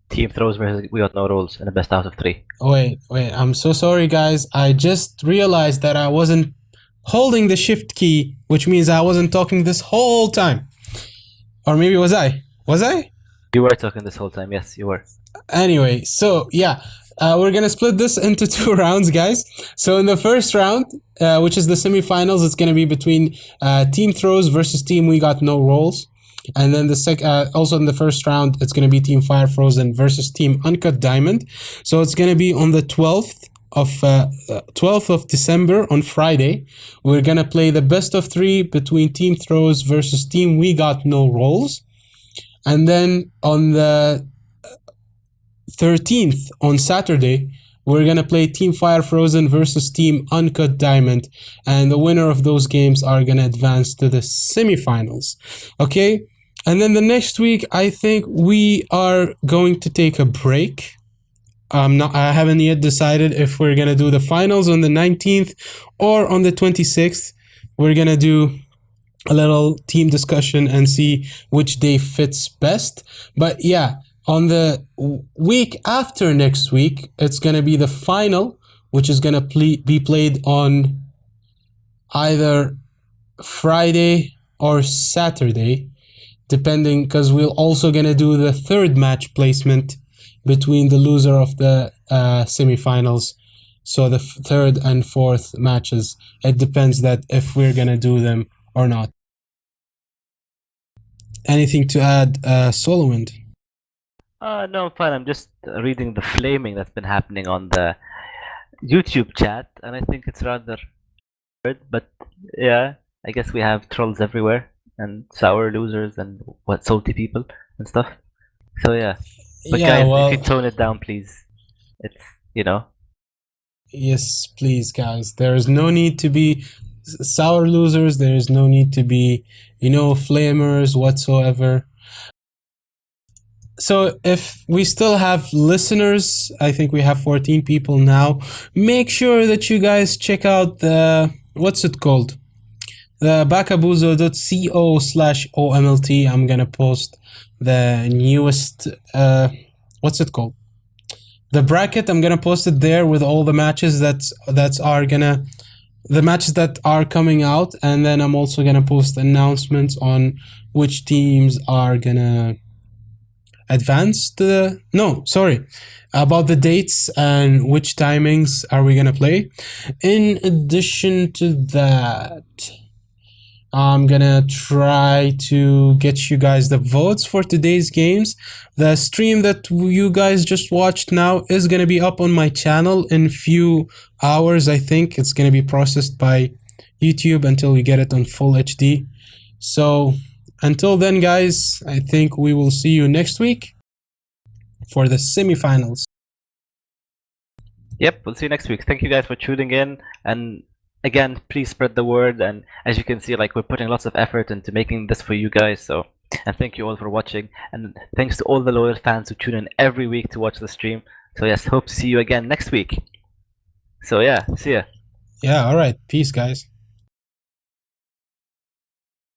Team throws versus We Got No Rolls in the best out of 3. Wait, I'm so sorry, guys. I just realized that I wasn't holding the shift key, which means I wasn't talking this whole time. Or maybe was I? Was I? You were talking this whole time, yes, you were. Anyway, so yeah, we're gonna split this into 2 rounds, guys. So in the first round, which is the semifinals, it's gonna be between Team Throws versus Team We Got No Rolls. And then also in the first round, it's gonna be Team Fire Frozen versus Team Uncut Diamond. So it's gonna be on the 12th of December on Friday. We're gonna play the best of 3 between Team Throws versus Team We Got No Rolls. And then on the 13th, on Saturday, we're gonna play Team Fire Frozen versus Team Uncut Diamond, and the winner of those games are gonna advance to the semifinals. Okay, and then the next week, I think we are going to take a break. I haven't yet decided if we're gonna do the finals on the 19th or on the 26th. We're gonna do a little team discussion and see which day fits best. But yeah, on the week after next week, it's going to be the final, which is going to be played on either Friday or Saturday, depending, because we're also going to do the third match placement between the loser of the semifinals. So the third and fourth matches, it depends that if we're going to do them or not. Anything to add, Solowind? No, I'm fine. I'm just reading the flaming that's been happening on the YouTube chat, and I think it's rather weird. But yeah, I guess we have trolls everywhere, and sour losers, and salty people and stuff. So yeah. But Yeah, guys, well, if you tone it down, please. It's yes, please, guys. There is no need to be sour losers. There is no need to be, flamers whatsoever. So if we still have listeners, I think we have 14 people now. Make sure that you guys check out the, what's it called? The bakabuzo.co/OMLT. I'm gonna post the newest, what's it called? The bracket. I'm gonna post it there with all the matches that are gonna the matches that are coming out, and then I'm also gonna post announcements on which teams are gonna advance to the about the dates and which timings are we gonna play. In addition to that, I'm gonna try to get you guys the votes for today's games. The stream that you guys just watched now is gonna be up on my channel in few hours. I think it's gonna be processed by YouTube until we get it on full HD. So until then, guys, I think we will see you next week for the semifinals. Yep, we'll see you next week. Thank you guys for tuning in, and again, please spread the word. And as you can see, like, we're putting lots of effort into making this for you guys. So, and thank you all for watching, and thanks to all the loyal fans who tune in every week to watch the stream. So yes, hope to see you again next week. So yeah, see ya. Yeah, all right. Peace, guys.